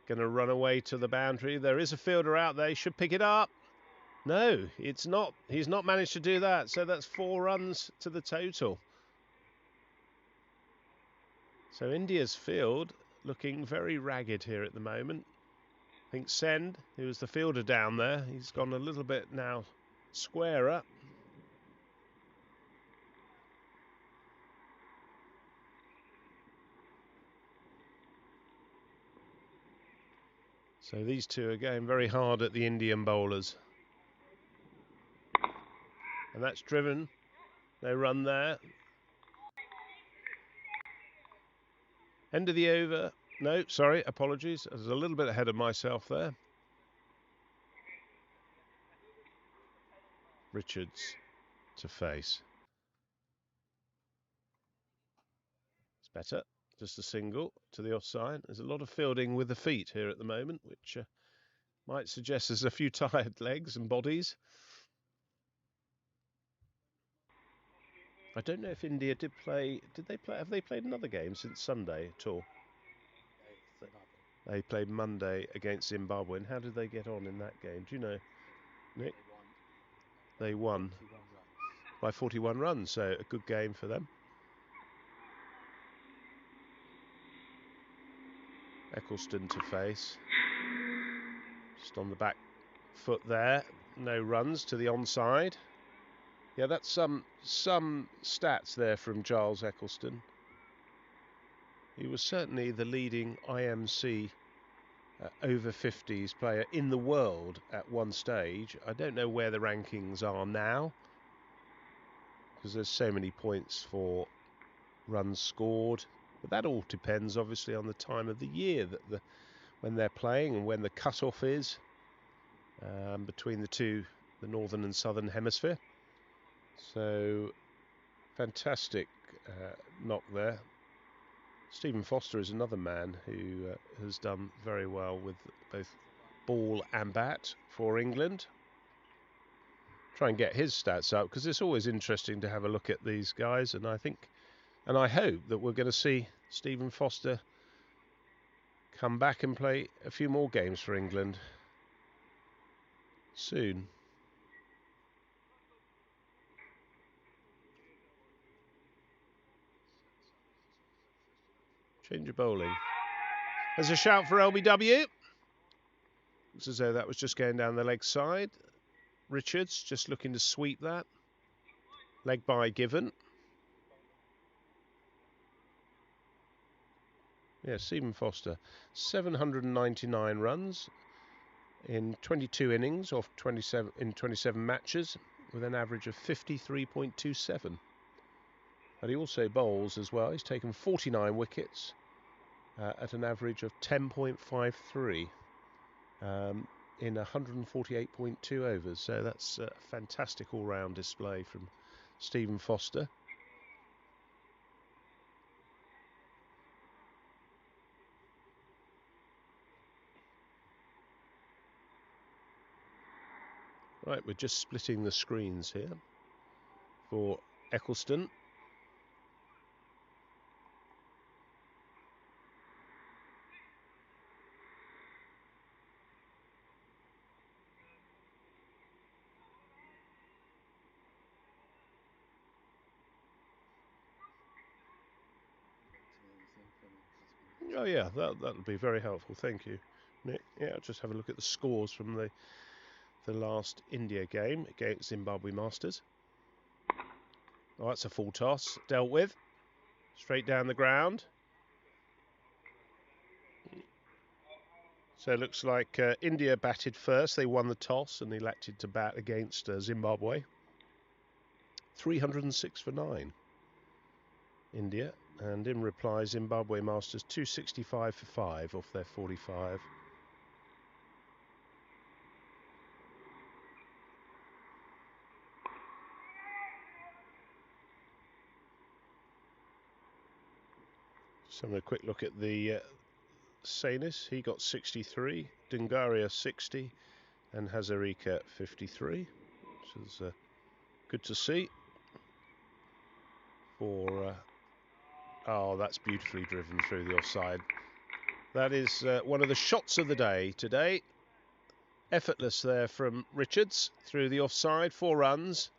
[SPEAKER 1] going to run away to the boundary. There is a fielder out there. He should pick it up. No, it's not. He's not managed to do that. So that's 4 runs to the total. So India's field looking very ragged here at the moment. I think Send, who was the fielder down there, he's gone a little bit now squarer. So these two are going very hard at the Indian bowlers. And that's driven. No run there. End of the over. No, sorry, apologies. I was a little bit ahead of myself there. Richards to face. It's better. Just a single to the offside. There's a lot of fielding with the feet here at the moment, which might suggest there's a few tired legs and bodies. I don't know if India did play. Did they play? Have they played another game since Sunday at all? They played Monday against Zimbabwe. And how did they get on in that game? Do you know, Nick? They won by 41 runs, so a good game for them. Eccleston to face. Just on the back foot there. No runs to the onside. Yeah, that's some stats there from Giles Eccleston. He was certainly the leading IMC over 50s player in the world at one stage. I don't know where the rankings are now, because there's so many points for runs scored, but that all depends obviously on the time of the year that when they're playing and when the cut-off is between the northern and southern hemisphere. So fantastic knock there. Stephen Foster is another man who has done very well with both ball and bat for England. Try and get his stats up, because it's always interesting to have a look at these guys, and I think and I hope that we're going to see Stephen Foster come back and play a few more games for England soon. Change of bowling. There's a shout for LBW. Looks as though that was just going down the leg side. Richards just looking to sweep that. Leg bye given. Yeah, Stephen Foster, 799 runs in 22 innings off 27 matches, with an average of 53.27. But he also bowls as well. He's taken 49 wickets at an average of 10.53 in 148.2 overs. So that's a fantastic all-round display from Stephen Foster. Right, we're just splitting the screens here for Eccleston. Oh yeah, that'll be very helpful. Thank you, Nick. Yeah, I'll just have a look at the scores from the last India game against Zimbabwe Masters. Oh, that's a full toss. Dealt with. Straight down the ground. So it looks like India batted first. They won the toss and elected to bat against Zimbabwe. 306 for 9. India. And in reply, Zimbabwe Masters 265 for 5 off their 45. Just having a quick look at the Sanis. He got 63, Dungaria 60, and Hazarika 53, which is good to see. Oh, that's beautifully driven through the offside. That is one of the shots of the day today. Effortless there from Richards through the offside. 4 runs.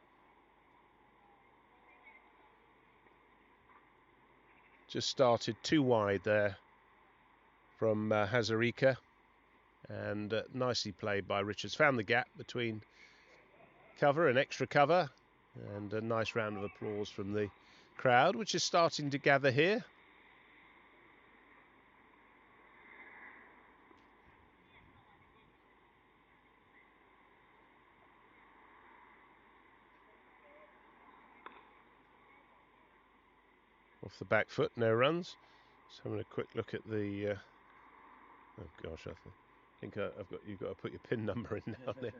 [SPEAKER 1] Just started too wide there from Hazarika, and nicely played by Richards. Found the gap between cover and extra cover, and a nice round of applause from the crowd, which is starting to gather here. Off the back foot, no runs. Just having a quick look at the. Oh gosh, I think you've got to put your pin number in now, Nick.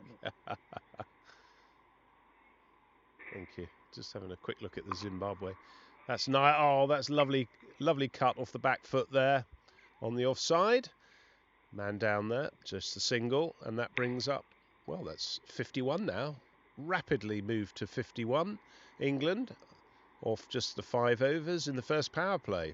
[SPEAKER 1] Thank you. Just having a quick look at the Zimbabwe. That's nice. Oh, that's lovely cut off the back foot there on the offside. Man down there, just the single, and that brings up, well, that's 51 now. Rapidly moved to 51, England, off just the 5 overs in the first power play.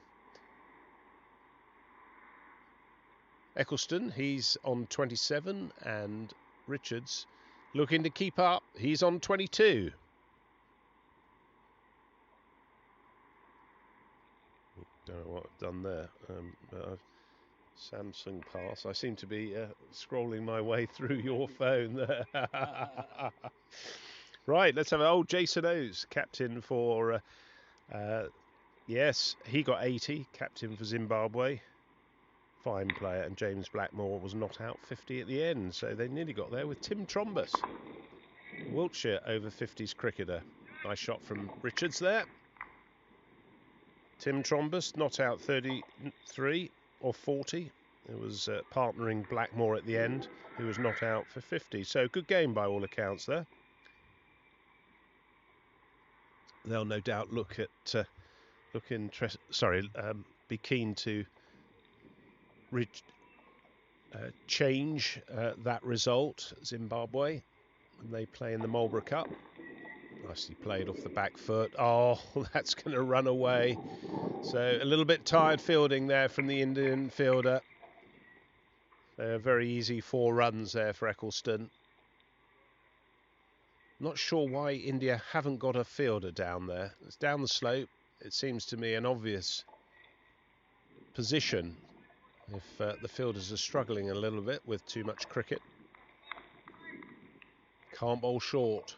[SPEAKER 1] Eccleston, he's on 27, and Richards looking to keep up. He's on 22. Don't know what I've done there, but I've Samsung pass. I seem to be scrolling my way through your phone there. Right, let's have old Jason O's, captain for, yes, he got 80, captain for Zimbabwe. Fine player, and James Blackmore was not out 50 at the end, so they nearly got there with Tim Trombus, Wiltshire over 50s cricketer. Nice shot from Richards there. Tim Trombus not out 33 or 40. It was partnering Blackmore at the end, who was not out for 50. So good game by all accounts there. They'll no doubt be keen to change that result, Zimbabwe, when they play in the Marlborough Cup. Nicely played off the back foot. Oh, that's going to run away. So a little bit tired fielding there from the Indian fielder. Very easy 4 runs there for Eccleston. Not sure why India haven't got a fielder down there. It's down the slope. It seems to me an obvious position if the fielders are struggling a little bit with too much cricket. Can't bowl short.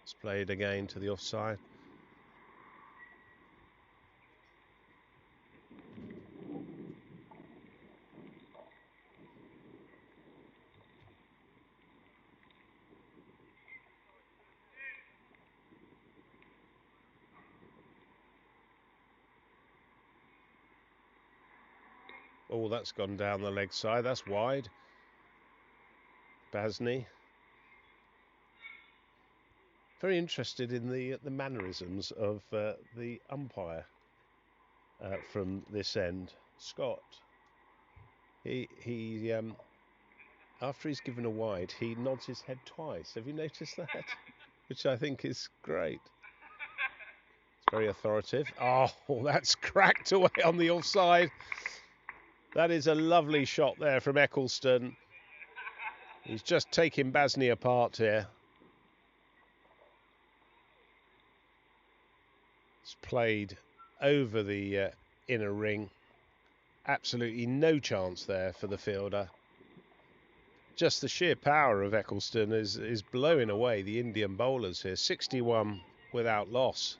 [SPEAKER 1] It's played again to the offside. Oh, that's gone down the leg side. That's wide. Basney. Very interested in the mannerisms of the umpire from this end, Scott. He after he's given a wide, he nods his head twice. Have you noticed that? Which I think is great. It's very authoritative. Oh, that's cracked away on the offside. That is a lovely shot there from Eccleston. He's just taking Basney apart here. It's played over the inner ring. Absolutely no chance there for the fielder. Just the sheer power of Eccleston is blowing away the Indian bowlers here. 61 without loss.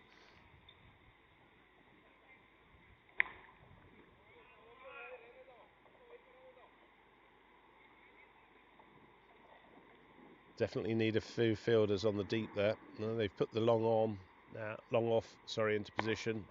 [SPEAKER 1] Definitely need a few fielders on the deep there. No, they've put the long off into position.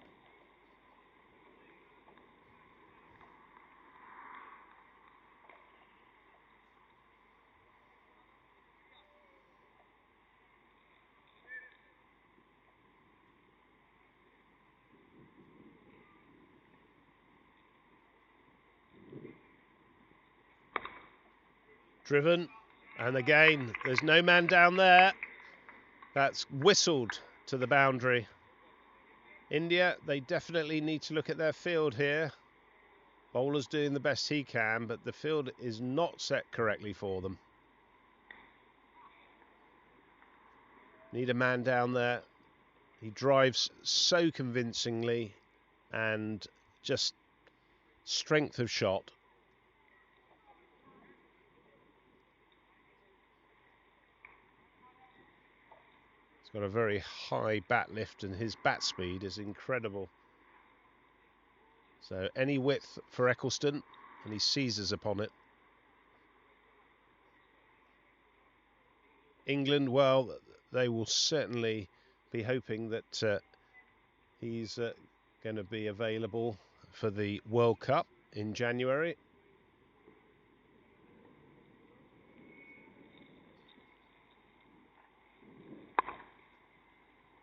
[SPEAKER 1] Driven, and again, there's no man down there. That's whistled to the boundary. India, they definitely need to look at their field here. Bowler's doing the best he can, but the field is not set correctly for them. Need a man down there. He drives so convincingly, and just strength of shot. He's got a very high bat lift, and his bat speed is incredible. So any width for Eccleston, and he seizes upon it. England, well, they will certainly be hoping that he's going to be available for the World Cup in January.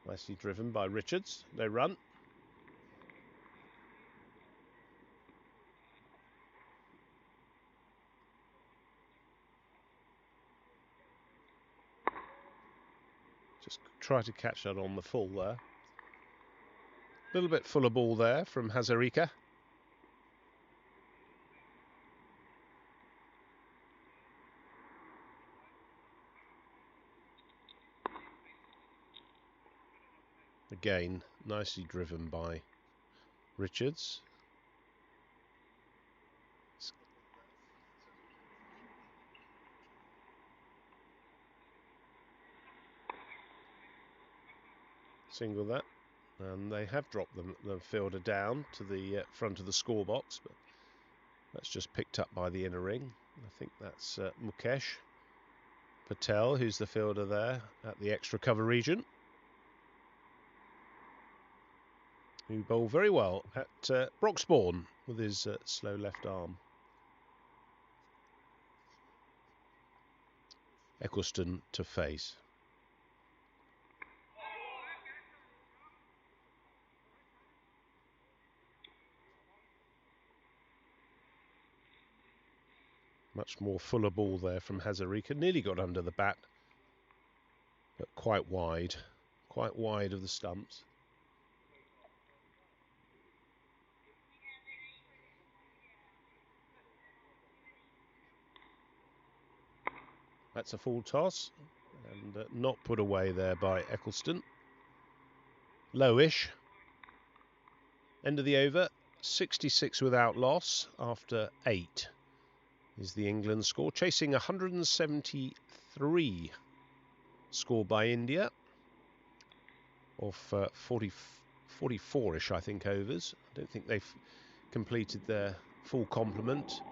[SPEAKER 1] Nicely driven by Richards. No run. Just try to catch that on the full there. A little bit fuller ball there from Hazarika. Again, nicely driven by Richards. single that. And they have dropped the fielder down to the front of the score box, but that's just picked up by the inner ring. I think that's Mukesh Patel, who's the fielder there at the extra cover region, who bowled very well at Broxbourne with his slow left arm. Eccleston to face. Much more fuller ball there from Hazarika. Nearly got under the bat, but quite wide of the stumps. That's a full toss, and not put away there by Eccleston. Lowish. End of the over, 66 without loss after 8 is the England score. Chasing 173 scored by India of 44-ish, I think, overs. I don't think they've completed their full complement.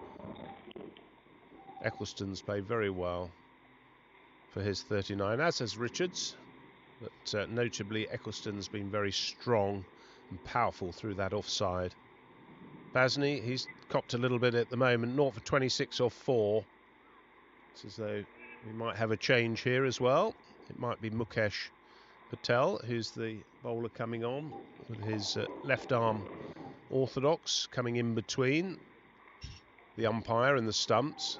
[SPEAKER 1] Eccleston's played very well for his 39, as has Richards, but notably Eccleston's been very strong and powerful through that offside. Basney, he's copped a little bit at the moment, 0 for 26 off 4. It's as though we might have a change here as well. It might be Mukesh Patel, who's the bowler coming on with his left arm orthodox, coming in between the umpire and the stumps.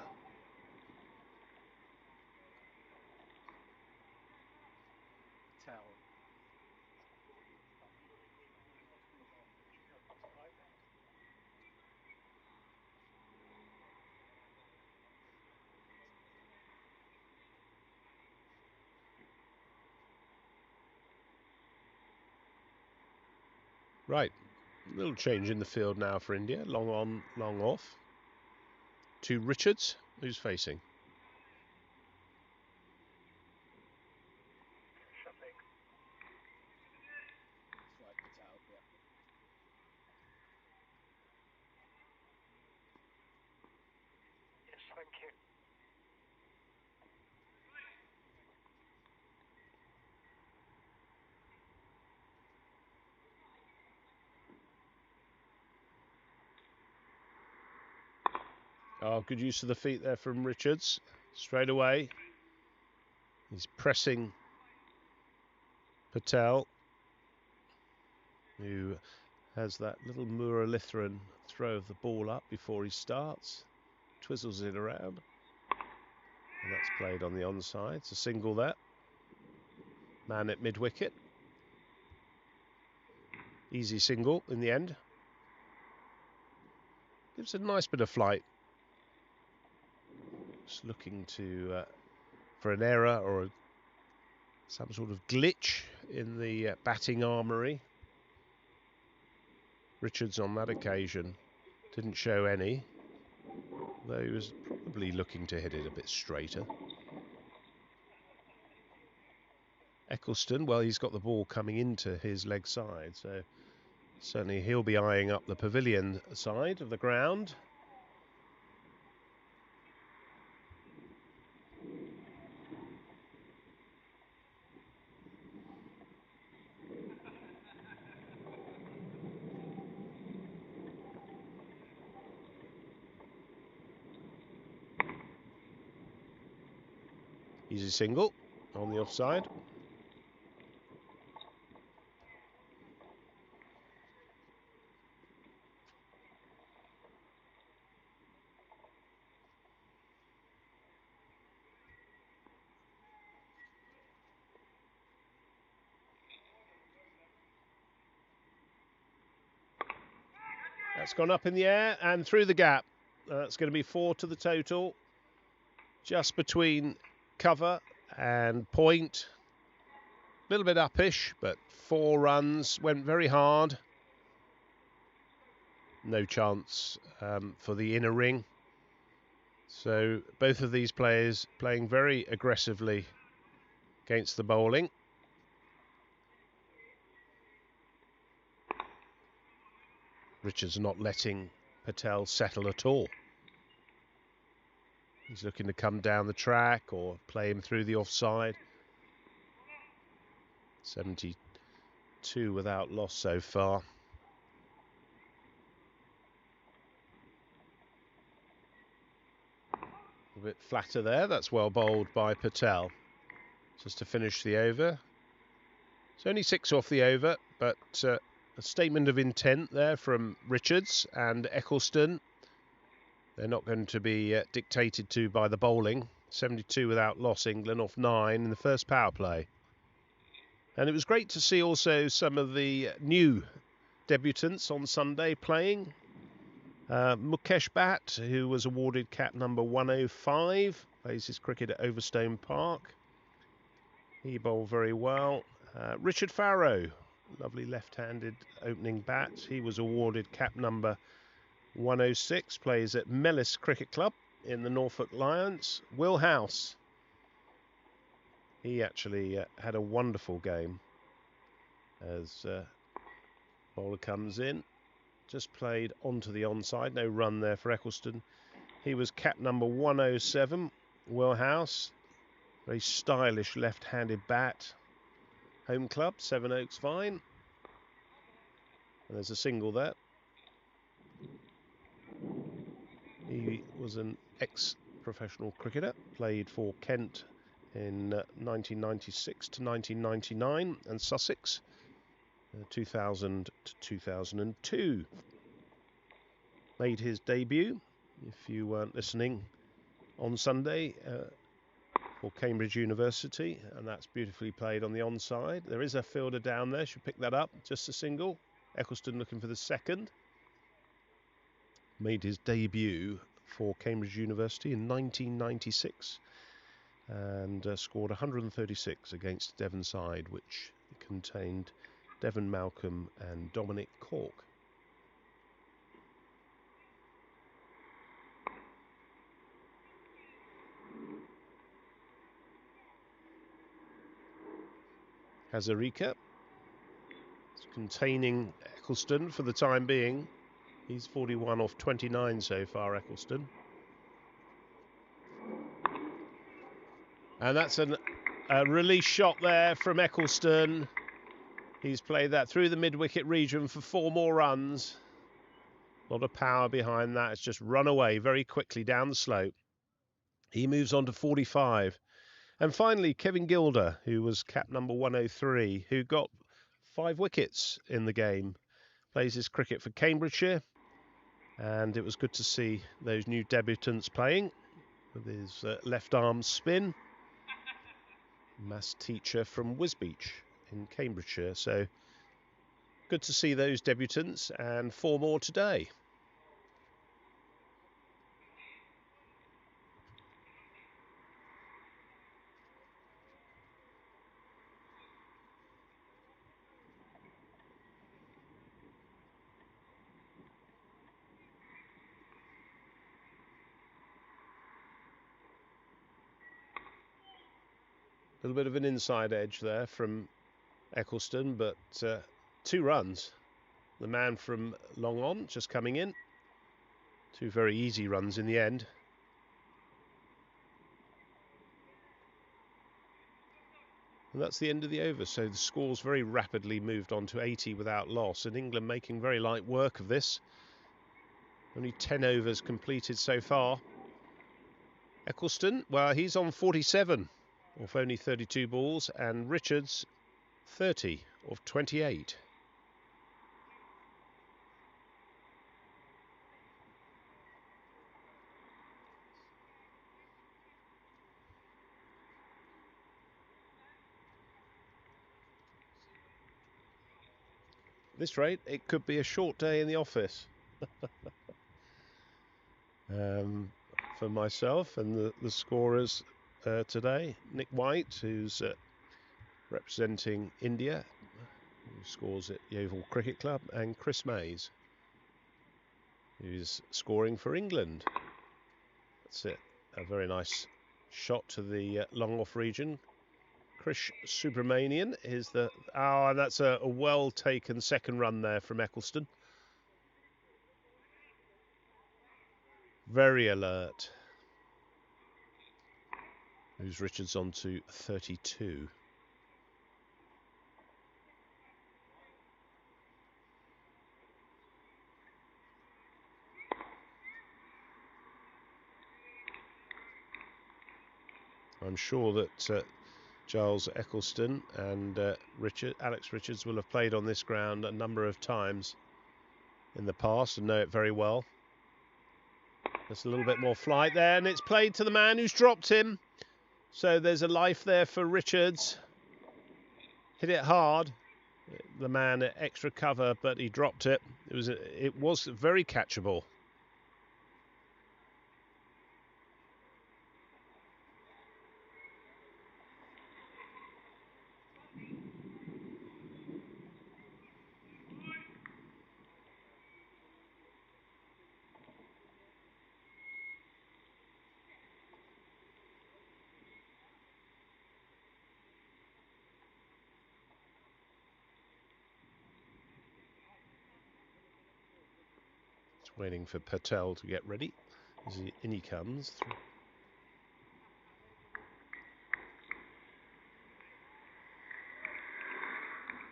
[SPEAKER 1] Right, a little change in the field now for India. Long on, long off. To Richards, who's facing.
[SPEAKER 3] Yes, thank you.
[SPEAKER 1] Oh, good use of the feet there from Richards. Straight away. He's pressing Patel, who has that little Muralitharan throw of the ball up before he starts. Twizzles it around. And that's played on the onside. It's a single there. Man at mid-wicket. Easy single in the end. Gives a nice bit of flight. Just looking to for an error or some sort of glitch in the batting armoury. Richards on that occasion didn't show any, though he was probably looking to hit it a bit straighter. Eccleston, well, he's got the ball coming into his leg side, so certainly he'll be eyeing up the pavilion side of the ground. Easy single on the offside. That's gone up in the air and through the gap. That's going to be 4 to the total. Just between cover and point. A little bit uppish, but 4 runs. Went very hard. No chance for the inner ring. So both of these players playing very aggressively against the bowling. Richards not letting Patel settle at all. He's looking to come down the track or play him through the offside. 72 without loss so far. A bit flatter there. That's well bowled by Patel. Just to finish the over. It's only 6 off the over, but a statement of intent there from Richards and Eccleston. They're not going to be dictated to by the bowling. 72 without loss, England off 9 in the first power play. And it was great to see also some of the new debutants on Sunday playing. Mukesh Bhatt, who was awarded cap number 105, plays his cricket at Overstone Park. He bowled very well. Richard Farrow, lovely left-handed opening bat. He was awarded cap number 106, plays at Mellis Cricket Club in the Norfolk Lions. Will House, he actually had a wonderful game as bowler comes in. Just played onto the onside, no run there for Eccleston. He was cap number 107, Will House. Very stylish left-handed bat. Home club, Sevenoaks fine. And there's a single there. He was an ex-professional cricketer, played for Kent in 1996 to 1999 and Sussex 2000 to 2002. Made his debut, if you weren't listening, on Sunday for Cambridge University, and that's beautifully played on the onside. There is a fielder down there, should pick that up, just a single. Eccleston looking for the second. Made his debut for Cambridge University in 1996 and scored 136 against Devon side, which contained Devon Malcolm and Dominic Cork. Hazarika is containing Eccleston for the time being. He's 41 off 29 so far, Eccleston. And that's a release shot there from Eccleston. He's played that through the mid-wicket region for 4 more runs. A lot of power behind that. It's just run away very quickly down the slope. He moves on to 45. And finally, Kevin Gilder, who was cap number 103, who got 5 wickets in the game. Plays his cricket for Cambridgeshire. And it was good to see those new debutants playing with his left arm spin. Maths teacher from Wisbeach in Cambridgeshire. So good to see those debutants, and 4 more today. A little bit of an inside edge there from Eccleston, but 2 runs. The man from long on just coming in. 2 very easy runs in the end. And that's the end of the over. So the score's very rapidly moved on to 80 without loss, and England making very light work of this. Only 10 overs completed so far. Eccleston, well, he's on 47 off only 32 balls, and Richards 30 off 28. At this rate, it could be a short day in the office for myself and the scorers today. Nick White, who's representing India, who scores at the Oval Cricket Club, and Chris Mays, who's scoring for England. That's it. A very nice shot to the long off region. Krish Subramanian is the... and that's a well taken second run there from Eccleston. Very alert. Moves Richards on to 32. I'm sure that Giles Eccleston and Alex Richards will have played on this ground a number of times in the past and know it very well. There's a little bit more flight there, and it's played to the man who's dropped him. So there's a life there for Richards. Hit it hard. The man at extra cover, but he dropped it. It was very catchable. Waiting for Patel to get ready. In he comes.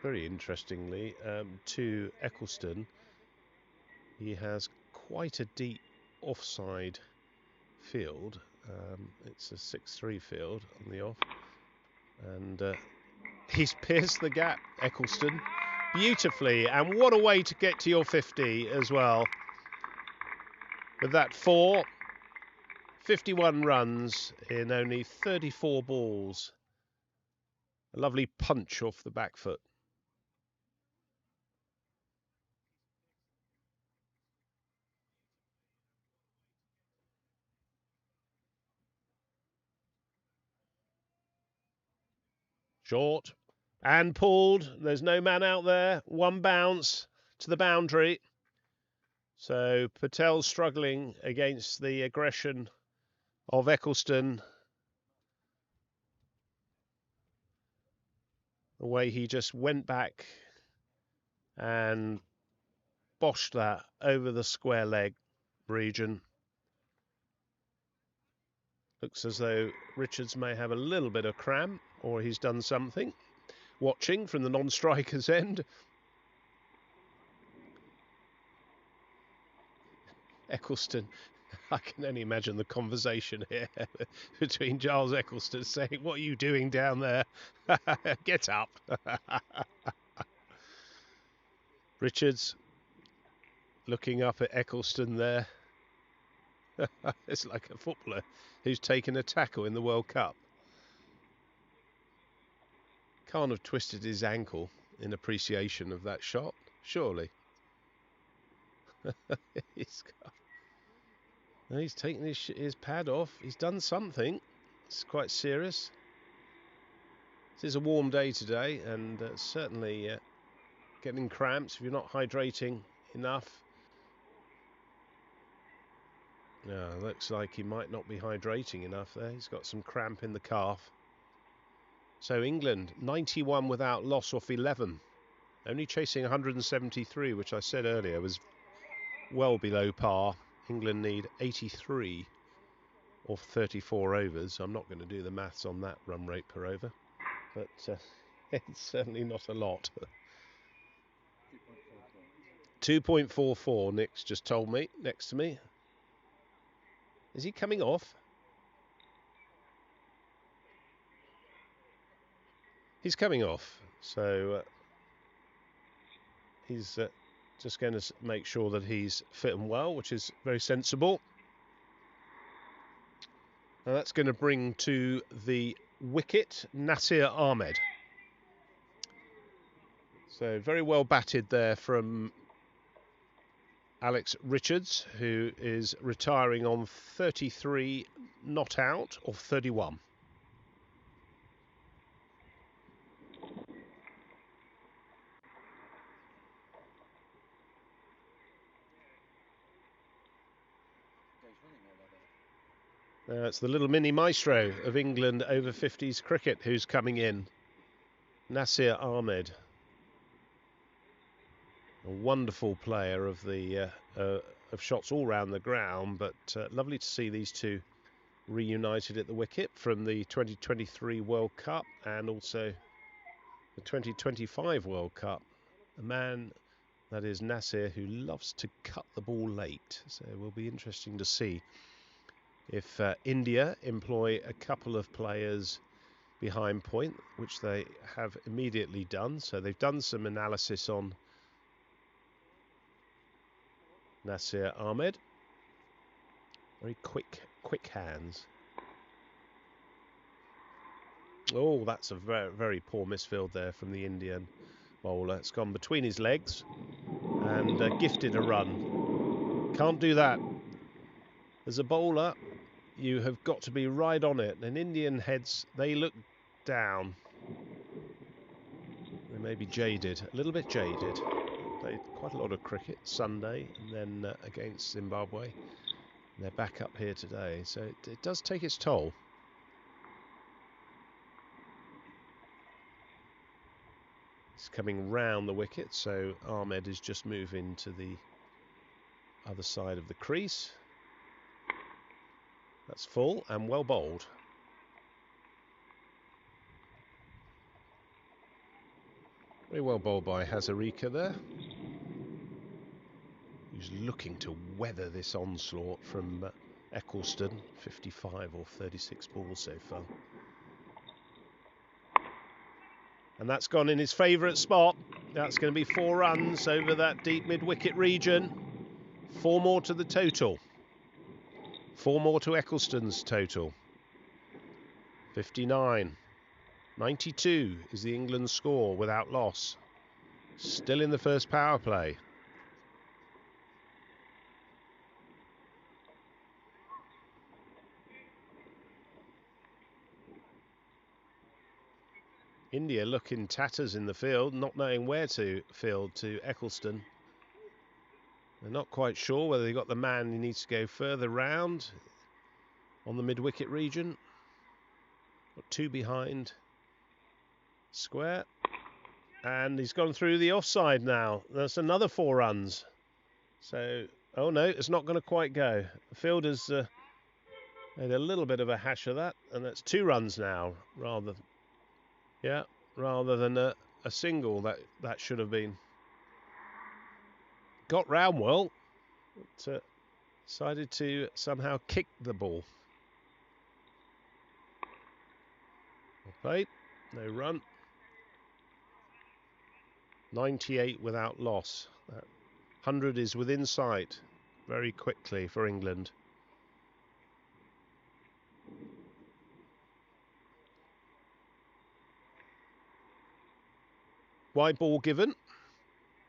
[SPEAKER 1] Very interestingly, to Eccleston, he has quite a deep offside field. It's a 6-3 field on the off. And he's pierced the gap, Eccleston, beautifully. And what a way to get to your 50 as well. With that 51 runs in only 34 balls. A lovely punch off the back foot. Short and pulled. There's no man out there. One bounce to the boundary. So Patel's struggling against the aggression of Eccleston. The way he just went back and boshed that over the square leg region. Looks as though Richards may have a little bit of cramp, or he's done something. Watching from the non-striker's end. Eccleston, I can only imagine the conversation here between Giles Eccleston saying, "What are you doing down there? Get up." Richards looking up at Eccleston there. It's like a footballer who's taken a tackle in the World Cup. Can't have twisted his ankle in appreciation of that shot, surely. He's taken his pad off. He's done something. It's quite serious. It is a warm day today, and certainly getting cramps if you're not hydrating enough. Looks like he might not be hydrating enough there. He's got some cramp in the calf. So England, 91 without loss off 11. Only chasing 173, which I said earlier was well below par. England need 83 off 34 overs. I'm not going to do the maths on that run rate per over, but it's certainly not a lot. 2.44, Nick's just told me, next to me. Is he coming off? He's coming off, so he's just going to make sure that he's fit and well, which is very sensible. Now that's going to bring to the wicket Nasir Ahmed. So very well batted there from Alex Richards, who is retiring on 33 not out of 31. It's the little mini maestro of England over 50s cricket who's coming in. Nasir Ahmed. A wonderful player of the of shots all round the ground, but lovely to see these two reunited at the wicket from the 2023 World Cup and also the 2025 World Cup. A man, that is Nasir, who loves to cut the ball late, so it will be interesting to see if India employ a couple of players behind point, which they have immediately done. So they've done some analysis on Nasir Ahmed. Very quick hands. Oh, that's a very, very poor misfield there from the Indian bowler. It's gone between his legs and gifted a run. Can't do that. As a bowler, you have got to be right on it. And Indian heads, they look down. They may be jaded, a little bit jaded. Played quite a lot of cricket Sunday and then against Zimbabwe. And they're back up here today, so it does take its toll. It's coming round the wicket, so Ahmed is just moving to the other side of the crease. That's full and well bowled. Very well bowled by Hazarika there. Who's looking to weather this onslaught from Eccleston. 55 or 36 balls so far. And that's gone in his favourite spot. That's going to be 4 runs over that deep mid-wicket region. 4 more to the total. 4 more to Eccleston's total. 59. 92 is the England score without loss. Still in the first power play. India look in tatters in the field, not knowing where to field to Eccleston. They're not quite sure whether they got the man who needs to go further round on the mid-wicket region. Got 2 behind square. And he's gone through the offside now. That's another 4 runs. So, oh no, it's not going to quite go. The fielder's made a little bit of a hash of that. And that's 2 runs now, rather than a single that should have been. Got round well, but decided to somehow kick the ball. Well played, no run. 98 without loss. That 100 is within sight very quickly for England. Wide ball given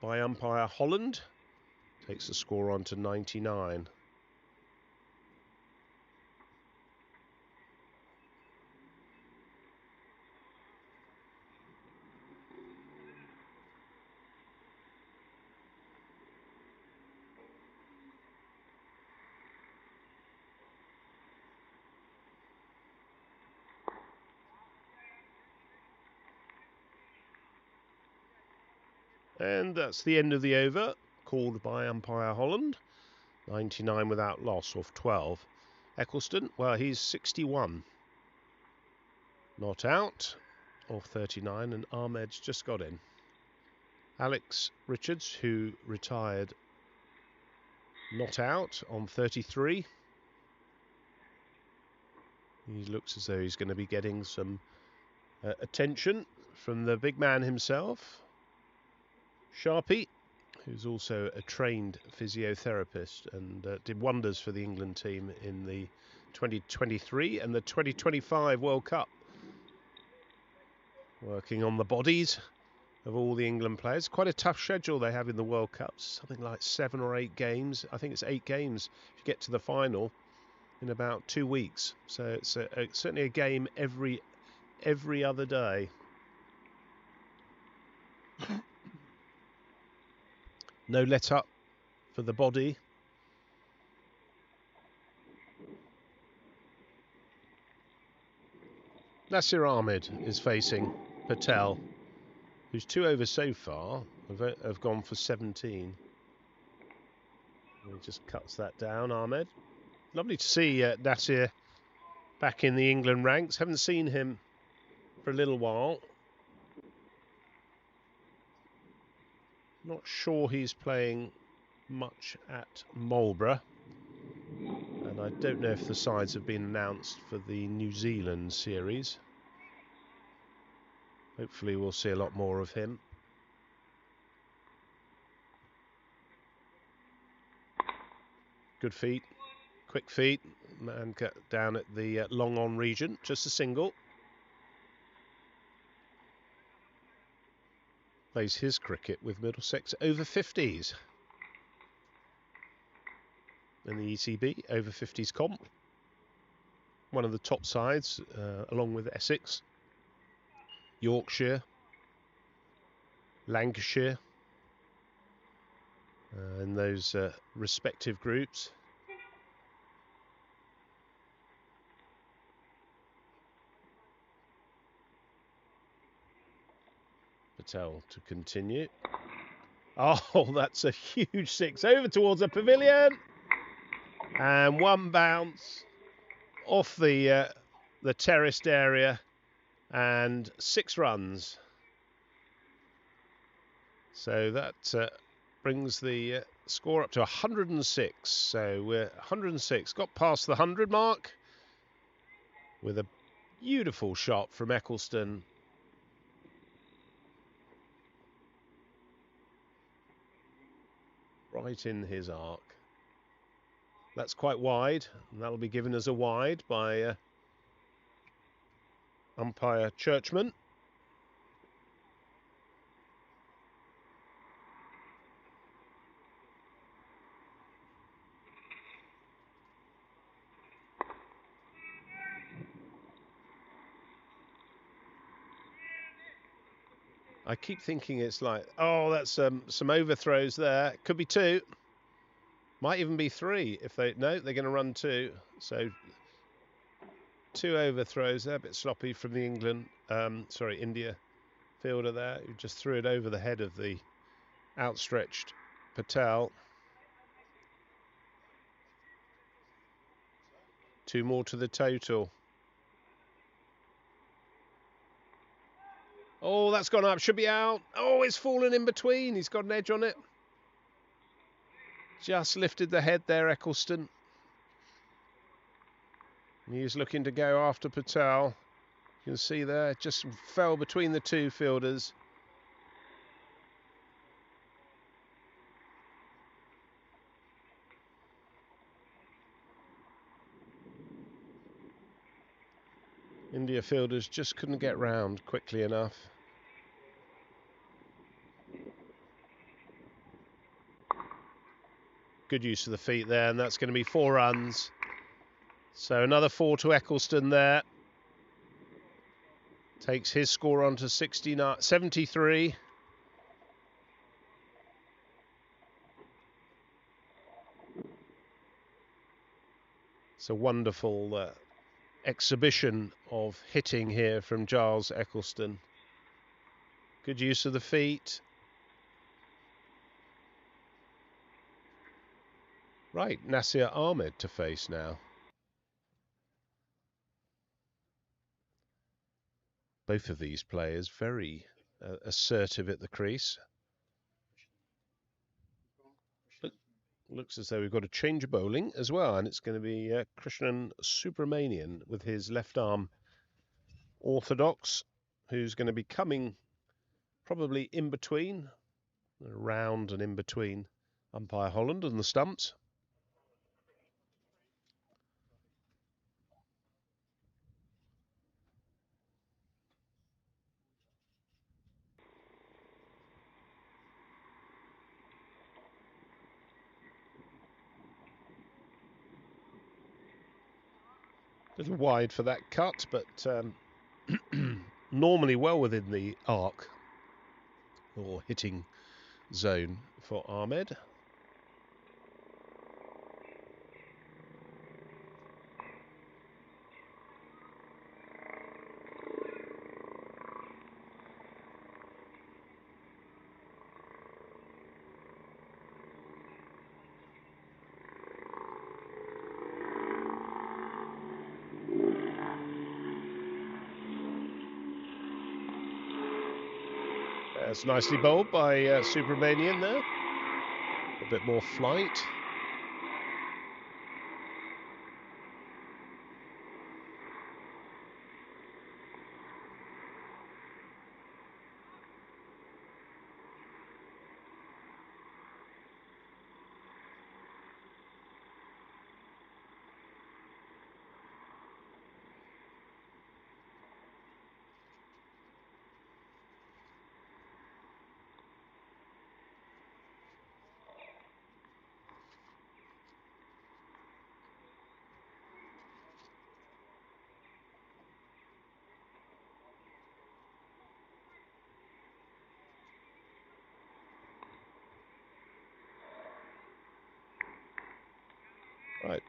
[SPEAKER 1] by umpire Holland. Takes the score on to 99. And that's the end of the over, called by umpire Holland. 99 without loss off 12. Eccleston, well, he's 61. Not out off 39, and Ahmed's just got in. Alex Richards, who retired not out on 33. He looks as though he's going to be getting some attention from the big man himself. Sharpie, who's also a trained physiotherapist and did wonders for the England team in the 2023 and the 2025 World Cup. Working on the bodies of all the England players. Quite a tough schedule they have in the World Cups. Something like 7 or 8 games. I think it's 8 games if you get to the final in about 2 weeks. So it's certainly a game every other day. No let up for the body. Nasir Ahmed is facing Patel, whose 2 overs so far have gone for 17. He just cuts that down, Ahmed. Lovely to see Nasir back in the England ranks. Haven't seen him for a little while. Not sure he's playing much at Marlborough. And I don't know if the sides have been announced for the New Zealand series. Hopefully we'll see a lot more of him. Good feet, quick feet, and get down at the long on region, just a single. Plays his cricket with Middlesex over-50s. In the ECB over-50s comp. One of the top sides, along with Essex, Yorkshire, Lancashire, in those respective groups. Patel to continue. Oh, that's a huge six. Over towards the pavilion. And one bounce off the terraced area. And 6 runs. So that brings the score up to 106. So we're 106. Got past the 100 mark. With a beautiful shot from Eccleston. Right in his arc. That's quite wide, and that'll be given as a wide by umpire Churchman. I keep thinking it's like, oh, that's some overthrows there. Could be 2. Might even be 3 if they... No, they're going to run 2. So 2 overthrows there. A bit sloppy from the India fielder there, who just threw it over the head of the outstretched Patel. 2 more to the total. Oh, that's gone up. Should be out. Oh, it's fallen in between. He's got an edge on it. Just lifted the head there, Eccleston. He's looking to go after Patel. You can see there, just fell between the 2 fielders. India fielders just couldn't get round quickly enough. Good use of the feet there, and that's going to be 4 runs. So another 4 to Eccleston there. Takes his score on to 73. It's a wonderful exhibition of hitting here from Giles Eccleston. Good use of the feet. Right, Nasir Ahmed to face now. Both of these players very assertive at the crease. But looks as though we've got a change of bowling as well, and it's going to be Krishnan Subramanian with his left arm orthodox, who's going to be coming probably in between, around and in between umpire Holland and the stumps. A little wide for that cut, but normally well within the arc or hitting zone for Ahmed. That's nicely bowled by Subramanian there. A bit more flight. Right.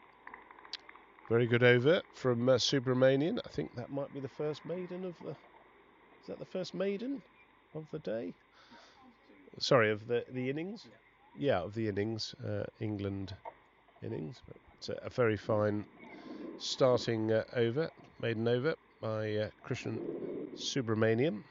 [SPEAKER 1] Very good over from Subramanian. I think that might be the first maiden of the... Is that the first maiden of the day? Sorry, of the innings? Yeah, of the innings. England innings. But a very fine starting over, maiden over by Krishnan Subramanian.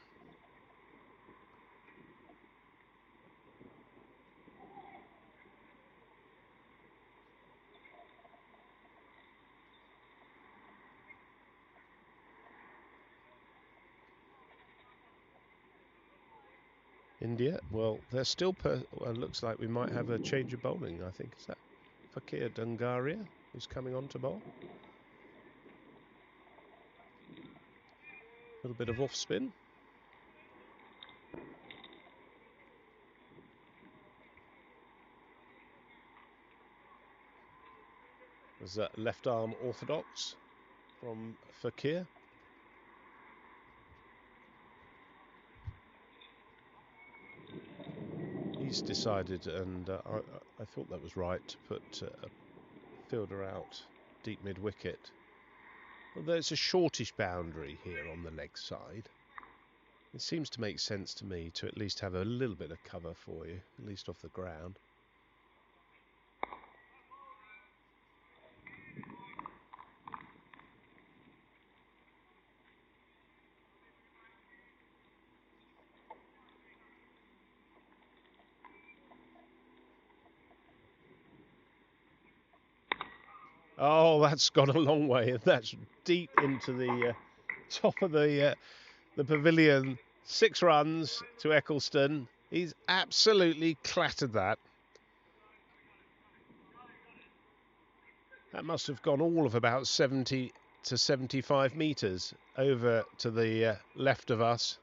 [SPEAKER 1] India, well, they're still... well, looks like we might have a change of bowling, I think. Is that Fakir Dungaria who's coming on to bowl? A little bit of off spin. There's that left arm orthodox from Fakir. He's decided, and I thought that was right, to put a fielder out deep mid-wicket. Although it's a shortish boundary here on the leg side, it seems to make sense to me to at least have a little bit of cover for you, at least off the ground. Oh, that's gone a long way, and that's deep into the top of the pavilion. 6 runs to Eccleston. He's absolutely clattered that. That must have gone all of about 70 to 75 metres over to the left of us.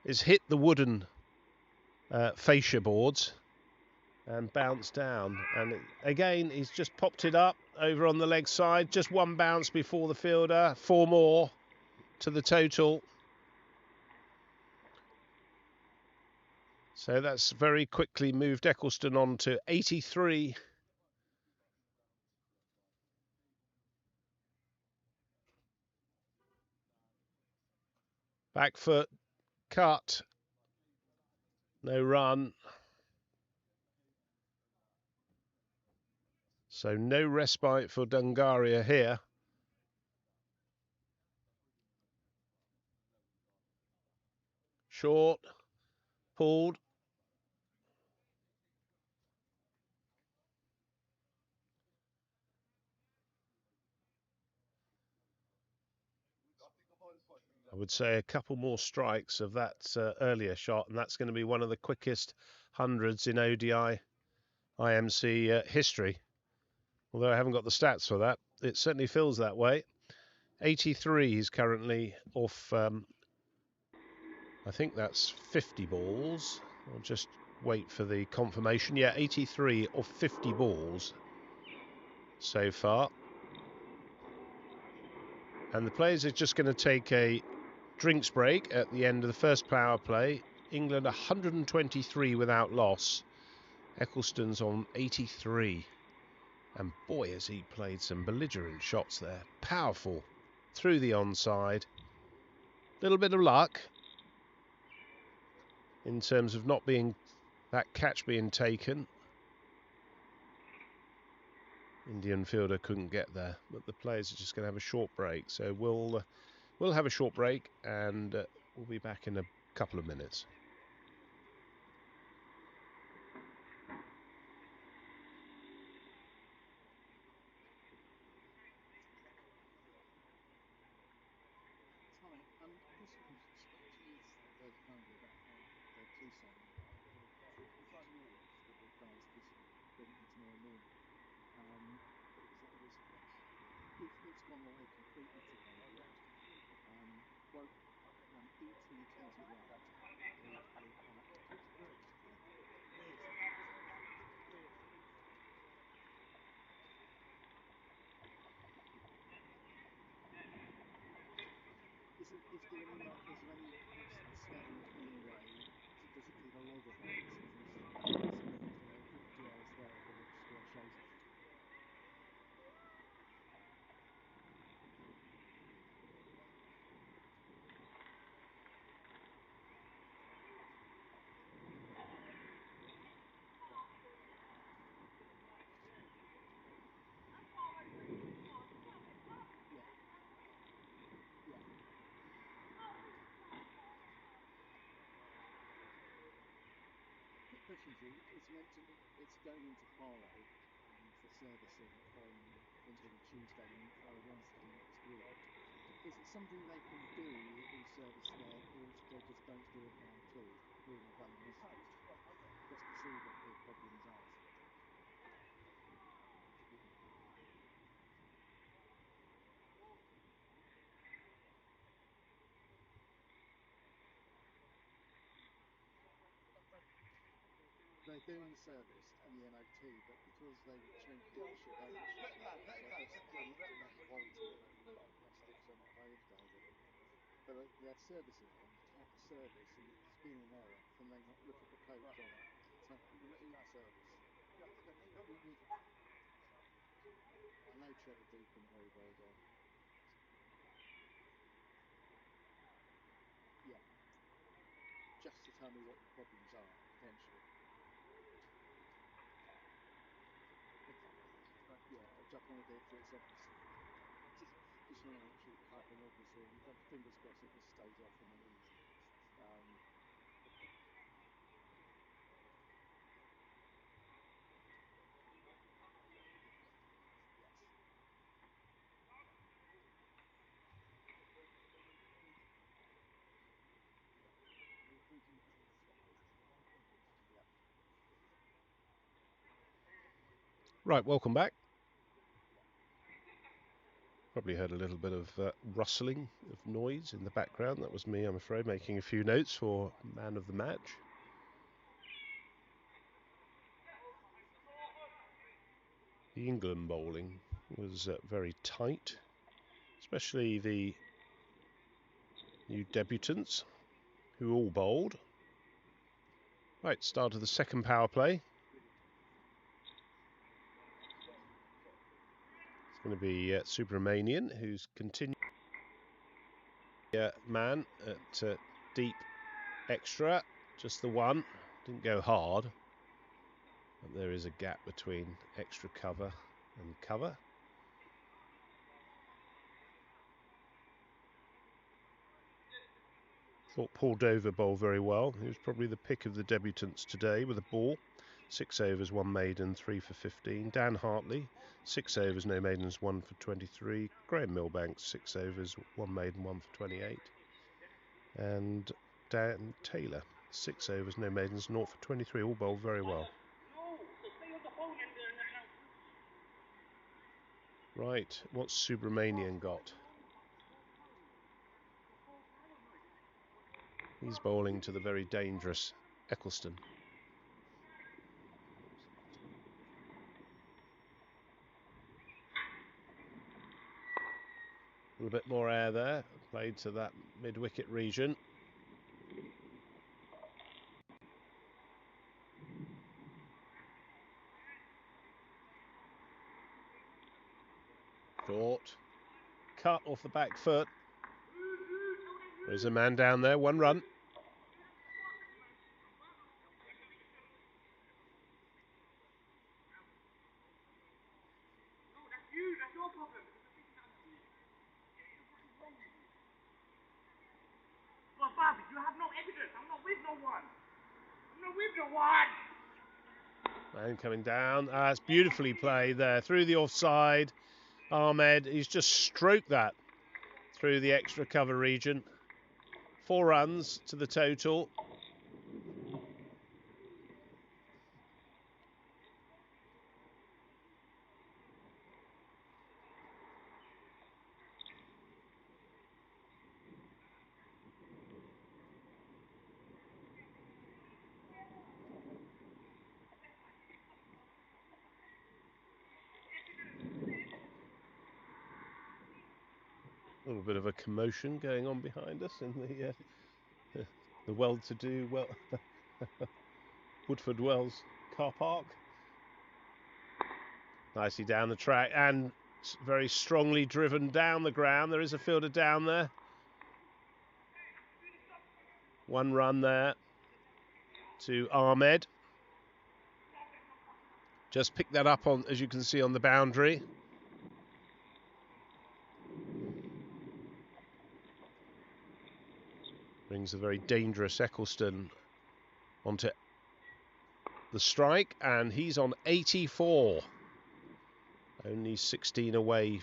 [SPEAKER 1] It's hit the wooden fascia boards and bounced down, and again he's just popped it up over on the leg side. Just one bounce before the fielder, 4 more to the total. So that's very quickly moved Eccleston on to 83. Back foot cut, no run. So no respite for Dungaria here. Short, pulled. I would say a couple more strikes of that earlier shot, and that's going to be one of the quickest hundreds in ODI IMC history. Although I haven't got the stats for that, it certainly feels that way. 83 is currently off, I think that's 50 balls. I'll just wait for the confirmation. Yeah, 83 off 50 balls so far. And the players are just going to take a drinks break at the end of the first power play. England 123 without loss. Eccleston's on 83. And boy, has he played some belligerent shots there. Powerful through the onside. Little bit of luck in terms of not being that catch being taken. Indian fielder couldn't get there, but the players are just going to have a short break. So we'll have a short break, and we'll be back in a couple of minutes.
[SPEAKER 4] Just with respect to the currently about the 2-7, is that news that the guys just bring it tomorrow morning? Because if it's gone away completely today, won't eating 21 leave unacceptable? Is there any scanned anyway? Does it keep a log of that? If there are ODIs there, the registrar shows it. It's going into Faro for servicing until Tuesday and Wednesday next week. Is it something they can do, service there, or they just don't do it now too during the running listings, just to see what the problems are? They're doing the service and the MOT, but because they changed the ownership, they're not warranty and plastics are not owned by them. But they're servicing it, and you tap the service, and it's been an error. Can they not look at the codes on it? So you're doing the service. I know Trevor Deacon very well there. Yeah. Just to tell me what the problems are, potentially. Yeah, I just wondered if it's obviously. Just want to make sure it's happening, obviously. Fingers crossed it just stays off and then.
[SPEAKER 1] Right, welcome back. Probably heard a little bit of rustling of noise in the background. That was me, I'm afraid, making a few notes for man of the match. The England bowling was very tight, especially the new debutants who all bowled. Right, start of the second power play. It's going to be Subramanian, who's continued man at deep extra. Just the one, didn't go hard. But there is a gap between extra cover and cover. Thought Paul Dover bowled very well. He was probably the pick of the debutants today with a ball. 6 overs, 1 maiden, 3 for 15. Dan Hartley, 6 overs, no maidens, 1 for 23. Graham Milbank, 6 overs, 1 maiden, 1 for 28. And Dan Taylor, 6 overs, no maidens, 0 for 23. All bowled very well. Right, what's Subramanian got? He's bowling to the very dangerous Eccleston. A little bit more air there, played to that mid-wicket region. Short, cut off the back foot. There's a man down there, 1 run.
[SPEAKER 5] Well, Bobby, you have no evidence.
[SPEAKER 1] And coming down, it's beautifully played there through the offside. Ahmed, he's just stroked that through the extra cover region. 4 runs to the total. A little bit of a commotion going on behind us in the well-to-do Woodford Wells car park. Nicely down the track and very strongly driven down the ground. There is a fielder down there. 1 run there to Ahmed. Just picked that up on, as you can see, on the boundary. Brings a very dangerous Eccleston onto the strike, and he's on 84. Only 16 away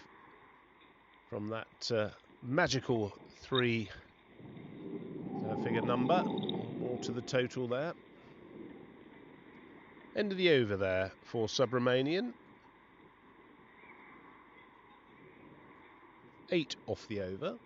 [SPEAKER 1] from that magical 3 figure number. More to the total there. End of the over there for Subramanian. 8 off the over.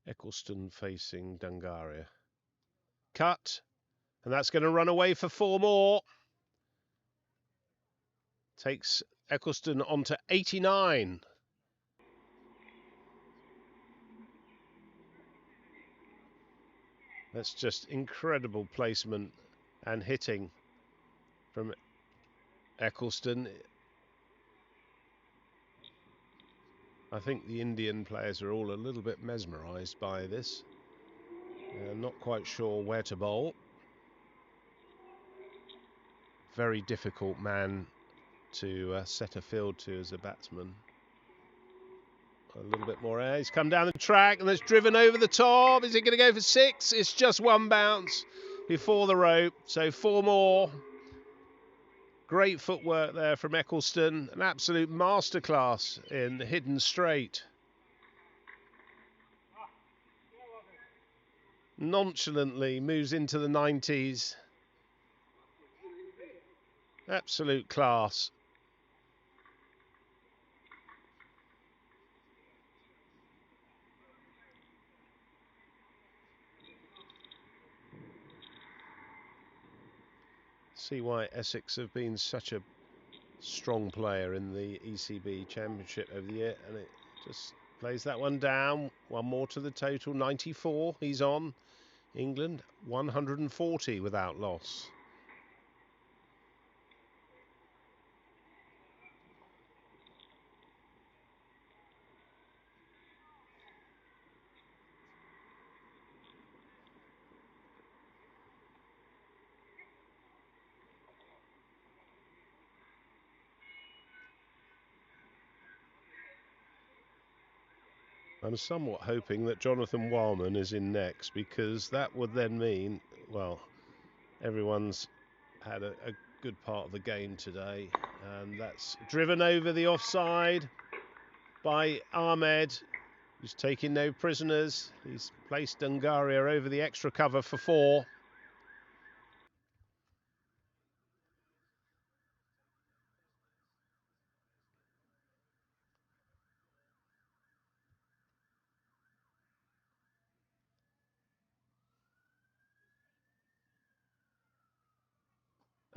[SPEAKER 1] Eccleston facing Dungaria. Cut. And that's going to run away for 4 more. Takes Eccleston onto 89. That's just incredible placement and hitting from Eccleston. I think the Indian players are all a little bit mesmerised by this. Not quite sure where to bowl. Very difficult man to set a field to as a batsman. A little bit more air. He's come down the track and it's driven over the top. Is it going to go for 6? It's just 1 bounce before the rope. So 4 more. Great footwork there from Eccleston. An absolute masterclass in hidden straight. Nonchalantly moves into the 90s. Absolute class. See why Essex have been such a strong player in the ECB Championship over the year, and it just plays that one down. 1 more to the total. 94 he's on. England 140 without loss. I'm somewhat hoping that Jonathan Wildman is in next, because that would then mean, well, everyone's had a good part of the game today, and that's driven over the offside by Ahmed, who's taking no prisoners. He's placed Dungaria over the extra cover for 4.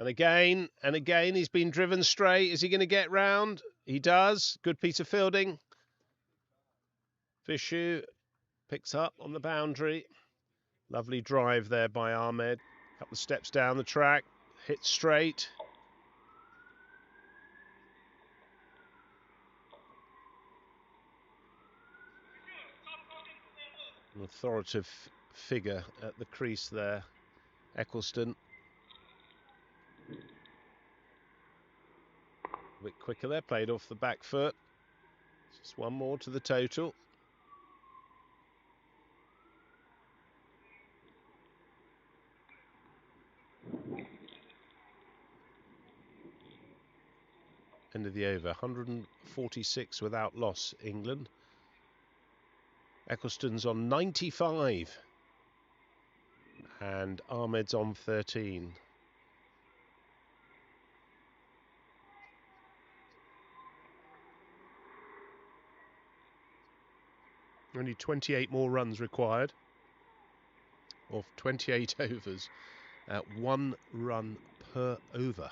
[SPEAKER 1] And again, he's been driven straight. Is he going to get round? He does. Good piece of fielding. Fishu picks up on the boundary. Lovely drive there by Ahmed. Couple of steps down the track. Hit straight. An authoritative figure at the crease there. Eccleston. A bit quicker there, played off the back foot. Just one more to the total. End of the over, 146 without loss, England. Eccleston's on 95 and Ahmed's on 13. Only 28 more runs required of 28 overs at 1 run per over.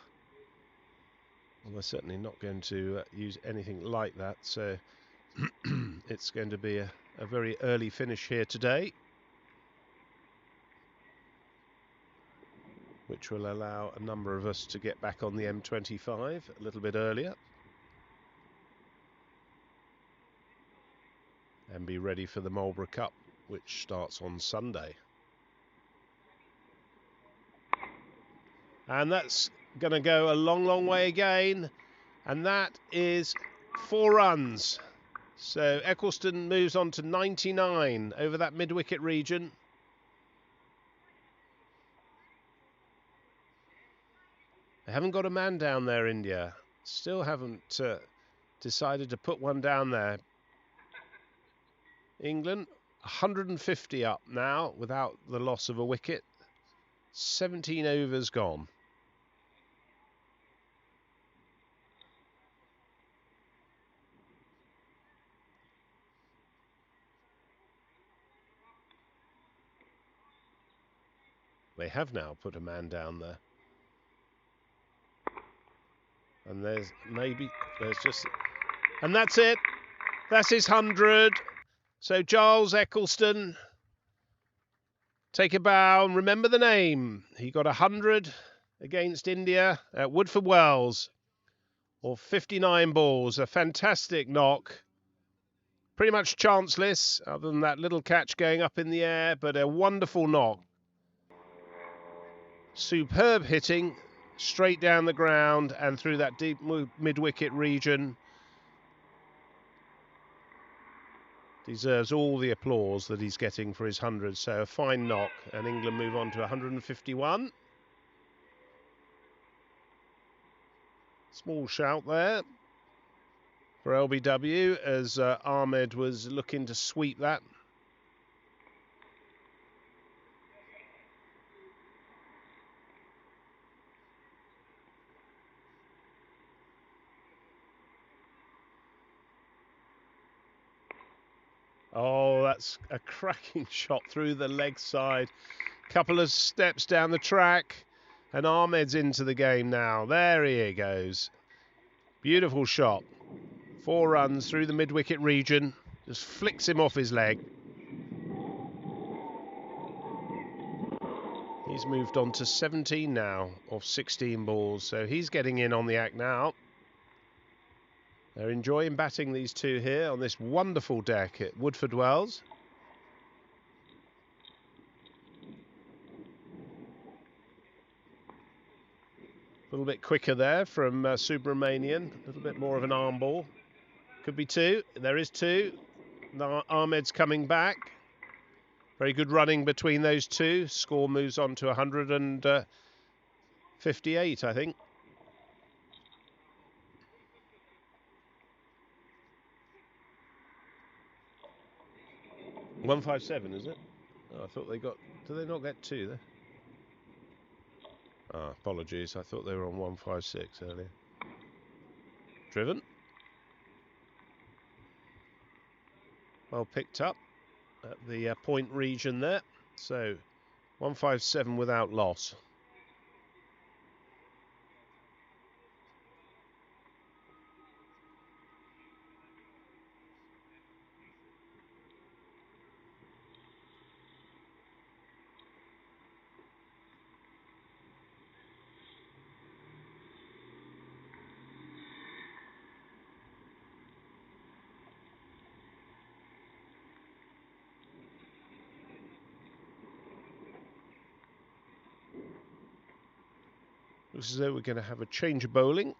[SPEAKER 1] Well, they're certainly not going to use anything like that, so it's going to be a very early finish here today, which will allow a number of us to get back on the M25 a little bit earlier and be ready for the Marlborough Cup, which starts on Sunday. And that's going to go a long, long way again, and that is 4 runs. So Eccleston moves on to 99 over that mid-wicket region. They haven't got a man down there, India. Still haven't decided to put one down there. England, 150 up now without the loss of a wicket. 17 overs gone. They have now put a man down there. And there's just... And that's it. That's his 100. So Giles Eccleston, take a bow and remember the name. He got 100 against India at Woodford Wells, or 59 balls. A fantastic knock. Pretty much chanceless, other than that little catch going up in the air, but a wonderful knock. Superb hitting, straight down the ground and through that deep mid-wicket region. Deserves all the applause that he's getting for his 100. So a fine knock, and England move on to 151. Small shout there for LBW as Ahmed was looking to sweep that. Oh, that's a cracking shot through the leg side. Couple of steps down the track, and Ahmed's into the game now. There he goes. Beautiful shot. 4 runs through the mid-wicket region. Just flicks him off his leg. He's moved on to 17 now of 16 balls, so he's getting in on the act now. They're enjoying batting, these two here on this wonderful deck at Woodford Wells. A little bit quicker there from Subramanian. A little bit more of an arm ball. Could be 2. There is 2. Now Ahmed's coming back. Very good running between those two. Score moves on to 158, I think. $157, is it? Oh, I thought they got... Do they not get 2 there? Ah, apologies. I thought they were on 156 earlier. Driven. Well picked up at the point region there. So 157 without loss. Looks as though we're going to have a change of bowling.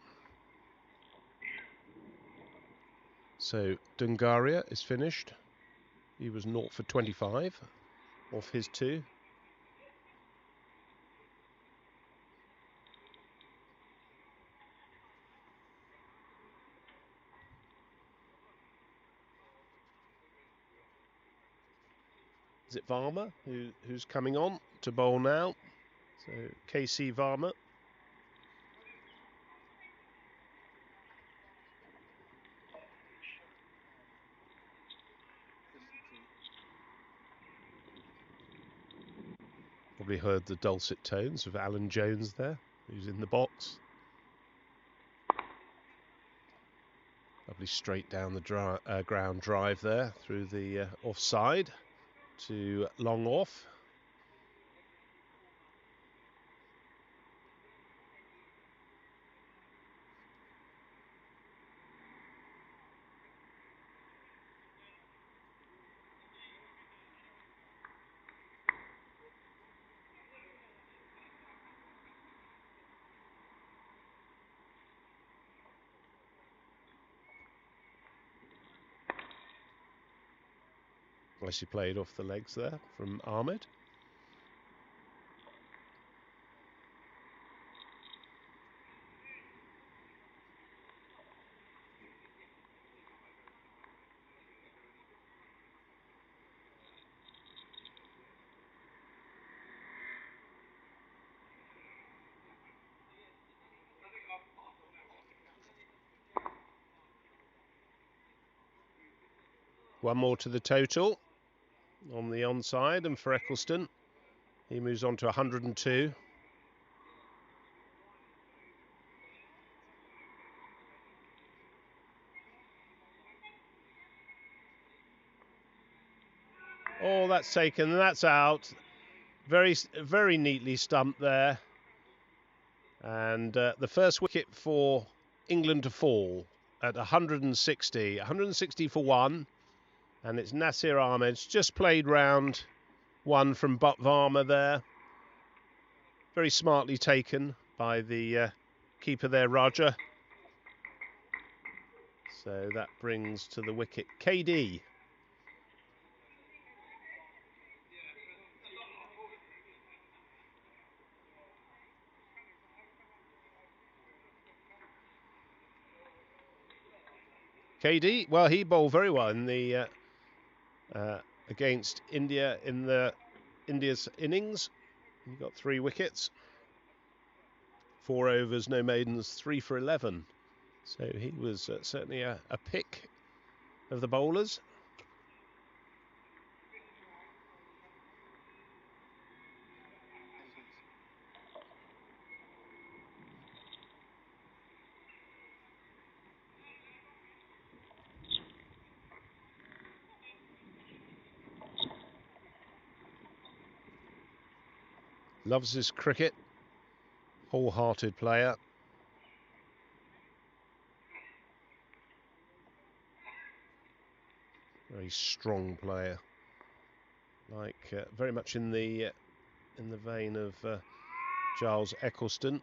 [SPEAKER 1] So Dungaria is finished. He was 0 for 25 off his 2. Is it Varma who's coming on to bowl now? So KC Varma. Probably heard the dulcet tones of Alan Jones there, who's in the box. Lovely straight down the ground drive there through the offside to long off. Nicely played off the legs there from Ahmed. One more to the total on the onside, and for Eccleston, he moves on to 102. Oh, that's taken, that's out. Very, very neatly stumped there. And the first wicket for England to fall at 160. 160 for 1. And it's Nasir Ahmed's just played round one from Varma there. Very smartly taken by the keeper there, Raja. So that brings to the wicket KD. KD, well, he bowled very well in the against India in India's innings. He got 3 wickets, 4 overs, no maidens, 3 for 11. So he was certainly a pick of the bowlers. Loves his cricket. Wholehearted player. Very strong player. Like very much in the vein of Giles Eccleston.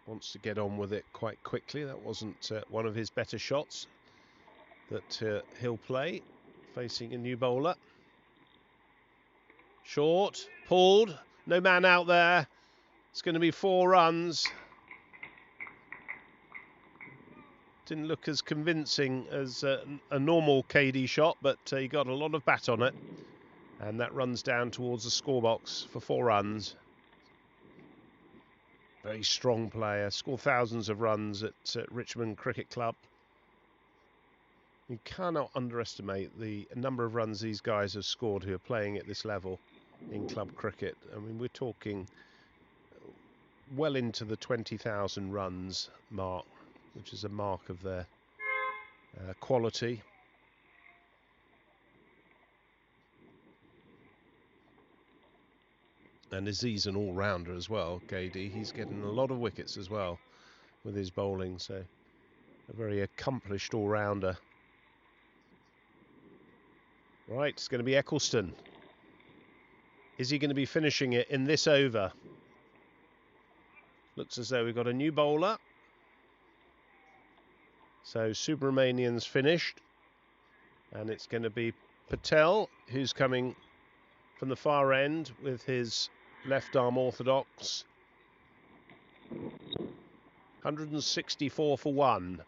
[SPEAKER 1] Wants to get on with it quite quickly. That wasn't one of his better shots that he'll play, facing a new bowler. Short, pulled, no man out there. It's going to be 4 runs. Didn't look as convincing as a normal KD shot, but he got a lot of bat on it. And that runs down towards the scorebox for 4 runs. Very strong player, scored thousands of runs at Richmond Cricket Club. You cannot underestimate the number of runs these guys have scored who are playing at this level in club cricket. I mean, we're talking well into the 20,000 runs mark, which is a mark of their quality. And Aziz an all-rounder as well, KD. He's getting a lot of wickets as well with his bowling, so a very accomplished all-rounder. Right, it's going to be Eccleston. Is he going to be finishing it in this over? Looks as though we've got a new bowler. So Subramanian's finished. And it's going to be Patel, who's coming from the far end with his left arm orthodox. 164 for 1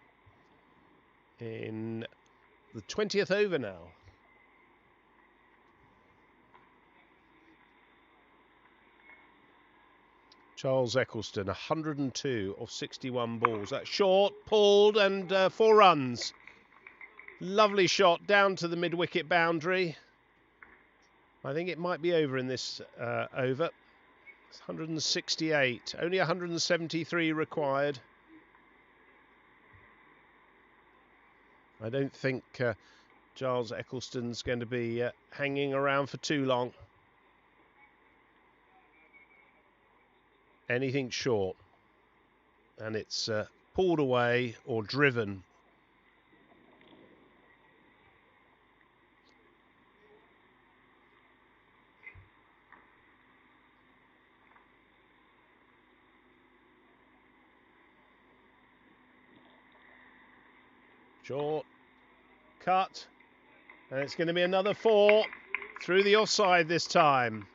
[SPEAKER 1] in the 20th over now. Charles Eccleston, 102 of 61 balls. That's short, pulled, and 4 runs. Lovely shot down to the mid-wicket boundary. I think it might be over in this over. It's 168, only 173 required. I don't think Charles Eccleston's going to be hanging around for too long. Anything short. And it's pulled away or driven. Short, cut, and it's going to be another 4 through the offside this time.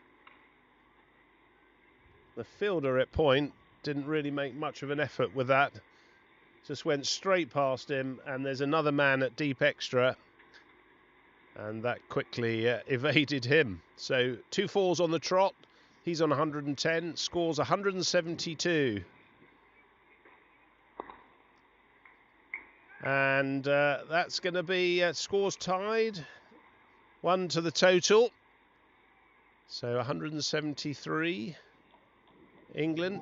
[SPEAKER 1] The fielder at point didn't really make much of an effort with that. Just went straight past him, and there's another man at deep extra, and that quickly evaded him. So 2 4s on the trot. He's on 110, scores 172. And that's going to be scores tied. 1 to the total. So 173. England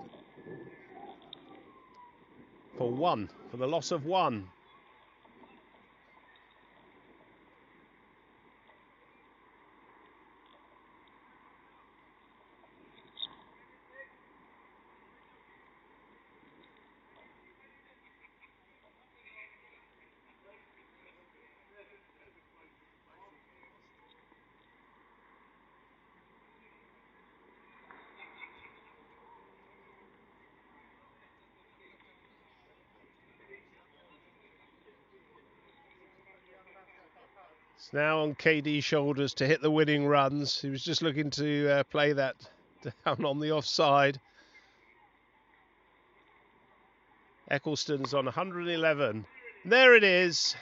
[SPEAKER 1] for 1, for the loss of 1. It's now on KD's shoulders to hit the winning runs. He was just looking to play that down on the offside. Eccleston's on 111. There it is.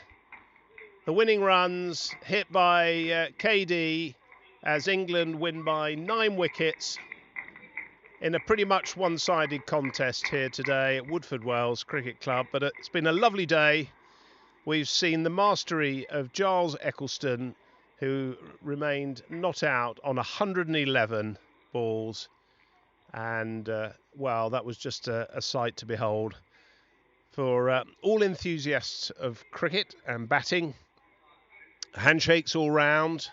[SPEAKER 1] The winning runs hit by KD as England win by 9 wickets in a pretty much one-sided contest here today at Woodford Wells Cricket Club. But it's been a lovely day. We've seen the mastery of Giles Eccleston, who remained not out on 111 balls. And, well, that was just a sight to behold for all enthusiasts of cricket and batting. Handshakes all round.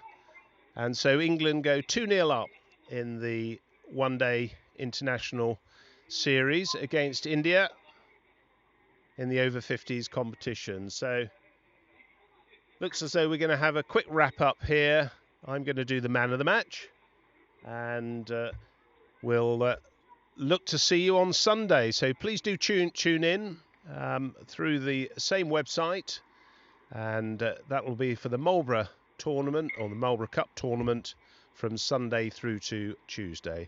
[SPEAKER 1] And so England go 2-0 up in the one-day international series against India in the over-50s competition. So looks as though we're going to have a quick wrap-up here. I'm going to do the man of the match. And we'll look to see you on Sunday. So please do tune in through the same website. And that will be for the Marlborough tournament, or the Marlborough Cup tournament, from Sunday through to Tuesday.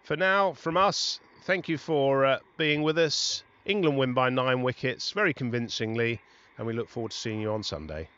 [SPEAKER 1] For now, from us, thank you for being with us. England win by 9 wickets, very convincingly, and we look forward to seeing you on Sunday.